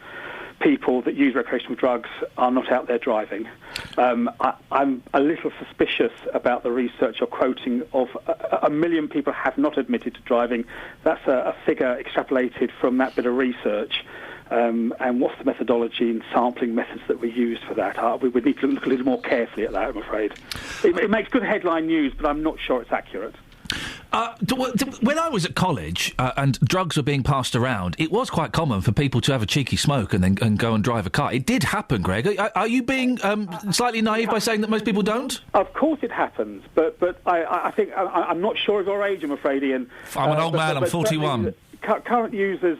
S5: people that use recreational drugs are not out there driving. I'm a little suspicious about the research you're quoting of 1 million people have not admitted to driving. That's a figure extrapolated from that bit of research. And what's the methodology and sampling methods that we use for that? We would need to look a little more carefully at that, I'm afraid. It makes good headline news, but I'm not sure it's accurate.
S8: When I was at college and drugs were being passed around, it was quite common for people to have a cheeky smoke and then go and drive a car. It did happen, Greg. Are you being slightly naive by saying that most people don't?
S5: Of course it happens, but I think I'm not sure of your age, I'm afraid, Ian.
S8: I'm an old man. I'm 41.
S5: Current users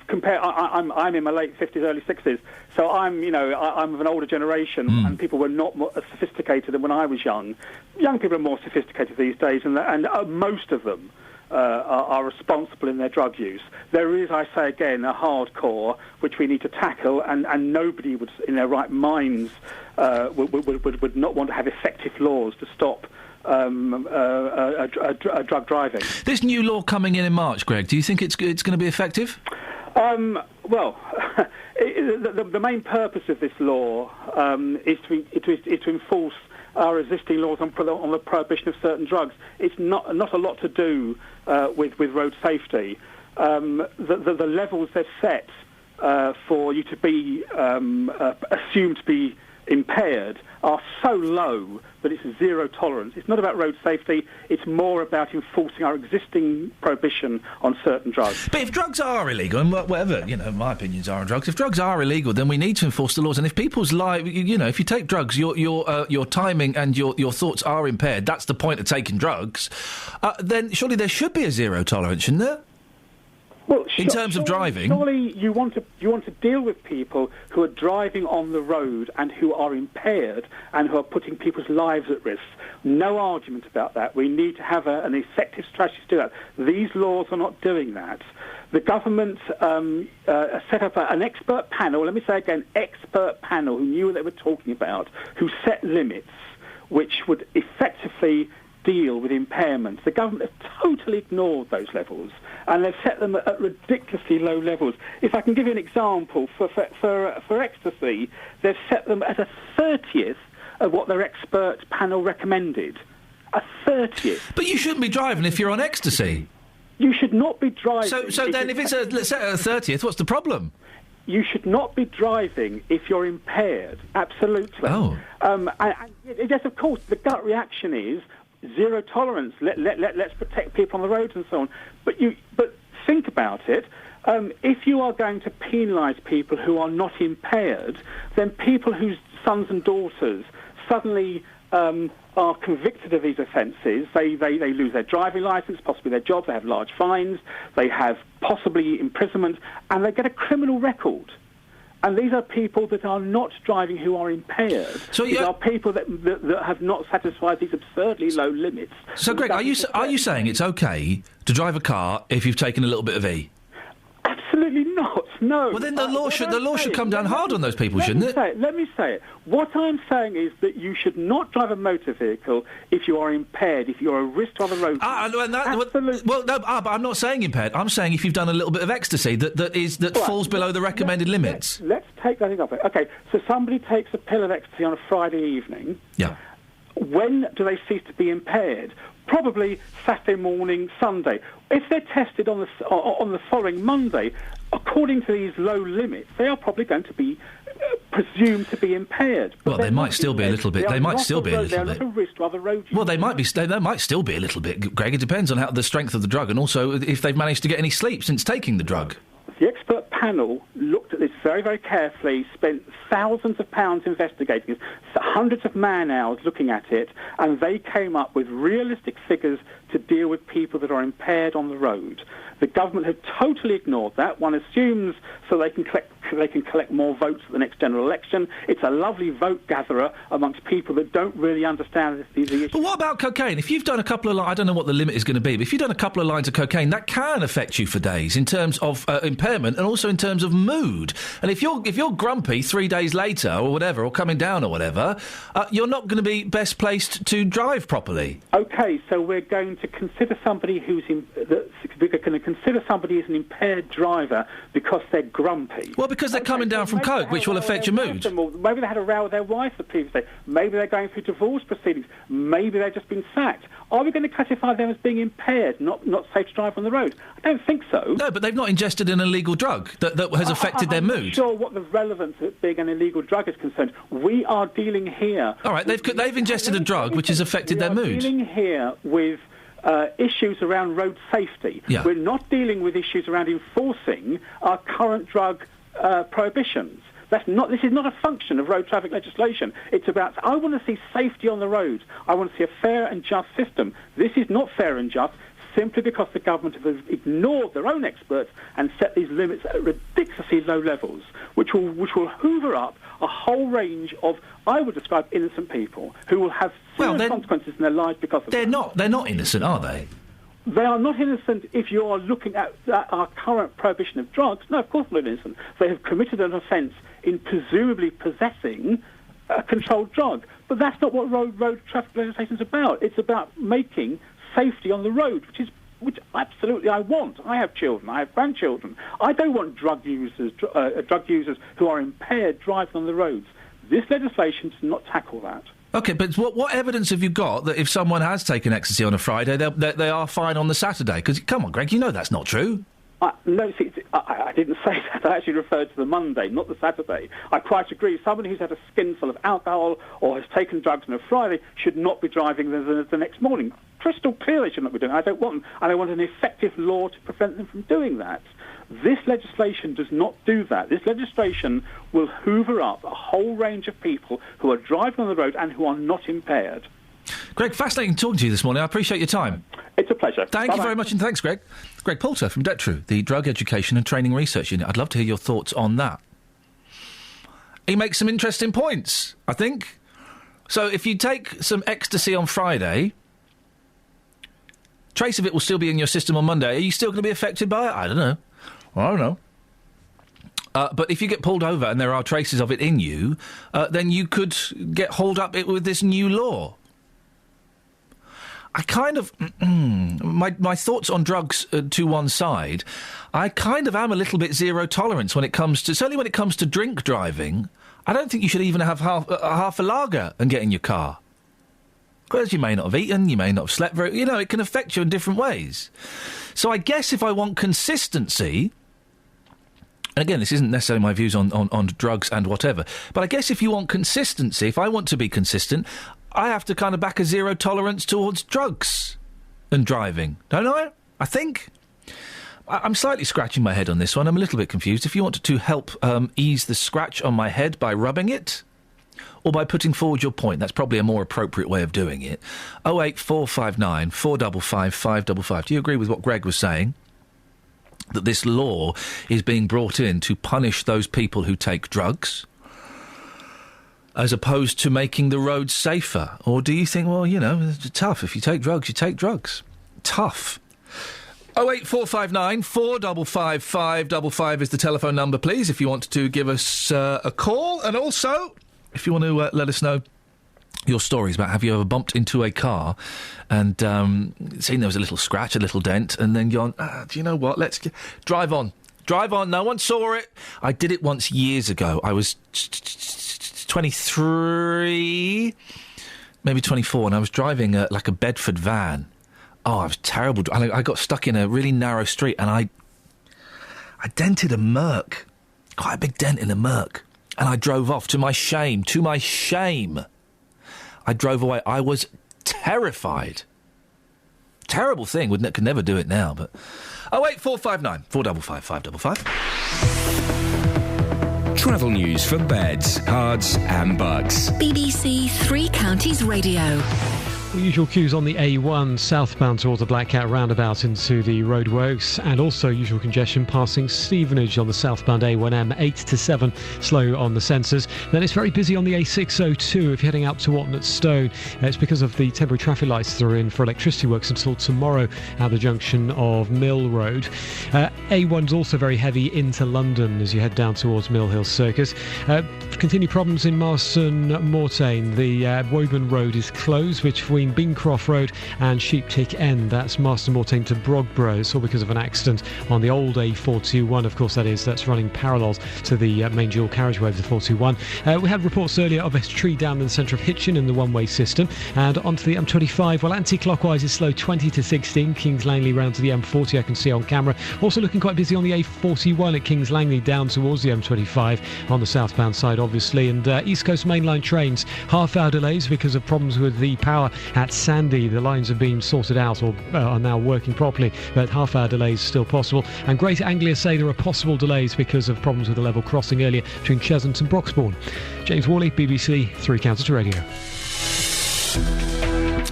S5: compare. I'm in my late 50s, early 60s, so I'm of an older generation, and people were not as sophisticated than when I was young. Young people are more sophisticated these days, and most of them are responsible in their drug use. There is, I say again, a hardcore which we need to tackle, and nobody would, in their right minds, would not want to have effective laws to stop drug driving.
S8: This new law coming in March, Greg, do you think it's going to be effective?
S5: Well, the main purpose of this law is to enforce our existing laws on the prohibition of certain drugs. It's not a lot to do with road safety. The levels they've set for you to be assumed to be impaired are so low that it's zero tolerance. It's not about road safety, it's more about enforcing our existing prohibition on certain drugs.
S8: But if drugs are illegal, and whatever, my opinions are on drugs, if drugs are illegal, then we need to enforce the laws. And if people's lives, if you take drugs, your timing and your thoughts are impaired, that's the point of taking drugs, then surely there should be a zero tolerance, shouldn't there?
S5: Well,
S8: in terms of driving,
S5: surely you want to deal with people who are driving on the road and who are impaired and who are putting people's lives at risk. No argument about that. We need to have an effective strategy to do that. These laws are not doing that. The government set up an expert panel. Let me say again, expert panel who knew what they were talking about, who set limits which would effectively deal with impairments. The government have totally ignored those levels, and they've set them at ridiculously low levels. If I can give you an example, for ecstasy, they've set them at a 30th of what their expert panel recommended. A 30th.
S8: But you shouldn't be driving if you're on ecstasy.
S5: You should not be driving.
S8: So then, if it's let's say a 30th, what's the problem?
S5: You should not be driving if you're impaired. Absolutely.
S8: Oh.
S5: And yes, of course, the gut reaction is zero tolerance. Let's protect people on the roads and so on. But think about it. If you are going to penalise people who are not impaired, then people whose sons and daughters suddenly are convicted of these offences, they lose their driving licence, possibly their job, they have large fines, they have possibly imprisonment, and they get a criminal record. And these are people that are not driving who are impaired.
S8: So
S5: these are people that have not satisfied these absurdly low limits.
S8: So, Greg, are you saying it's okay to drive a car if you've taken a little bit of E?
S5: Absolutely not. No.
S8: Well, then the law should come down hard on those people, shouldn't it?
S5: Let me say it. What I'm saying is that you should not drive a motor vehicle if you are impaired, if you're a risk to other road.
S8: But I'm not saying impaired. I'm saying if you've done a little bit of ecstasy that falls below the recommended limits.
S5: Let's take that example. Okay, so somebody takes a pill of ecstasy on a Friday evening.
S8: Yeah.
S5: When do they cease to be impaired? Probably Saturday morning, Sunday. If they're tested on the following Monday, according to these low limits, they are probably going to be presumed to be impaired.
S8: Well, they might still be a little bit. They might still be a little bit.
S5: They're not a risk to other road users.
S8: Well, they might be. They might still be a little bit, Greg. It depends on the strength of the drug, and also if they've managed to get any sleep since taking the drug.
S5: The expert panel looked at this very, very carefully, spent thousands of pounds investigating it, hundreds of man-hours looking at it, and they came up with realistic figures to deal with people that are impaired on the road. The government had totally ignored that. One assumes so they can collect more votes at the next general election. It's a lovely vote gatherer amongst people that don't really understand these issues.
S8: But what about cocaine? If you've done a couple of I don't know what the limit is going to be, but if you've done a couple of lines of cocaine, that can affect you for days in terms of impairment and also in terms of mood. And if you're grumpy 3 days later or whatever, or coming down or whatever, you're not going to be best placed to drive properly.
S5: OK, so we're going to consider somebody we're going to consider somebody as an impaired driver because they're grumpy.
S8: Well, because they're coming down from coke, which will affect your mood.
S5: Maybe they had a row with their wife the previous day. Maybe they're going through divorce proceedings. Maybe they've just been sacked. Are we going to classify them as being impaired, not safe to drive on the road? I don't think so.
S8: No, but they've not ingested an illegal drug that has affected their mood.
S5: I'm not sure what the relevance of being an illegal drug is concerned. We are dealing here...
S8: All right, they've ingested a drug which has affected their mood.
S5: We are dealing here with... issues around road safety.
S8: Yeah.
S5: We're not dealing with issues around enforcing our current drug prohibitions. This is not a function of road traffic legislation. It's about, I want to see safety on the road. I want to see a fair and just system. This is not fair and just simply because the government have ignored their own experts and set these limits at ridiculously low levels, which will hoover up a whole range of, I would describe, innocent people who will have serious consequences in their lives because of that.
S8: They're not innocent, are they?
S5: They are not innocent if you are looking at our current prohibition of drugs. No, of course they're not innocent. They have committed an offence in presumably possessing a controlled drug. But that's not what road traffic legislation is about. It's about making safety on the road, which absolutely I want. I have children. I have grandchildren. I don't want drug users who are impaired driving on the roads. This legislation does not tackle that.
S8: OK, but what evidence have you got that if someone has taken ecstasy on a Friday, they are fine on the Saturday? Because, come on, Greg, you know that's not true.
S5: No, see, I didn't say that. I actually referred to the Monday, not the Saturday. I quite agree. Somebody who's had a skinful of alcohol or has taken drugs on a Friday should not be driving the next morning. Crystal clear they should not be doing it. I don't want them. And I want an effective law to prevent them from doing that. This legislation does not do that. This legislation will hoover up a whole range of people who are driving on the road and who are not impaired.
S8: Greg, fascinating talking to you this morning. I appreciate your time.
S5: It's a pleasure.
S8: Thank you very much, and thanks, Greg. Greg Poulter from DETRU, the Drug Education and Training Research Unit. I'd love to hear your thoughts on that. He makes some interesting points, I think. So if you take some ecstasy on Friday, trace of it will still be in your system on Monday. Are you still going to be affected by it? I don't know. But if you get pulled over and there are traces of it in you, then you could get hauled up with this new law. I kind of... my thoughts on drugs to one side, I kind of am a little bit zero tolerance when it comes to... Certainly when it comes to drink driving, I don't think you should even have half a lager and get in your car. Because you may not have eaten, you may not have slept very... it can affect you in different ways. So I guess if I want consistency... And again, this isn't necessarily my views on drugs and whatever, but I guess if you want consistency, if I want to be consistent, I have to kind of back a zero tolerance towards drugs and driving, don't I? I think. I'm slightly scratching my head on this one. I'm a little bit confused. If you want to help ease the scratch on my head by rubbing it, or by putting forward your point, that's probably a more appropriate way of doing it. 08459 455 555. Do you agree with what Greg was saying? that this law is being brought in to punish those people who take drugs, as opposed to making the roads safer? Or do you think, well, you know, it's tough. If you take drugs, you take drugs. Tough. 08459 455 555 is the telephone number, please, if you want to give us a call. And also, if you want to let us know your stories about have you ever bumped into a car and seen there was a little scratch, a little dent, and then gone, do you know what, let's drive on. Drive on, no one saw it. I did it once years ago. I was 23, maybe 24, and I was driving like a Bedford van. Oh, I was terrible. I got stuck in a really narrow street, and I dented a Merc. Quite a big dent in a Merc. And I drove off, to my shame. I drove away. I was terrified. Terrible thing. Could never do it now, but... 08459 455 555.
S9: Travel news for beds, cards and bugs.
S4: BBC Three Counties Radio.
S15: The usual queues on the A1 southbound towards the Black Cat roundabout into the roadworks, and also usual congestion passing Stevenage on the southbound A1M 8 to 7, slow on the sensors. Then it's very busy on the A602 if you're heading out to Watton at Stone. It's because of the temporary traffic lights that are in for electricity works until tomorrow at the junction of Mill Road. A1's also very heavy into London as you head down towards Mill Hill Circus. Continued problems in Marston Mortain. The Woburn Road is closed between Beancroft Road and Sheeptick End. That's Marston Mortain to Brogborough. It's all because of an accident on the old A421, of course, that's running parallel to the main dual carriageway of the 421. We had reports earlier of a tree down in the centre of Hitchin in the one-way system. And onto the M25, well, anti-clockwise is slow 20 to 16, Kings Langley round to the M40, I can see on camera. Also looking quite busy on the A41 at Kings Langley down towards the M25 on the southbound side, obviously. And East Coast mainline trains, half-hour delays because of problems with the power at Sandy. The lines have been sorted out or are now working properly, but half-hour delays still possible. And Greater Anglia say there are possible delays because of problems with the level crossing earlier between Cheshunt and Broxbourne. James Worley, BBC Three Counties Radio.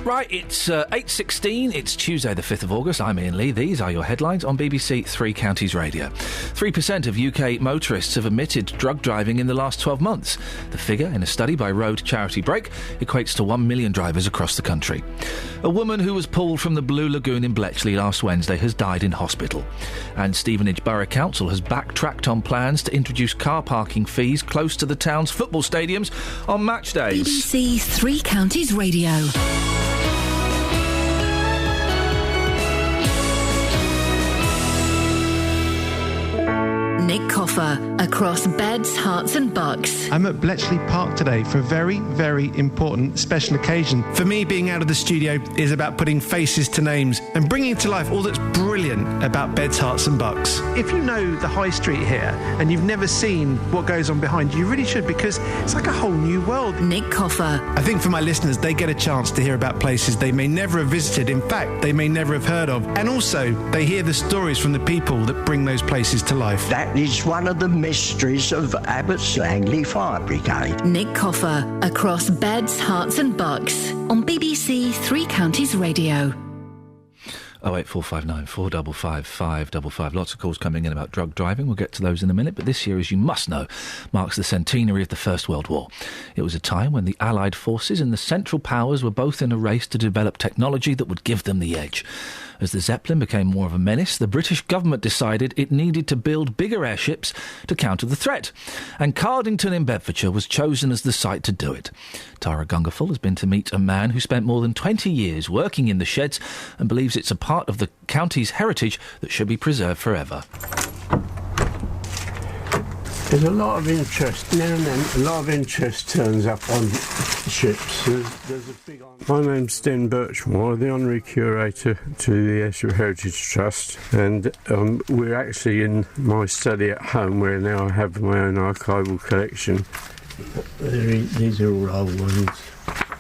S8: Right, it's 8:16. It's Tuesday the 5th of August. I'm Iain Lee. These are your headlines on BBC Three Counties Radio. 3% of UK motorists have admitted drug driving in the last 12 months. The figure, in a study by road charity Break, equates to 1 million drivers across the country. A woman who was pulled from the Blue Lagoon in Bletchley last Wednesday has died in hospital. And Stevenage Borough Council has backtracked on plans to introduce car parking fees close to the town's football stadiums on match days.
S4: BBC Three Counties Radio. Nick Coffer, across beds, hearts and bucks.
S6: I'm at Bletchley Park today for a very, very important special occasion. For me, being out of the studio is about putting faces to names and bringing to life all that's brilliant about beds, hearts and bucks. If you know the high street here and you've never seen what goes on behind you really should, because it's like a whole new world.
S4: Nick Coffer.
S6: I think for my listeners, they get a chance to hear about places they may never have visited. In fact, they may never have heard of. And also, they hear the stories from the people that bring those places to life.
S10: That is one of the mysteries of Abbots Langley Fire Brigade.
S4: Nick Coffer, across beds, hearts and bucks on BBC Three Counties Radio.
S8: 08459 455 555. Lots of calls coming in about drug driving. We'll get to those in a minute. But this year, as you must know, marks the centenary of the First World War. It was a time when the Allied forces and the Central Powers were both in a race to develop technology that would give them the edge. As the Zeppelin became more of a menace, the British government decided it needed to build bigger airships to counter the threat. And Cardington in Bedfordshire was chosen as the site to do it. Tara Gungerful has been to meet a man who spent more than 20 years working in the sheds and believes it's a part of the county's heritage that should be preserved forever.
S11: There's a lot of interest. Now and then, a lot of interest turns up on ships. There's a big... My name's Den Birchmore, the Honorary Curator to the Ayrshire Heritage Trust, and we're actually in my study at home where now I have my own archival collection. These are all old ones,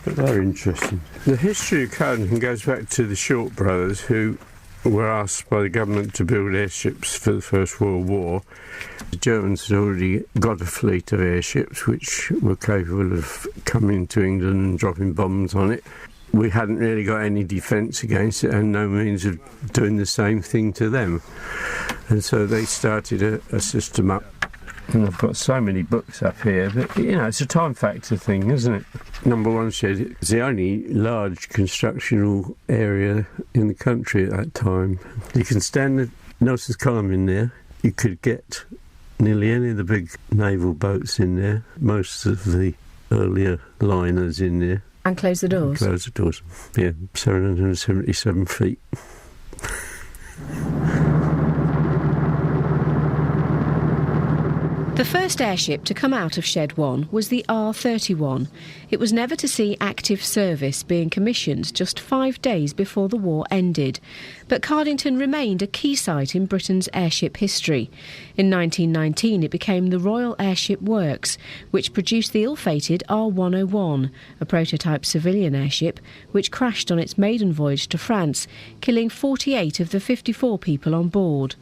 S11: but they're interesting. The history of Cardington goes back to the Short brothers, who were asked by the government to build airships for the First World War. The Germans had already got a fleet of airships which were capable of coming to England and dropping bombs on it. we hadn't really got any defence against it and no means of doing the same thing to them. And so they started a system up. And I've got so many books up here, but, it's a time factor thing, isn't it? Number One Shed is the only large constructional area in the country at that time. You can stand the Nelson's Column in there. You could get nearly any of the big naval boats in there, most of the earlier liners in there.
S12: And close the doors?
S11: Close the doors, yeah, 777 feet.
S12: The first airship to come out of Shed 1 was the R-31. It was never to see active service, being commissioned just 5 days before the war ended. But Cardington remained a key site in Britain's airship history. In 1919 it became the Royal Airship Works, which produced the ill-fated R-101, a prototype civilian airship which crashed on its maiden voyage to France, killing 48 of the 54 people on board.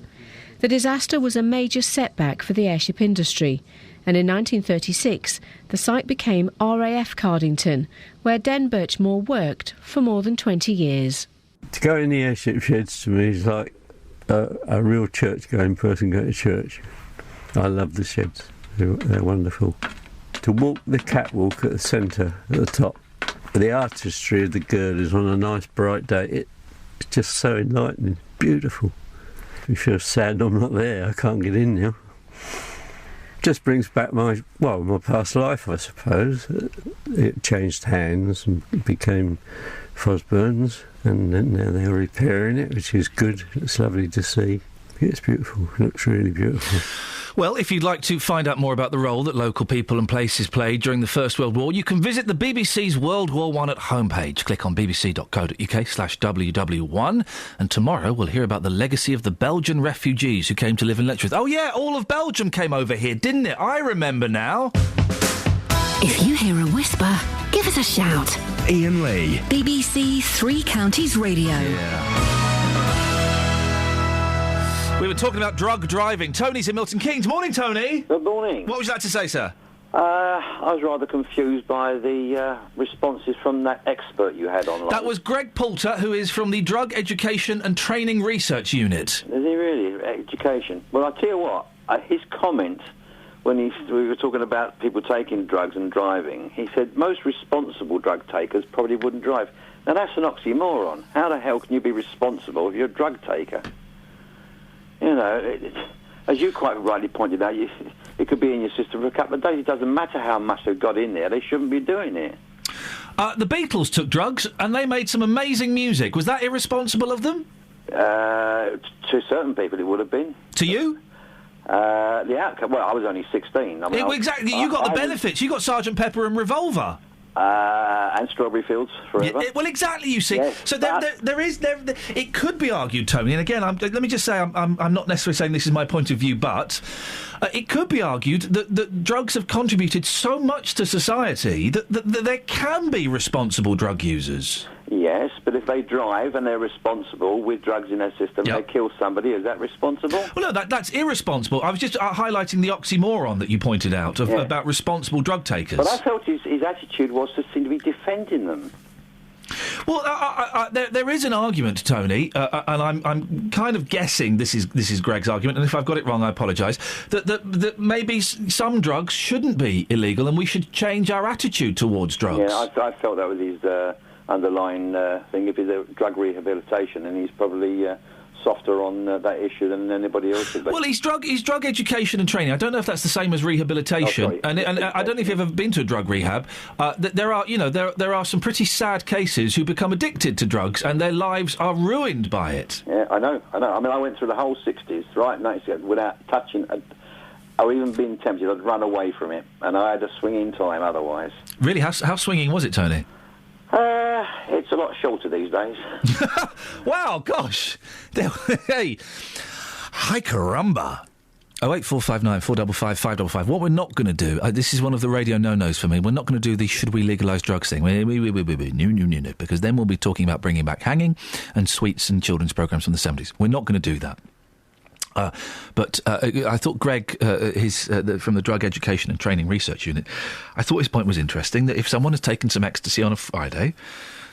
S12: The disaster was a major setback for the airship industry, and in 1936 the site became RAF Cardington, where Den Birchmore worked for more than 20 years.
S11: To go in the airship sheds to me is like a real church-going person going to church. I love the sheds, they're wonderful. To walk the catwalk at the centre, at the top, the artistry of the girders on a nice bright day, it's just so enlightening, beautiful. I feel sad I'm not there, I can't get in now. Just brings back my past life, I suppose. It changed hands and became Fosburns, and now they're repairing it, which is good. It's lovely to see. It's beautiful, it looks really beautiful.
S8: Well, if you'd like to find out more about the role that local people and places played during the First World War, you can visit the BBC's World War I at homepage. Click on bbc.co.uk/WW1. And tomorrow we'll hear about the legacy of the Belgian refugees who came to live in Letchworth. Oh, yeah, all of Belgium came over here, didn't it? I remember now.
S4: If you hear a whisper, give us a shout.
S9: Iain Lee.
S4: BBC Three Counties Radio.
S8: Yeah. We were talking about drug driving. Tony's in Milton Keynes. Morning, Tony.
S16: Good morning.
S8: What would you like to say, sir?
S16: I was rather confused by the responses from that expert you had online.
S8: That was Greg Poulter, who is from the Drug Education and Training Research Unit.
S16: Is he really? Education? Well, I'll tell you what, his comment when we were talking about people taking drugs and driving, he said most responsible drug takers probably wouldn't drive. Now, that's an oxymoron. How the hell can you be responsible if you're a drug taker? You know, as you quite rightly pointed out, it could be in your system for a couple of days. It doesn't matter how much they've got in there. They shouldn't be doing it.
S8: The Beatles took drugs and they made some amazing music. Was that irresponsible of them?
S16: To certain people it would have been.
S8: To you?
S16: The outcome... Well, I was only 16.
S8: Exactly. You got the benefits. You got Sgt. Pepper and Revolver.
S16: And Strawberry Fields Forever.
S8: Yeah, well, exactly. You see,
S16: yes,
S8: so there is. It could be argued, Tony. And again, let me just say, I'm not necessarily saying this is my point of view, but it could be argued that drugs have contributed so much to society that there can be responsible drug users.
S16: Yes, but if they drive and they're responsible with drugs in their system, they kill somebody, is that responsible?
S8: Well, no, that's irresponsible. I was just highlighting the oxymoron that you pointed out about responsible drug takers.
S16: But I felt his attitude was to seem to be defending them.
S8: Well, there is an argument, Tony, and I'm kind of guessing this is Greg's argument, and if I've got it wrong, I apologise, that maybe some drugs shouldn't be illegal and we should change our attitude towards drugs.
S16: Yeah, I felt that was his underlying thing. If he's a drug rehabilitation, and he's probably softer on that issue than anybody else is.
S8: Well, he's drug education and training. I don't know if that's the same as rehabilitation, and I don't know if you've ever been to a drug rehab. There are some pretty sad cases who become addicted to drugs and their lives are ruined by it.
S16: Yeah, I know. I mean, I went through the whole 60s, right, without touching. Or even being tempted, I'd run away from it, and I had a swinging time otherwise.
S8: Really, how swinging was it, Tony?
S16: It's a lot shorter these days.
S8: Wow, gosh. Hey, hi caramba. 08459 455 555. What we're not going to do, this is one of the radio no-nos for me, we're not going to do the should we legalise drugs thing. No, because then we'll be talking about bringing back hanging and sweets and children's programmes from the 70s. We're not going to do that. But I thought Greg, from the Drug Education and Training Research Unit, I thought his point was interesting, that if someone has taken some ecstasy on a Friday,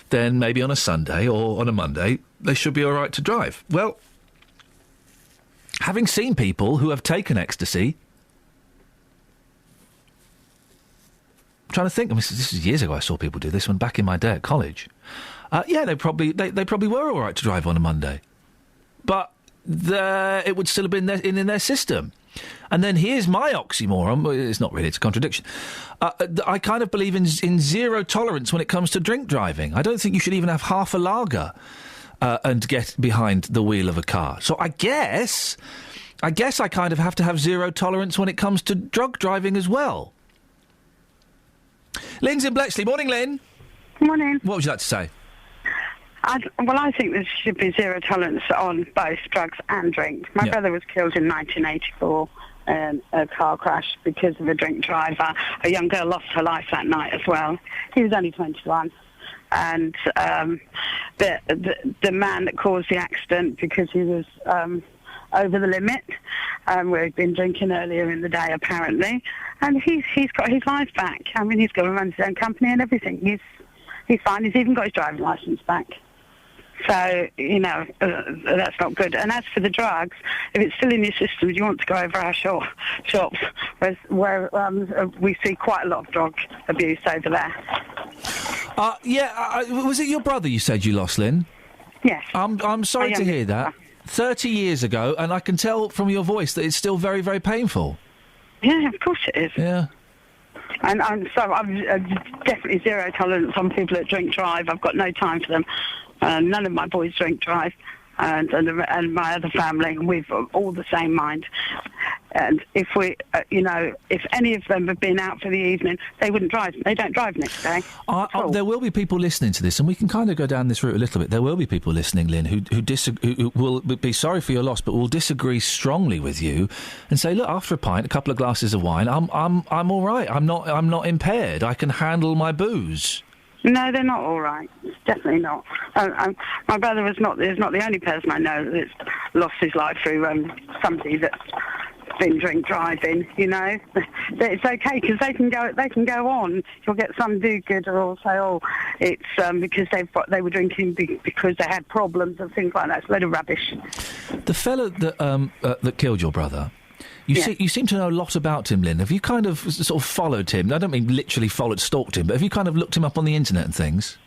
S8: then maybe on a Sunday or on a Monday, they should be all right to drive. Well, having seen people who have taken ecstasy... I'm trying to think. I mean, this is years ago I saw people do this one, back in my day at college. Yeah, they probably were all right to drive on a Monday. But it would still have been in their system. And then here's my oxymoron. It's not really, it's a contradiction. I kind of believe in zero tolerance when it comes to drink driving. I don't think you should even have half a lager and get behind the wheel of a car. So I guess I kind of have to have zero tolerance when it comes to drug driving as well. Lynn's in Bletchley. Morning, Lynn.
S2: Morning.
S8: What would you like to say?
S2: I think there should be zero tolerance on both drugs and drink. My brother was killed in 1984 in a car crash because of a drink driver. A young girl lost her life that night as well. He was only 21. And the man that caused the accident, because he was over the limit, where he'd been drinking earlier in the day apparently, and he's got his life back. I mean, he's got to run his own company and everything. He's fine. He's even got his driving licence back. So, that's not good. And as for the drugs, if it's still in your system, you want to go over our shops, where we see quite a lot of drug abuse over there.
S8: Was it your brother you said you lost, Lynn?
S2: Yes.
S8: I'm sorry to hear that. 30 years ago, and I can tell from your voice that it's still very, very painful.
S2: Yeah, of course it is.
S8: Yeah.
S2: And I'm definitely zero tolerance on people that drink drive. I've got no time for them. None of my boys drink drive, and my other family, we've all the same mind. And if if any of them have been out for the evening, they wouldn't drive. They don't drive next day.
S8: There will be people listening to this, and we can kind of go down this route a little bit. There will be people listening, Lynn, who will be sorry for your loss, but will disagree strongly with you, and say, look, after a pint, a couple of glasses of wine, I'm all right. I'm not impaired. I can handle my booze.
S2: No, they're not all right. Definitely not. My brother is not the only person I know that's lost his life through somebody that's been drink driving. It's okay because they can go on. You'll get some do-gooder or say, it's because they were drinking because they had problems and things like that. It's a load of rubbish.
S8: The fella that killed your brother. You seem to know a lot about him, Lynn. Have you kind of sort of followed him? I don't mean literally stalked him, but have you kind of looked him up on the internet and things?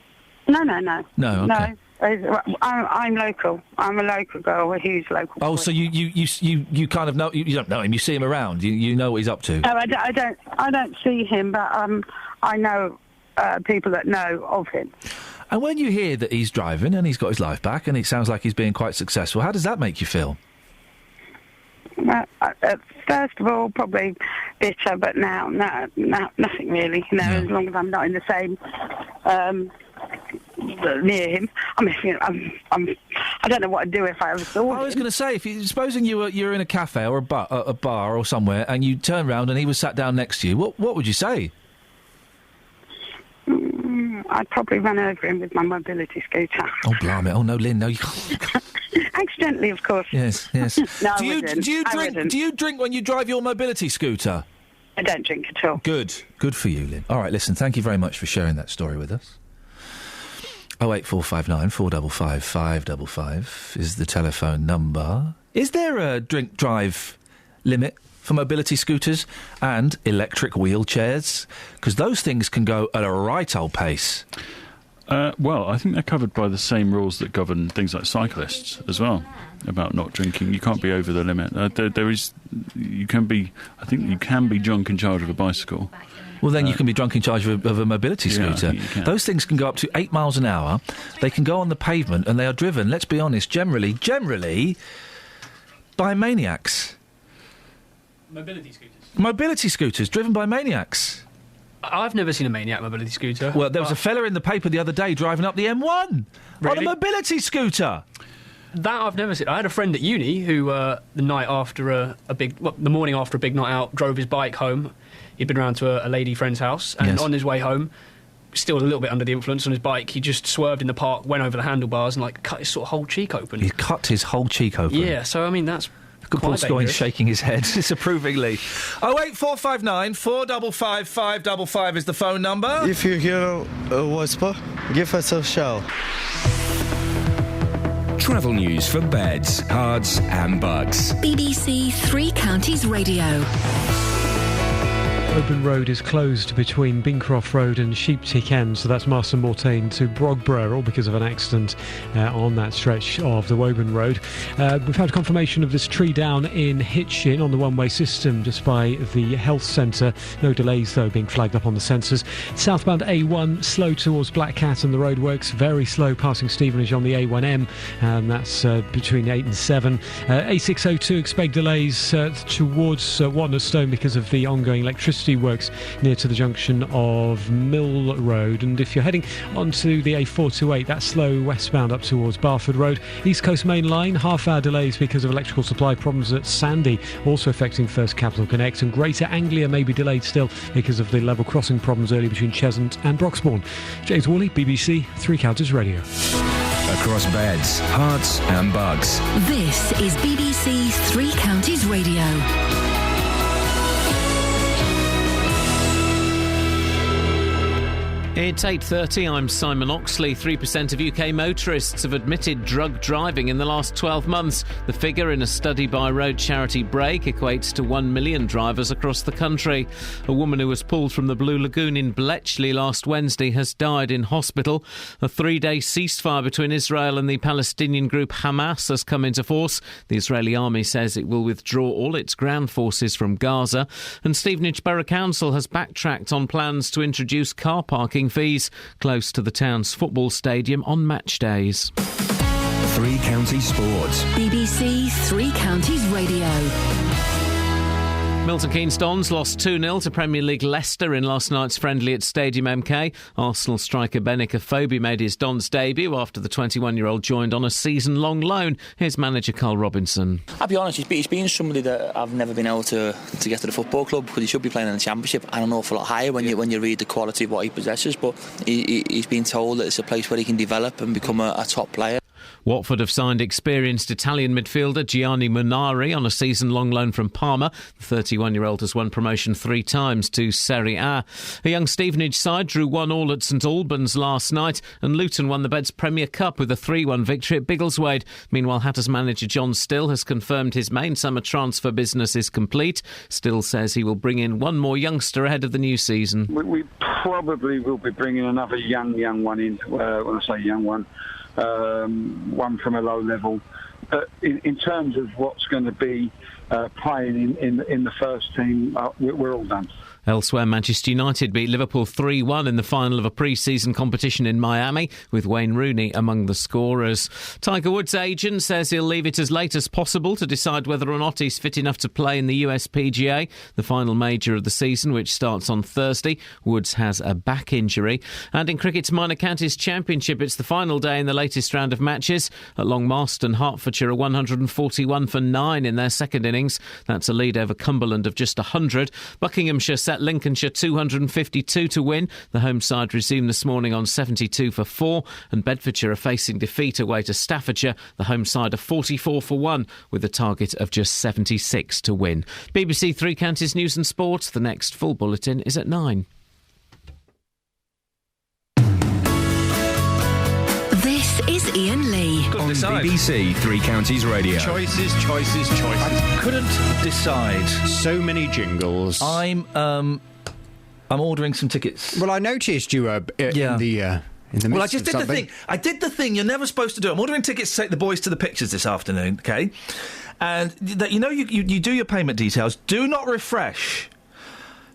S2: No.
S8: No, okay.
S2: No, I'm local. I'm a local girl. He's local.
S8: Oh, so you kind of know? You don't know him. You see him around. You know what he's up to.
S2: No, I don't see him, but I know people that know of him.
S8: And when you hear that he's driving and he's got his life back and it sounds like he's being quite successful, how does that make you feel?
S2: Well, first of all, probably bitter, but now, no, nothing really. As long as I'm not in the same near him. I mean, I don't know what I'd do if I ever saw him.
S8: I was going to say, supposing you're in a cafe or a bar or somewhere, and you turn round and he was sat down next to you, what would you say?
S2: I'd probably run over him with my mobility scooter.
S8: Oh, blimey. Oh, no, Lynn, no, you can't.
S2: Accidentally, of course.
S8: Yes.
S2: No,
S8: do you drink when you drive your mobility scooter?
S2: I don't drink at all.
S8: Good for you, Lynn. All right, listen, thank you very much for sharing that story with us. 08459 455 555 is the telephone number. Is there a drink drive limit for mobility scooters and electric wheelchairs? Because those things can go at a right old pace.
S13: Well, I think they're covered by the same rules that govern things like cyclists as well, about not drinking. You can't be over the limit. I think you can be drunk in charge of a bicycle.
S8: Well, then you can be drunk in charge of a mobility scooter.
S13: Yeah,
S8: those things can go up to 8 miles an hour. They can go on the pavement, and they are driven, let's be honest, generally by maniacs. Mobility scooters driven by maniacs.
S7: I've never seen a maniac mobility scooter.
S8: Well, there was a fella in the paper the other day driving up the M1 on a mobility scooter.
S7: That I've never seen. I had a friend at uni who, the morning after a big night out, drove his bike home. He'd been around to a lady friend's house, and on his way home, still a little bit under the influence on his bike, he just swerved in the park, went over the handlebars, and cut his sort of whole cheek open.
S8: He cut his whole cheek open.
S7: Yeah, so I mean that's.
S8: Paul Scoyne's shaking his head disapprovingly. 08459 455 555 is the phone number.
S17: If you hear a whisper,
S14: Give us a show.
S9: Travel news for beds, cards and bugs.
S4: BBC Three Counties Radio.
S15: Open road is closed between Bincroft Road and Sheeptick End, so that's Marston Mortain to Brogborough, all because of an accident on that stretch of the Woburn Road. We've had confirmation of this tree down in Hitchin on the one-way system just by the health centre. No delays, though, being flagged up on the sensors. Southbound A1 slow towards Black Cat and the roadworks, very slow passing Stevenage on the A1M, and that's between 8 and 7. A602 expect delays towards Watnerstone because of the ongoing electricity works near to the junction of Mill Road. And if you're heading onto the A428, that's slow westbound up towards Barford Road. East Coast Main Line, half-hour delays because of electrical supply problems at Sandy, also affecting First Capital Connect. And Greater Anglia may be delayed still because of the level crossing problems early between Cheshunt and Broxbourne. James Worley, BBC Three Counties Radio.
S9: Across beds, hearts and bugs.
S4: This is BBC Three Counties Radio.
S3: It's 8:30, I'm Simon Oxley. 3% of UK motorists have admitted drug driving in the last 12 months. The figure in a study by road charity Break equates to 1 million drivers across the country. A woman who was pulled from the Blue Lagoon in Bletchley last Wednesday has died in hospital. A 3-day ceasefire between Israel and the Palestinian group Hamas has come into force. The Israeli army says it will withdraw all its ground forces from Gaza. And Stevenage Borough Council has backtracked on plans to introduce car parking fees close to the town's football stadium on match days.
S9: Three Counties Sports.
S4: BBC Three Counties Radio.
S3: Milton Keynes Dons lost 2-0 to Premier League Leicester in last night's friendly at Stadium MK. Arsenal striker Benik Afobe made his Dons debut after the 21-year-old joined on a season-long loan. Here's manager Carl Robinson.
S17: I'll be honest, he's been somebody that I've never been able to get to the football club because he should be playing in the Championship and an awful lot higher when you read the quality of what he possesses. But he's been told that it's a place where he can develop and become a top player.
S3: Watford have signed experienced Italian midfielder Gianni Munari on a season-long loan from Parma. The 31-year-old has won promotion 3 times to Serie A. A young Stevenage side drew 1-1 at St Albans last night, and Luton won the Beds Premier Cup with a 3-1 victory at Biggleswade. Meanwhile, Hatters manager John Still has confirmed his main summer transfer business is complete. Still says he will bring in one more youngster ahead of the new season.
S18: We probably will be bringing another young one in, when I say young one. One from a low level. In terms of what's going to be playing in the first team, we're all done.
S3: Elsewhere, Manchester United beat Liverpool 3-1 in the final of a pre-season competition in Miami, with Wayne Rooney among the scorers. Tiger Woods' agent says he'll leave it as late as possible to decide whether or not he's fit enough to play in the US PGA, the final major of the season, which starts on Thursday. Woods has a back injury. And in cricket's Minor Counties Championship, it's the final day in the latest round of matches. At Long Marston, Hertfordshire are 141 for 9 in their second innings. That's a lead over Cumberland of just 100. Buckinghamshire set Lincolnshire 252 to win. The home side resumed this morning on 72 for 4, and Bedfordshire are facing defeat away to Staffordshire. The home side are 44 for 1 with a target of just 76 to win. BBC Three Counties News and Sport. The next full bulletin is at 9.
S4: This is Iain Lee
S9: on BBC Three Counties Radio.
S8: Choices. I couldn't decide.
S19: So many jingles.
S8: I'm ordering some tickets.
S19: Well, I noticed you were in the midst
S8: well, I just did
S19: something.
S8: the thing. I did the thing you're never supposed to do. I'm ordering tickets to take the boys to the pictures this afternoon, okay? And that you do your payment details. Do not refresh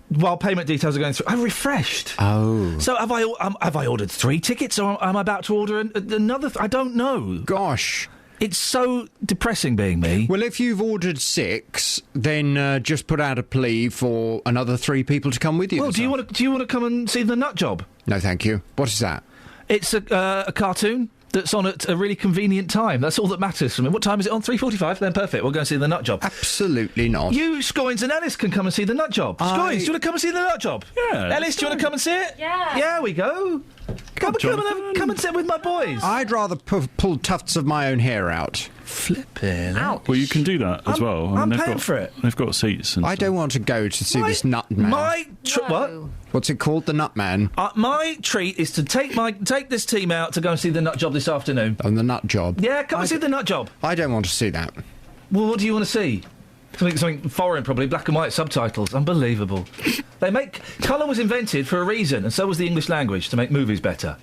S8: while payment details are going through. I refreshed.
S19: Oh.
S8: So have I ordered 3 tickets, or am I about to order another? I don't know.
S19: Gosh.
S8: It's so depressing being me.
S19: Well, if you've ordered 6, then just put out a plea for another 3 people to come with you.
S8: Well, do you want to come and see the Nut Job?
S19: No, thank you. What is that?
S8: It's a cartoon that's on at a really convenient time. That's all that matters for me. What time is it on? 3:45? Then perfect. We'll go and see the Nut Job.
S19: Absolutely not.
S8: You, Scoins and Ellis can come and see the Nut Job. Scoins, do you want to come and see the Nut Job?
S19: Yeah.
S8: Ellis, do you want to come and see it?
S21: Yeah.
S8: Yeah, we go. Go Come and sit with my boys.
S19: I'd rather pull tufts of my own hair out.
S8: Flipping.
S13: Well, you can do that as well.
S8: I'm
S13: they've
S8: paying
S13: got,
S8: for it.
S13: They've got seats. And
S19: I don't want to go to see this nut man.
S8: What?
S19: What's it called? The nut man?
S8: My treat is to take this team out to go and see the nut job this afternoon.
S19: And the nut job?
S8: Yeah, come and see the nut job.
S19: I don't want to see that.
S8: Well, what do you want to see? Something foreign, probably. Black and white subtitles. Unbelievable. Colour was invented for a reason, and so was the English language, to make movies better.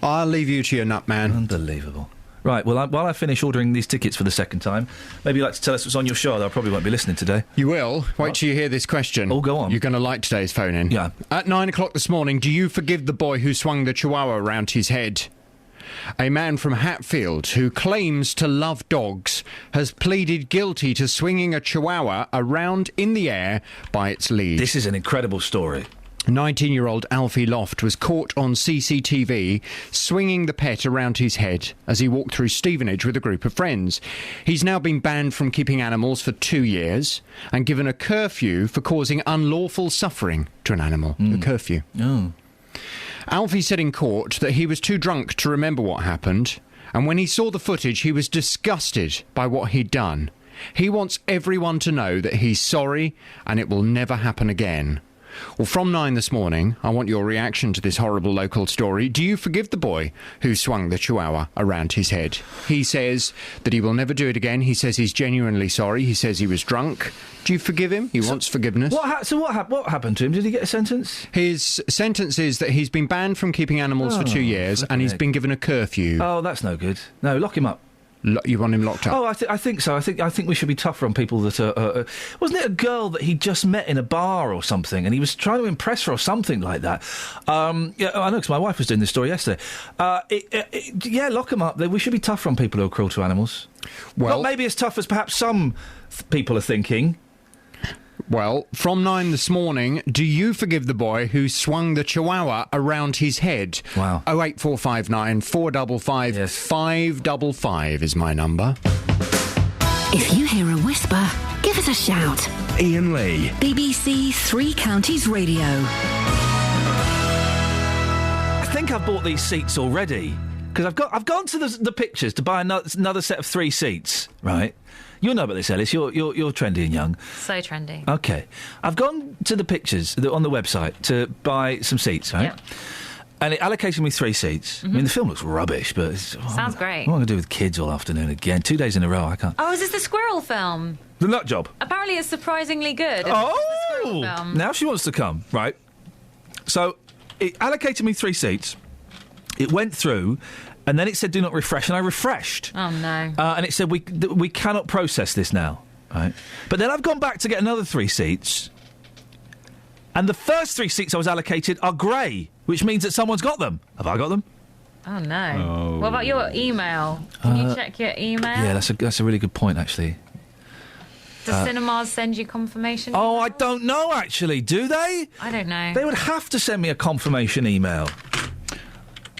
S19: I'll leave you to your nut man.
S8: Unbelievable. Right, well, while I finish ordering these tickets for the second time, maybe you'd like to tell us what's on your show, though I probably won't be listening today.
S19: You will. Wait till you hear this question.
S8: Oh, go on.
S19: You're going to like today's phone-in.
S8: Yeah.
S19: At 9 o'clock this morning, do you forgive the boy who swung the chihuahua around his head? A man from Hatfield who claims to love dogs has pleaded guilty to swinging a chihuahua around in the air by its lead.
S8: This is an incredible story.
S19: 19-year-old Alfie Loft was caught on CCTV swinging the pet around his head as he walked through Stevenage with a group of friends. He's now been banned from keeping animals for 2 years and given a curfew for causing unlawful suffering to an animal. A curfew.
S8: Oh.
S19: Alfie said in court that he was too drunk to remember what happened, and when he saw the footage he was disgusted by what he'd done. He wants everyone to know that he's sorry and it will never happen again. Well, from 9 this morning, I want your reaction to this horrible local story. Do you forgive the boy who swung the chihuahua around his head? He says that he will never do it again. He says he's genuinely sorry. He says he was drunk. Do you forgive him? He wants forgiveness.
S8: What happened to him? Did he get a sentence?
S19: His sentence is that he's been banned from keeping animals for 2 years and he's been given a curfew.
S8: Oh, that's no good. No, lock him up.
S19: You want him locked up?
S8: Oh, I think so. I think we should be tougher on people that are... wasn't it a girl that he just met in a bar or something, and he was trying to impress her or something like that? Yeah, I know, because my wife was doing this story yesterday. Yeah, lock him up. We should be tougher on people who are cruel to animals.
S19: Well,
S8: not maybe as tough as perhaps some people are thinking.
S19: Well, from 9 this morning, do you forgive the boy who swung the chihuahua around his head?
S8: Wow.
S19: 08459 455 555 is my number.
S4: If you hear a whisper, give us a shout.
S9: Iain Lee.
S4: BBC Three Counties Radio.
S8: I think I've bought these seats already, because I've gone to the pictures to buy another set of 3 seats, right? You'll know about this, Ellis. You're trendy and young.
S1: So trendy.
S8: Okay. I've gone to the pictures on the website to buy some seats, right?
S1: Yep.
S8: And it allocated me 3 seats.
S1: Mm-hmm.
S8: I mean, the film looks rubbish, but...
S1: Sounds great.
S8: What am I going to do with kids all afternoon again? 2 days in a row, I can't...
S1: Oh, is this the squirrel film?
S8: The Nut Job.
S1: Apparently it's surprisingly good.
S8: Oh! Now she wants to come, right? So, it allocated me 3 seats. It went through... And then it said, do not refresh, and I refreshed.
S1: Oh, no.
S8: And it said, we cannot process this now. Right? But then I've gone back to get another 3 seats, and the first 3 seats I was allocated are grey, which means that someone's got them. Have I got them?
S1: Oh, no.
S8: Oh.
S1: What about your email? Can you check your email?
S8: Yeah, that's a really good point, actually.
S1: Does cinemas send you confirmation?
S8: Oh, I don't know, actually. Do they?
S1: I don't know.
S8: They would have to send me a confirmation email.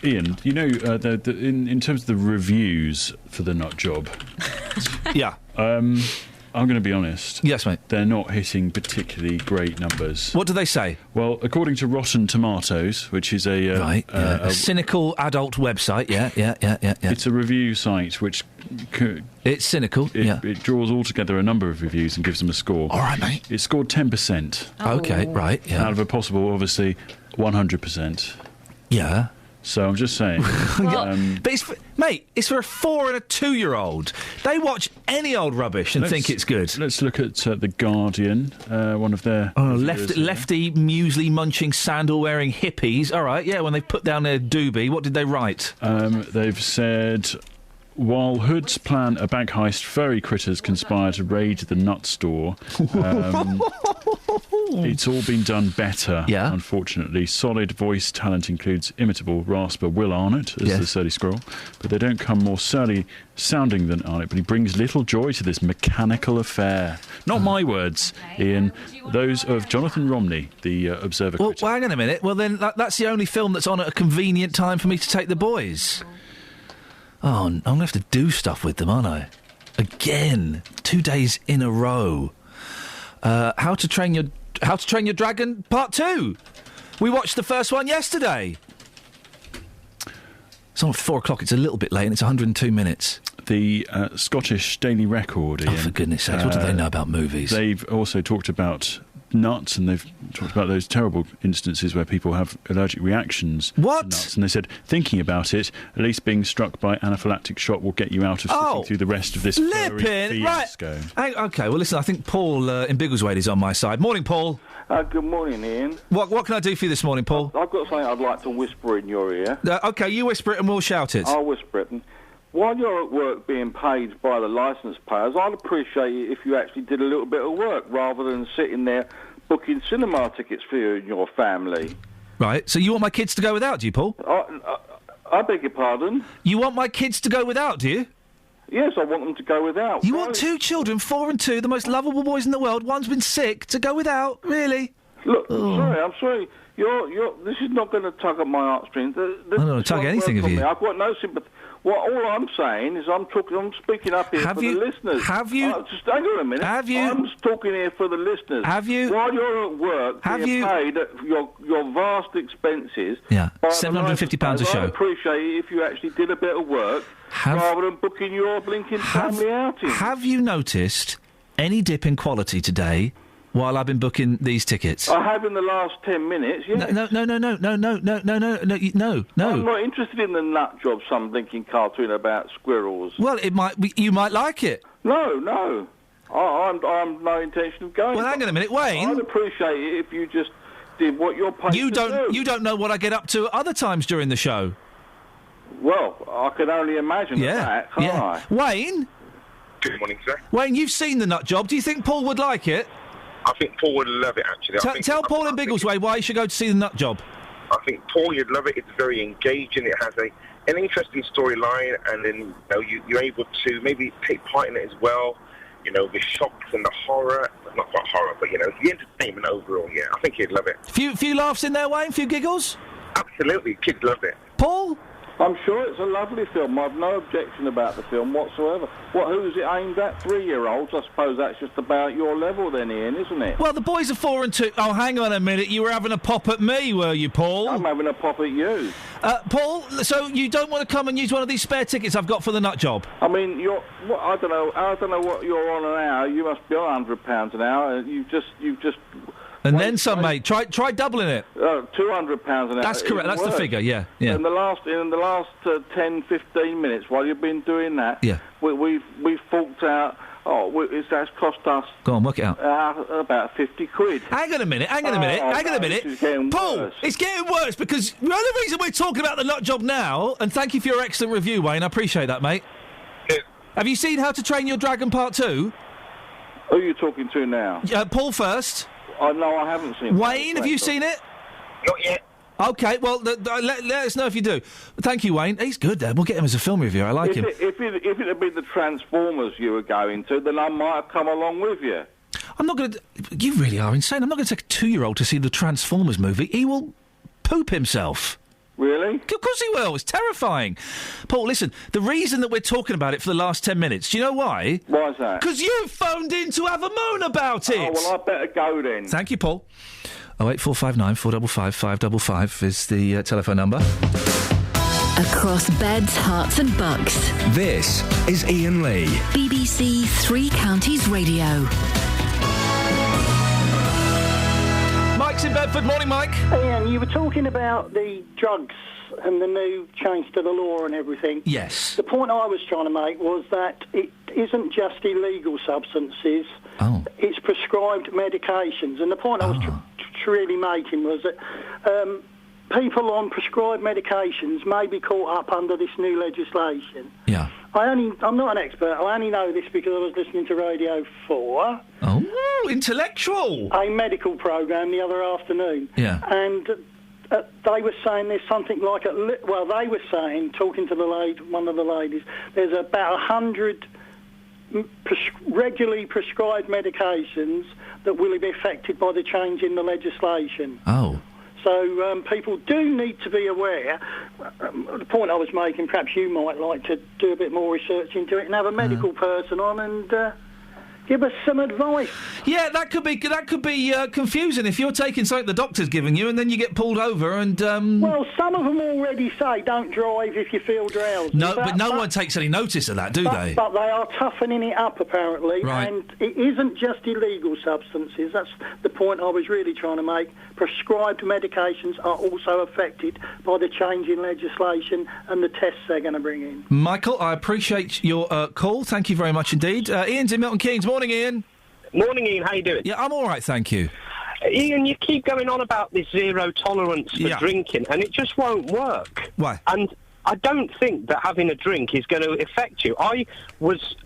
S13: Iain, you know, in terms of the reviews for the Nut Job...
S8: Yeah.
S13: I'm going to be honest.
S8: Yes, mate.
S13: They're not hitting particularly great numbers.
S8: What do they say?
S13: Well, according to Rotten Tomatoes, which is
S8: a cynical adult website, yeah.
S13: It's a review site which...
S8: It's cynical,
S13: It draws all together a number of reviews and gives them a score.
S8: All right, mate.
S13: It scored 10%.
S8: Oh. Okay, right, yeah.
S13: Out of a possible, obviously, 100%.
S8: Yeah.
S13: So I'm just saying.
S8: But it's for a 4 and a 2-year-old. They watch any old rubbish and think it's good.
S13: Let's look at The Guardian, one of their...
S8: lefty, muesli munching, sandal wearing hippies. All right, yeah. When they put down their doobie, what did they write?
S13: They've said, while hoods plan a bank heist, furry critters conspire to raid the nut store. It's all been done better, unfortunately. Solid voice talent includes imitable rasper Will Arnott as the surly squirrel, but they don't come more surly sounding than Arnott, but he brings little joy to this mechanical affair. Not my words, Iain, those of Jonathan Romney, the Observer critic.
S8: Well, hang on a minute. Well, then that's the only film that's on at a convenient time for me to take the boys. Oh, I'm going to have to do stuff with them, aren't I? Again. 2 days in a row. How to Train Your Dragon Part 2. We watched the first one yesterday. It's on at 4 o'clock. It's a little bit late, and it's 102 minutes.
S13: The Scottish Daily Record, Iain,
S8: for goodness sakes, what do they know about movies?
S13: They've also talked about nuts, and they've talked about those terrible instances where people have allergic reactions to nuts. And they said, thinking about it, at least being struck by anaphylactic shock will get you out of sitting through the rest of this fiasco.
S8: Right. OK, well, listen, I think Paul in Biggleswade is on my side. Morning, Paul.
S14: Good morning, Ian.
S8: What can I do for you this morning, Paul?
S14: I've got something I'd like to whisper in your ear.
S8: OK, you whisper it and we'll shout it.
S14: I'll whisper it. While you're at work being paid by the licence payers, I'd appreciate it if you actually did a little bit of work rather than sitting there booking cinema tickets for you and your family.
S8: Right, so you want my kids to go without, do you, Paul?
S14: I beg your pardon?
S8: You want my kids to go without, do you?
S14: Yes, I want them to go without.
S8: You want two children, 4 and 2, the most lovable boys in the world, one's been sick, to go without? Really?
S14: Look, I'm sorry. This is not going to tug at my heartstrings.
S8: I don't want to tug anything of you.
S14: I've got no sympathy. Well, all I'm saying is I'm speaking up here for the listeners.
S8: Have you?
S14: Just hang on a minute.
S8: Have you?
S14: I'm just talking here for the listeners.
S8: Have you?
S14: While you're at work, being paid at your vast expenses.
S8: Yeah, £750 a show.
S14: I'd appreciate it if you actually did a bit of work rather than booking your blinking family outing.
S8: Have you noticed any dip in quality today while I've been booking these tickets?
S14: I have in the last 10 minutes, yes.
S8: No.
S14: I'm not interested in the nut job, some blinking cartoon about squirrels.
S8: Well, you might like it.
S14: No. I'm no intention of going.
S8: Well, hang on a minute, Wayne.
S14: I'd appreciate it if you just did what you're paid to do.
S8: You don't know what I get up to other times during the show.
S14: Well, I can only imagine that, can't I?
S8: Wayne?
S20: Good morning, sir.
S8: Wayne, you've seen the nut job. Do you think Paul would like it?
S20: I think Paul would love it, actually.
S8: Tell Paul in Biggleswade why he should go to see the nut job.
S20: I think, Paul, you'd love it. It's very engaging. It has an interesting storyline, and then you're able to maybe take part in it as well. You know, the shocks and the horror. Not quite horror, but, the entertainment overall, yeah. I think you'd love it.
S8: Few laughs in there, Wayne? Few giggles?
S20: Absolutely. Kids love it.
S8: Paul?
S14: I'm sure it's a lovely film. I've no objection about the film whatsoever. Who's it aimed at? 3-year-olds? I suppose that's just about your level then, Ian, isn't it?
S8: Well, the boys are 4 and 2. Oh, hang on a minute. You were having a pop at me, were you, Paul?
S14: I'm having a pop at you.
S8: Paul, so you don't want to come and use one of these spare tickets I've got for the nut job?
S14: I mean, I don't know what you're on an hour. You must be on £100 an hour. You've just...
S8: And then some, mate. Try doubling it.
S14: £200 an hour.
S8: That's correct. That's the figure. Yeah.
S14: In the last 10, 15 minutes, while you've been doing that, we've forked out. That's cost us.
S8: Go on, work it out.
S14: About 50 quid.
S8: Hang on a minute. Paul, it's getting worse because the only reason we're talking about the nut job now, and thank you for your excellent review, Wayne. I appreciate that, mate.
S20: Yeah.
S8: Have you seen How to Train Your Dragon Part 2?
S14: Who are you talking to now?
S8: Paul first.
S14: No, I haven't seen it.
S8: Wayne, have you seen it?
S20: Not yet.
S8: OK, well, let us know if you do. Thank you, Wayne. He's good there. We'll get him as a film reviewer. I like him.
S14: If it had been the Transformers you were going to, then I might have come along with you.
S8: I'm not going to... You really are insane. I'm not going to take a 2-year-old to see the Transformers movie. He will poop himself.
S14: Really?
S8: Of course he will. It's terrifying. Paul, listen, the reason that we're talking about it for the last 10 minutes, do you know why?
S14: Why is that?
S8: Because you phoned in to have a moan about it.
S14: Oh, well, I better go then.
S8: Thank you, Paul. 08459 455 555 is the telephone number.
S4: Across beds, hearts and bucks.
S9: This is Iain Lee.
S4: BBC Three Counties Radio.
S8: Mike's in Bedford. Morning, Mike.
S21: Ian, you were talking about the drugs and the new change to the law and everything.
S8: Yes.
S21: The point I was trying to make was that it isn't just illegal substances.
S8: Oh.
S21: It's prescribed medications. And the point I was really making was that people on prescribed medications may be caught up under this new legislation.
S8: Yeah.
S21: I'm not an expert. I only know this because I was listening to Radio 4.
S8: Oh, intellectual.
S21: A medical programme the other afternoon.
S8: Yeah.
S21: And they were saying there's something like they were saying, talking to one of the ladies, there's about 100 regularly prescribed medications that will be affected by the change in the legislation.
S8: Oh.
S21: So people do need to be aware. The point I was making, perhaps you might like to do a bit more research into it and have a medical person on and Give us some advice.
S8: Yeah, that could be confusing if you're taking something the doctor's giving you and then you get pulled over and.
S21: Well, some of them already say don't drive if you feel drowsy.
S8: No, but no one takes any notice of that, do they?
S21: But they are toughening it up apparently,
S8: Right.
S21: and it isn't just illegal substances. That's the point I was really trying to make. Prescribed medications are also affected by the change in legislation and the tests they're going to bring in.
S8: Michael, I appreciate your call. Thank you very much indeed. Ian's in Milton Keynes. Morning, Ian.
S5: Morning, Ian. How you doing?
S8: Yeah, I'm all right, thank you.
S5: Ian, you keep going on about this zero tolerance for drinking, and it just won't work.
S8: Why?
S5: And I don't think that having a drink is going to affect you. I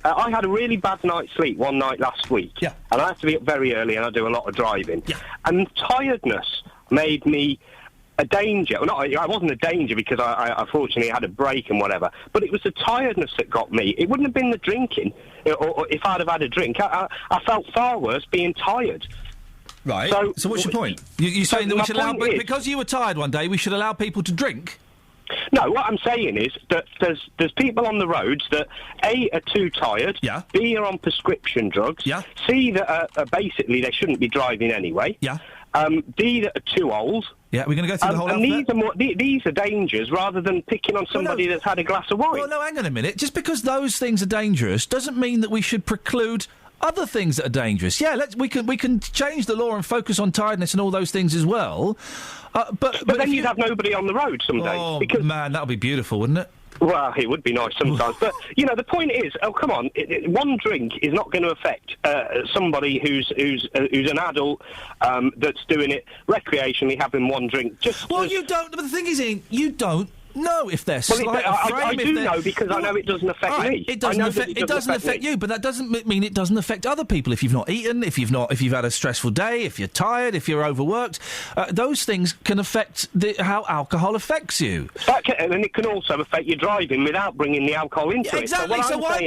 S5: had a really bad night's sleep one night last week, and I have to be up very early, and I do a lot of driving. And tiredness made me a danger. Well, I wasn't a danger because I fortunately had a break and whatever, but it was the tiredness that got me. It wouldn't have been the drinking, or if I'd have had a drink. I felt far worse being tired.
S8: Right. So what's your point? You're saying that we should allow... Because you were tired one day, we should allow people to drink?
S5: No, what I'm saying is that there's people on the roads that, A, are too tired, B, are on prescription drugs, C, that basically they shouldn't be driving anyway, D, that are too old.
S8: Yeah, we're going to go through the whole
S5: alphabet? These are dangers rather than picking on somebody that's had a glass of wine.
S8: Well, no, hang on a minute. Just because those things are dangerous doesn't mean that we should preclude other things that are dangerous. Yeah, we can change the law and focus on tiredness and all those things as well. But
S5: then you'd have nobody on the road some days.
S8: Oh, man, that would be beautiful, wouldn't it?
S5: Well, it would be nice sometimes. But, the point is, come on, one drink is not going to affect somebody who's an adult that's doing it recreationally, having one drink.
S8: You don't... But the thing is, Ian, you don't know if they're
S5: slight of frame. I do know because I know it doesn't affect me.
S8: It doesn't affect you, but that doesn't mean it doesn't affect other people. If you've not eaten, if you've had a stressful day, if you're tired, if you're overworked, those things can affect how alcohol affects you.
S5: And it can also affect your driving without bringing the alcohol into it.
S8: Exactly. So why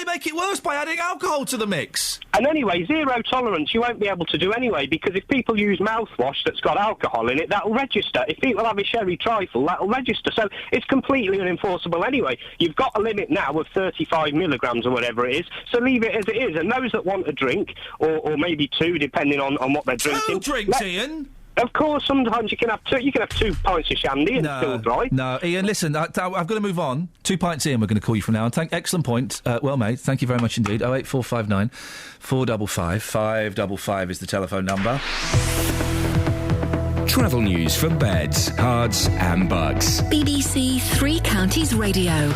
S8: make it worse by adding alcohol to the mix?
S5: And anyway, zero tolerance you won't be able to do anyway, because if people use mouthwash that's got alcohol in it, that'll register. If people have a sherry trifle, that'll register. So it's completely unenforceable anyway. You've got a limit now of 35 milligrams or whatever it is, so leave it as it is. And those that want a drink, or maybe two, depending on what they're drinking...
S8: 2 drinks, Ian?
S5: Of course, sometimes you can have 2. You can have 2 pints of shandy and still drive.
S8: No, Ian, listen, I've got to move on. 2 pints, Ian, we're going to call you from now on. Excellent point. Well made. Thank you very much indeed. 08459 455 555 is the telephone number.
S9: Travel news for beds, cards and bugs.
S4: BBC Three Counties Radio.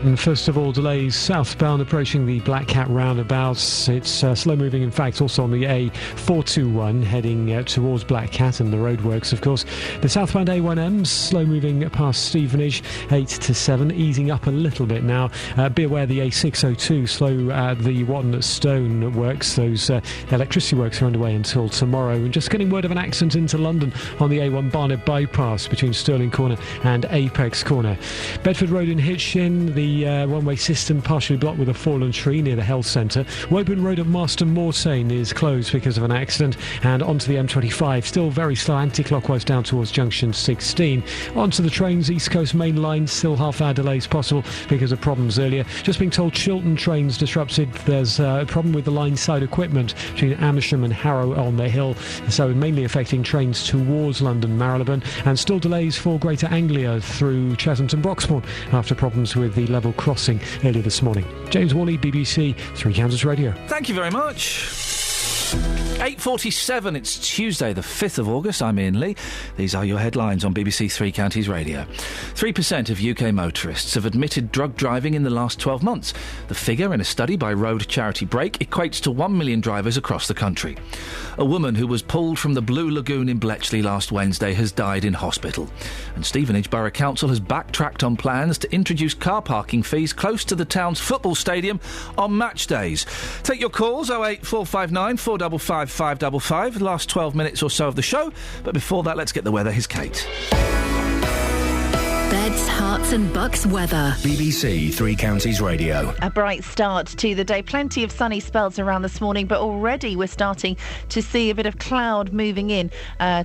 S15: And first of all, delays southbound approaching the Black Cat roundabouts. It's slow moving, in fact, also on the A421 heading towards Black Cat and the roadworks, of course. The southbound A1M slow moving past Stevenage, 8 to 7, easing up a little bit now. Be aware the A602 slow at the Watton Stone works. Those electricity works are underway until tomorrow. And just getting word of an accident into London on the A1 Barnet bypass between Stirling Corner and Apex Corner. Bedford Road in Hitchin, the one-way system partially blocked with a fallen tree near the health centre. Woburn Road at Marston Morsane is closed because of an accident, and onto the M25, still very slow anti-clockwise down towards junction 16. Onto the trains, East Coast Main Line, still half-hour delays possible because of problems earlier. Just being told Chiltern trains disrupted. There's a problem with the line side equipment between Amersham and Harrow on the Hill, so mainly affecting trains towards London Marylebone, and still delays for Greater Anglia through Cheshunt and Broxbourne after problems with the level crossing earlier this morning. James Worley, BBC Three Counties Radio.
S8: Thank you very much. 8:47, it's Tuesday the 5th of August. I'm Iain Lee. These are your headlines on BBC Three Counties Radio. 3% of UK motorists have admitted drug driving in the last 12 months. The figure, in a study by road charity Break, equates to 1 million drivers across the country. A woman who was pulled from the Blue Lagoon in Bletchley last Wednesday has died in hospital. And Stevenage Borough Council has backtracked on plans to introduce car parking fees close to the town's football stadium on match days. Take your calls, 08459 455 555, the last 12 minutes or so of the show. But before that, let's get the weather. Here's Kate.
S4: Beds, Hearts and Bucks weather.
S9: BBC Three Counties Radio.
S6: A bright start to the day. Plenty of sunny spells around this morning, but already we're starting to see a bit of cloud moving in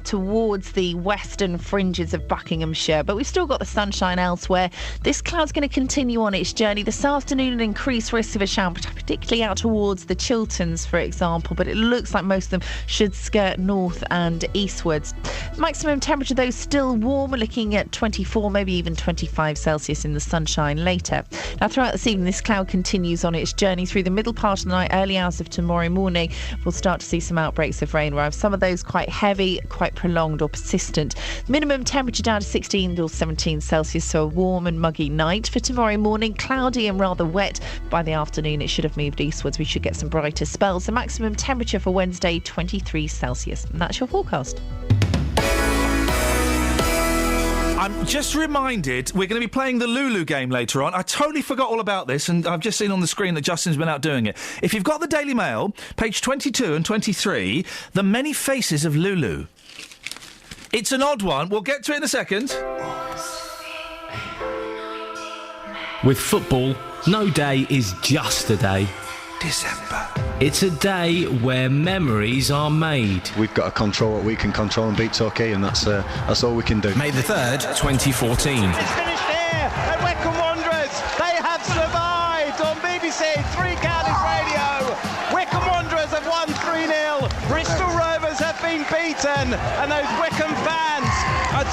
S6: towards the western fringes of Buckinghamshire. But we've still got the sunshine elsewhere. This cloud's going to continue on its journey this afternoon, an increased risk of a shower, particularly out towards the Chilterns, for example. But it looks like most of them should skirt north and eastwards. Maximum temperature, though, still warm. We're looking at 24, maybe even 25 Celsius in the sunshine later. Now, throughout this evening, this cloud continues on its journey through the middle part of the night, early hours of tomorrow morning. We'll start to see some outbreaks of rain arrive. Some of those quite heavy, quite prolonged or persistent. Minimum temperature down to 16 or 17 Celsius, so a warm and muggy night. For tomorrow morning, cloudy and rather wet. By the afternoon, it should have moved eastwards. We should get some brighter spells. The maximum temperature for Wednesday, 23 Celsius. And that's your forecast.
S8: I'm just reminded we're going to be playing the Lulu game later on. I totally forgot all about this, and I've just seen on the screen that Justin's been out doing it. If you've got the Daily Mail, page 22 and 23, The Many Faces of Lulu. It's an odd one. We'll get to it in a second.
S3: With football, no day is just a day.
S8: December.
S3: It's a day where memories are made.
S22: We've got to control what we can control and beat Torquay, and that's all we can do.
S3: May the 3rd, 2014.
S23: It's finished here at Wycombe Wanderers. They have survived on BBC Three Counties Radio. Wycombe Wanderers have won 3-0. Bristol Rovers have been beaten, and those Wycombe fans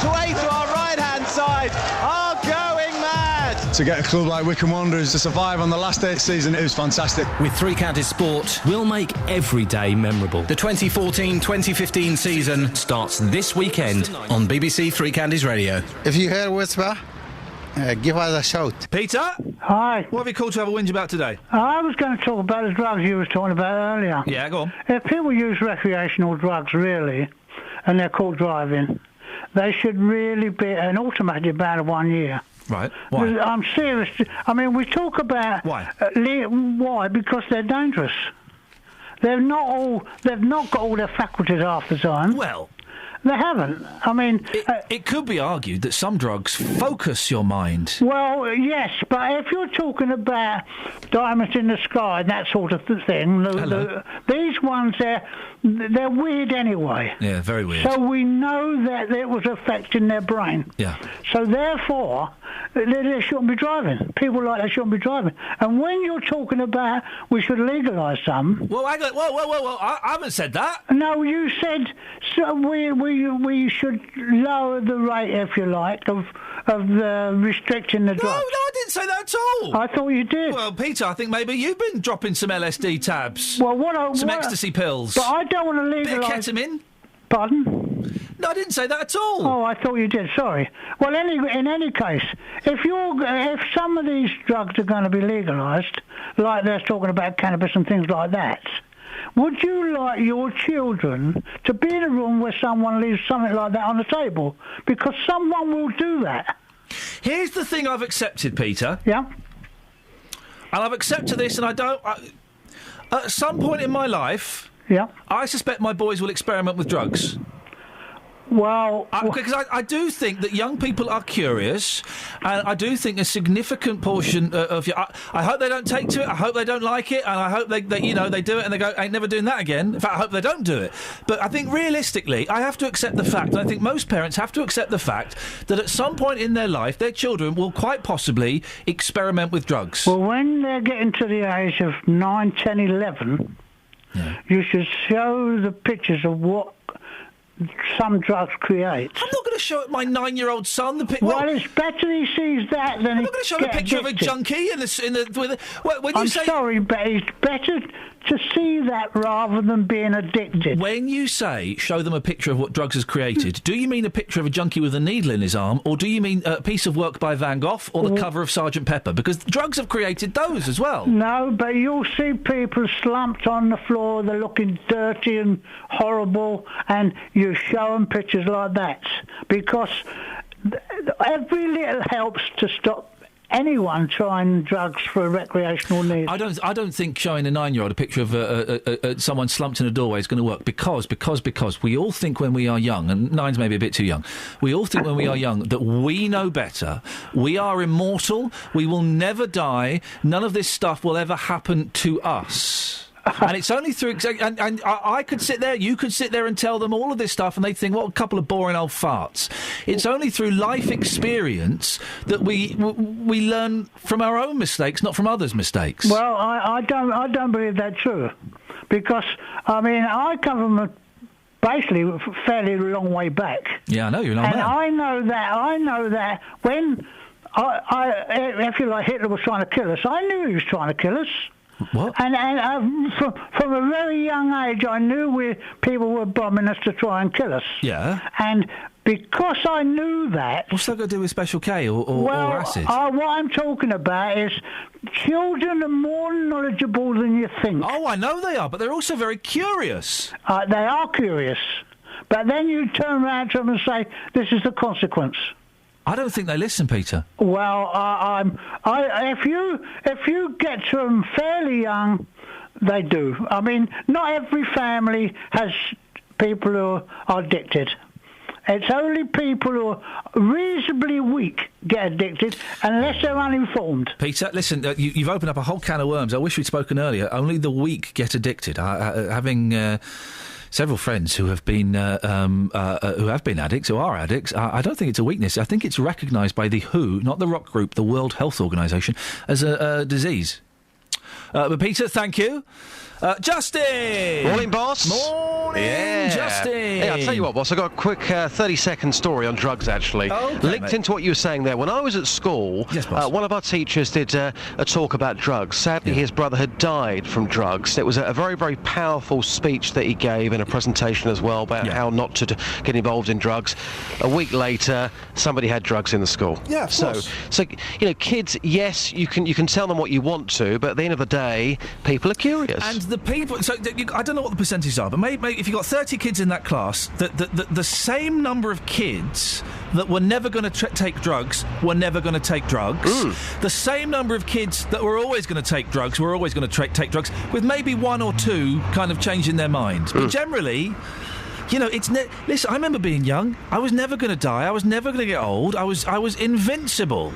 S23: away to our right-hand side are going mad.
S22: To get a club like Wycombe Wanderers to survive on the last day of the season, it was fantastic.
S3: With Three Counties Sport, we'll make every day memorable. The 2014-2015 season starts this weekend on BBC Three Counties Radio.
S24: If you hear whisper, give us a shout.
S8: Peter?
S21: Hi.
S8: What have you called to have a whinge about today?
S21: I was going to talk about the drugs you were talking about earlier.
S8: Yeah, go on.
S21: If people use recreational drugs, really, and they're caught driving, they should really be an automatic ban of 1 year.
S8: Right. Why?
S21: I'm serious. I mean, we talk about
S8: why?
S21: Why? Because they're dangerous. They've not got all their faculties half the time.
S8: Well,
S21: they haven't. I mean,
S8: it could be argued that some drugs focus your mind.
S21: Well, yes, but if you're talking about diamonds in the sky and that sort of thing, these ones they're weird anyway.
S8: Yeah, very weird.
S21: So we know that it was affecting their brain.
S8: Yeah.
S21: So therefore, they shouldn't be driving. People like that shouldn't be driving. And when you're talking about we should legalise some...
S8: Whoa, I haven't said that.
S21: No, you said so we should lower the rate, if you like, of restricting the drugs.
S8: No, I didn't say that at all.
S21: I thought you did.
S8: Well, Peter, I think maybe you've been dropping some LSD tabs.
S21: Well,
S8: some ecstasy pills.
S21: But I don't want to legalise...
S8: Bit of ketamine.
S21: Pardon?
S8: No, I didn't say that at all.
S21: Oh, I thought you did. Sorry. Well, in any case, if some of these drugs are going to be legalised, like they're talking about cannabis and things like that, would you like your children to be in a room where someone leaves something like that on the table? Because someone will do that.
S8: Here's the thing I've accepted, Peter.
S21: Yeah.
S8: And I've accepted this, and at some point in my life,
S21: yeah,
S8: I suspect my boys will experiment with drugs.
S21: Well,
S8: because I do think that young people are curious, and I do think a significant portion of you. I hope they don't take to it. I hope they don't like it, and I hope they do it and they go, "Ain't never doing that again." In fact, I hope they don't do it. But I think realistically, I have to accept the fact. And I think most parents have to accept the fact that at some point in their life, their children will quite possibly experiment with drugs.
S21: Well, when they're getting to the age of 9, 10, 11, you should show the pictures of what some drugs create.
S8: I'm not going to show my 9-year-old son the picture.
S21: Well, it's better he sees that than
S8: I'm not going to show him a picture of a junkie
S21: I'm sorry, but it's better to see that rather than being addicted.
S8: When you say show them a picture of what drugs has created, do you mean a picture of a junkie with a needle in his arm, or do you mean a piece of work by Van Gogh or the cover of Sgt. Pepper? Because drugs have created those as well.
S21: No, but you'll see people slumped on the floor, they're looking dirty and horrible, and you show them pictures like that, because every little helps to stop anyone trying drugs for recreational needs.
S8: I don't think showing a 9-year-old a picture of someone slumped in a doorway is going to work because we all think when we are young, and 9's maybe a bit too young, we all think when we are young that we know better, we are immortal, we will never die, none of this stuff will ever happen to us. And it's only through... And I could sit there, you could sit there and tell them all of this stuff and they'd think, what a couple of boring old farts. It's only through life experience that we learn from our own mistakes, not from others' mistakes.
S21: Well, I don't believe that's true. Because, I mean, I come from basically a fairly long way back.
S8: Yeah, I know, you're an old man.
S21: And I know that when, if you like, Hitler was trying to kill us, I knew he was trying to kill us.
S8: What?
S21: And from a very young age, I knew people were bombing us to try and kill us.
S8: Yeah.
S21: And because I knew that...
S8: What's that got to do with Special K or acid?
S21: What I'm talking about is children are more knowledgeable than you think.
S8: Oh, I know they are, but they're also very curious.
S21: They are curious. But then you turn around to them and say, this is the consequence.
S8: I don't think they listen, Peter.
S21: Well, if you get to them fairly young, they do. I mean, not every family has people who are addicted. It's only people who are reasonably weak get addicted, unless they're uninformed.
S8: Peter, listen, you've opened up a whole can of worms. I wish we'd spoken earlier. Only the weak get addicted. Having... several friends who have been addicts, who are addicts. I don't think it's a weakness. I think it's recognised by the WHO, not the rock group, the World Health Organisation, as a disease. But Peter, thank you. Justin!
S10: Morning, boss.
S8: Morning,
S10: yeah.
S8: Justin.
S10: Hey, I'll tell you what, boss, I've got a quick 30-second story on drugs, actually.
S8: Okay,
S10: linked into what you were saying there. When I was at school,
S8: yes,
S10: one of our teachers did a talk about drugs. Sadly, his brother had died from drugs. It was a very, very powerful speech that he gave and a presentation as well about how not to get involved in drugs. A week later, somebody had drugs in the school.
S8: Yeah, of course.
S10: So, you know, kids, yes, you can tell them what you want to, but at the end of the day, people are curious.
S8: And the people... So, I don't know what the percentages are, but maybe if you've got 30 kids in that class, the same number of kids that were never going to take drugs were never going to take drugs. The same number of kids that were always going to take drugs were always going to take drugs, with maybe one or two kind of changing their mind. But generally... You know, listen, I remember being young. I was never going to die. I was never going to get old. I was invincible.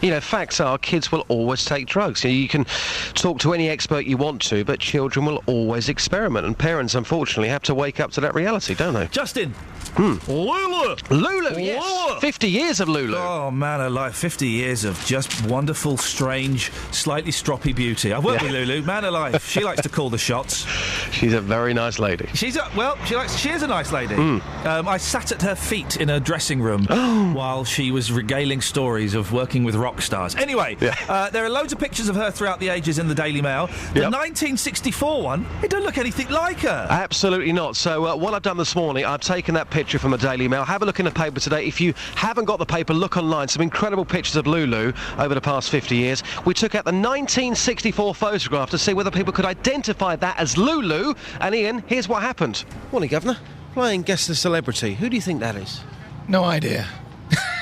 S10: You know, facts are kids will always take drugs. You can talk to any expert you want to, but children will always experiment, and parents, unfortunately, have to wake up to that reality, don't they?
S8: Justin! Lulu!
S10: Lulu, yes!
S8: Lulu.
S10: 50 years of Lulu.
S8: Oh, man alive, 50 years of just wonderful, strange, slightly stroppy beauty. I've worked with Lulu, man alive. She likes to call the shots.
S10: She's a very nice lady.
S8: She is a nice lady. I sat at her feet in her dressing room while she was regaling stories of working with rock stars. Anyway, there are loads of pictures of her throughout the ages in the Daily Mail. The 1964 one, it doesn't look anything like her.
S10: Absolutely not. So what I've done this morning, I've taken that picture from the Daily Mail. Have a look in the paper today. If you haven't got the paper, look online. Some incredible pictures of Lulu over the past 50 years. We took out the 1964 photograph to see whether people could identify that as Lulu. And Ian, here's what happened. Morning, Governor. Playing Guess the Celebrity. Who do you think that is?
S11: No idea.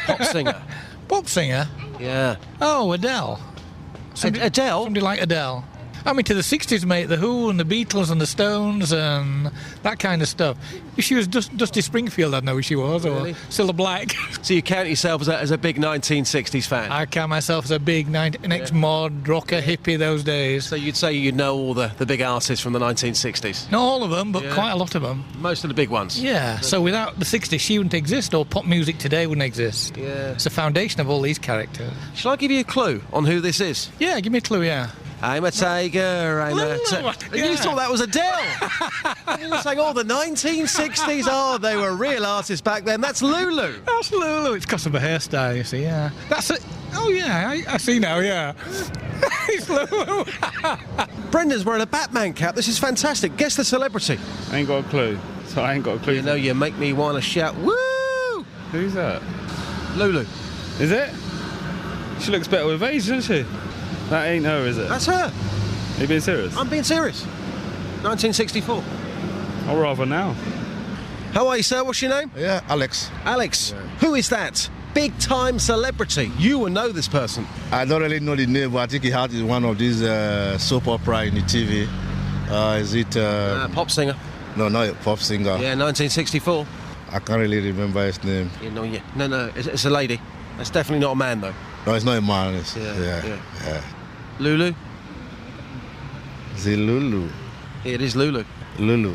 S10: Pop singer.
S11: Pop singer?
S10: Yeah.
S11: Oh, Adele.
S10: Adele?
S11: Somebody like Adele. I mean, to the 60s, mate, The Who and the Beatles and the Stones and that kind of stuff. If she was Dusty Springfield, I'd know who she was,
S10: really?
S11: Or Cilla Black.
S10: So you count yourself as a big 1960s fan?
S11: I count myself as a big ex-mod, rocker, hippie those days.
S10: So you'd say you know all the big artists from the 1960s?
S11: Not all of them, but quite a lot of them.
S10: Most of the big ones?
S11: Yeah, so without the 60s, she wouldn't exist, or pop music today wouldn't exist.
S10: Yeah.
S11: It's the foundation of all these characters.
S10: Shall I give you a clue on who this is?
S11: Yeah, give me a clue, yeah.
S10: I'm a tiger, I'm a tiger. You thought that was Adele! You were saying, the 1960s, they were real artists back then. That's Lulu!
S11: That's Lulu. It's because of her hairstyle, you see, yeah. That's it. Oh, yeah, I see now, yeah. It's Lulu.
S10: Brendan's wearing a Batman cap. This is fantastic. Guess the celebrity.
S12: I ain't got a clue. So I ain't got a clue.
S10: You know, you make me want to shout, woo!
S12: Who's that?
S10: Lulu.
S12: Is it? She looks better with age, doesn't she? That ain't her, is it?
S10: That's her.
S12: Are you being serious?
S10: I'm being serious. 1964.
S12: I'll rather now.
S10: How are you, sir? What's your name?
S16: Yeah, Alex.
S10: Alex. Yeah. Who is that? big-time celebrity. You will know this person.
S2: I don't really know the name, but I think he had one of these soap opera in the TV. Is it...
S10: pop singer.
S2: No, not a pop singer.
S10: Yeah, 1964.
S2: I can't really remember his name.
S10: No, it's a lady. That's definitely not a man, though.
S2: No, it's not a man.
S10: Yeah. Lulu?
S2: Is it Lulu?
S10: Yeah, it is Lulu.
S2: Lulu.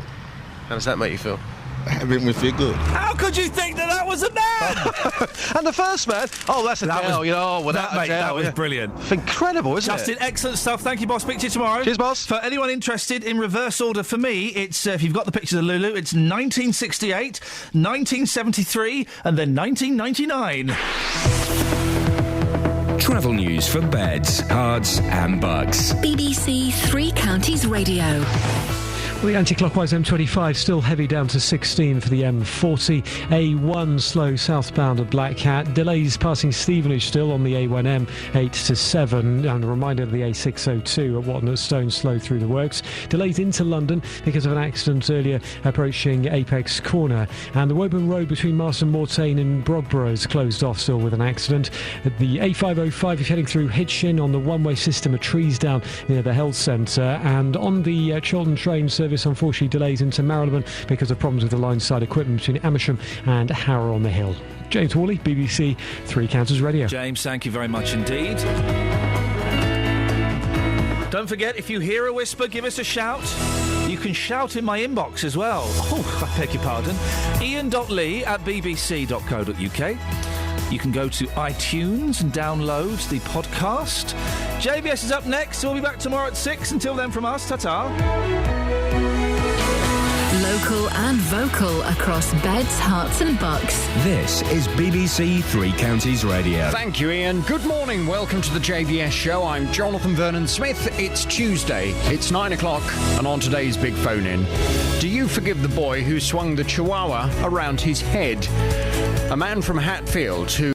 S10: How does that make you feel?
S2: It made me feel good.
S8: How could you think that was a man?
S10: And the first man, that's a girl, without a doubt.
S8: That was brilliant.
S10: Incredible, isn't
S8: Justin, excellent stuff. Thank you, boss. Speak to you tomorrow.
S10: Cheers, boss.
S8: For anyone interested, in reverse order for me, it's if you've got the pictures of Lulu, it's 1968, 1973, and then 1999.
S9: Travel news for beds, cards, and bugs.
S4: BBC Three Counties Radio.
S15: The anti-clockwise M25 still heavy down to 16 for the M40. A1 slow southbound at Black Cat. Delays passing Stevenage still on the A1M 8 to 7. And a reminder of the A602 at Watton at Stone slow through the works. Delays into London because of an accident earlier approaching Apex Corner. And the Woburn Road between Marston Mortain and Brogborough is closed off still with an accident. The A505 is heading through Hitchin on the one-way system of trees down near the health centre. And on the Chiltern train service, unfortunately delays into Marylebone because of problems with the line side equipment between Amersham and Harrow on the Hill. James Hawley, BBC Three Counties Radio.
S8: James, thank you very much indeed. Don't forget, if you hear a whisper, give us a shout. You can shout in my inbox as well. Oh, I beg your pardon. Iain.lee@bbc.co.uk. You can go to iTunes and download the podcast. JVS is up next. We'll be back tomorrow at 6. Until then, from us, ta-ta.
S4: Local and vocal across beds, hearts and bucks.
S9: This is BBC Three Counties Radio.
S19: Thank you, Iain. Good morning. Welcome to the JVS show. I'm Jonathan Vernon Smith. It's Tuesday. It's 9 o'clock. And on today's big phone-in, do you forgive the boy who swung the chihuahua around his head? A man from Hatfield who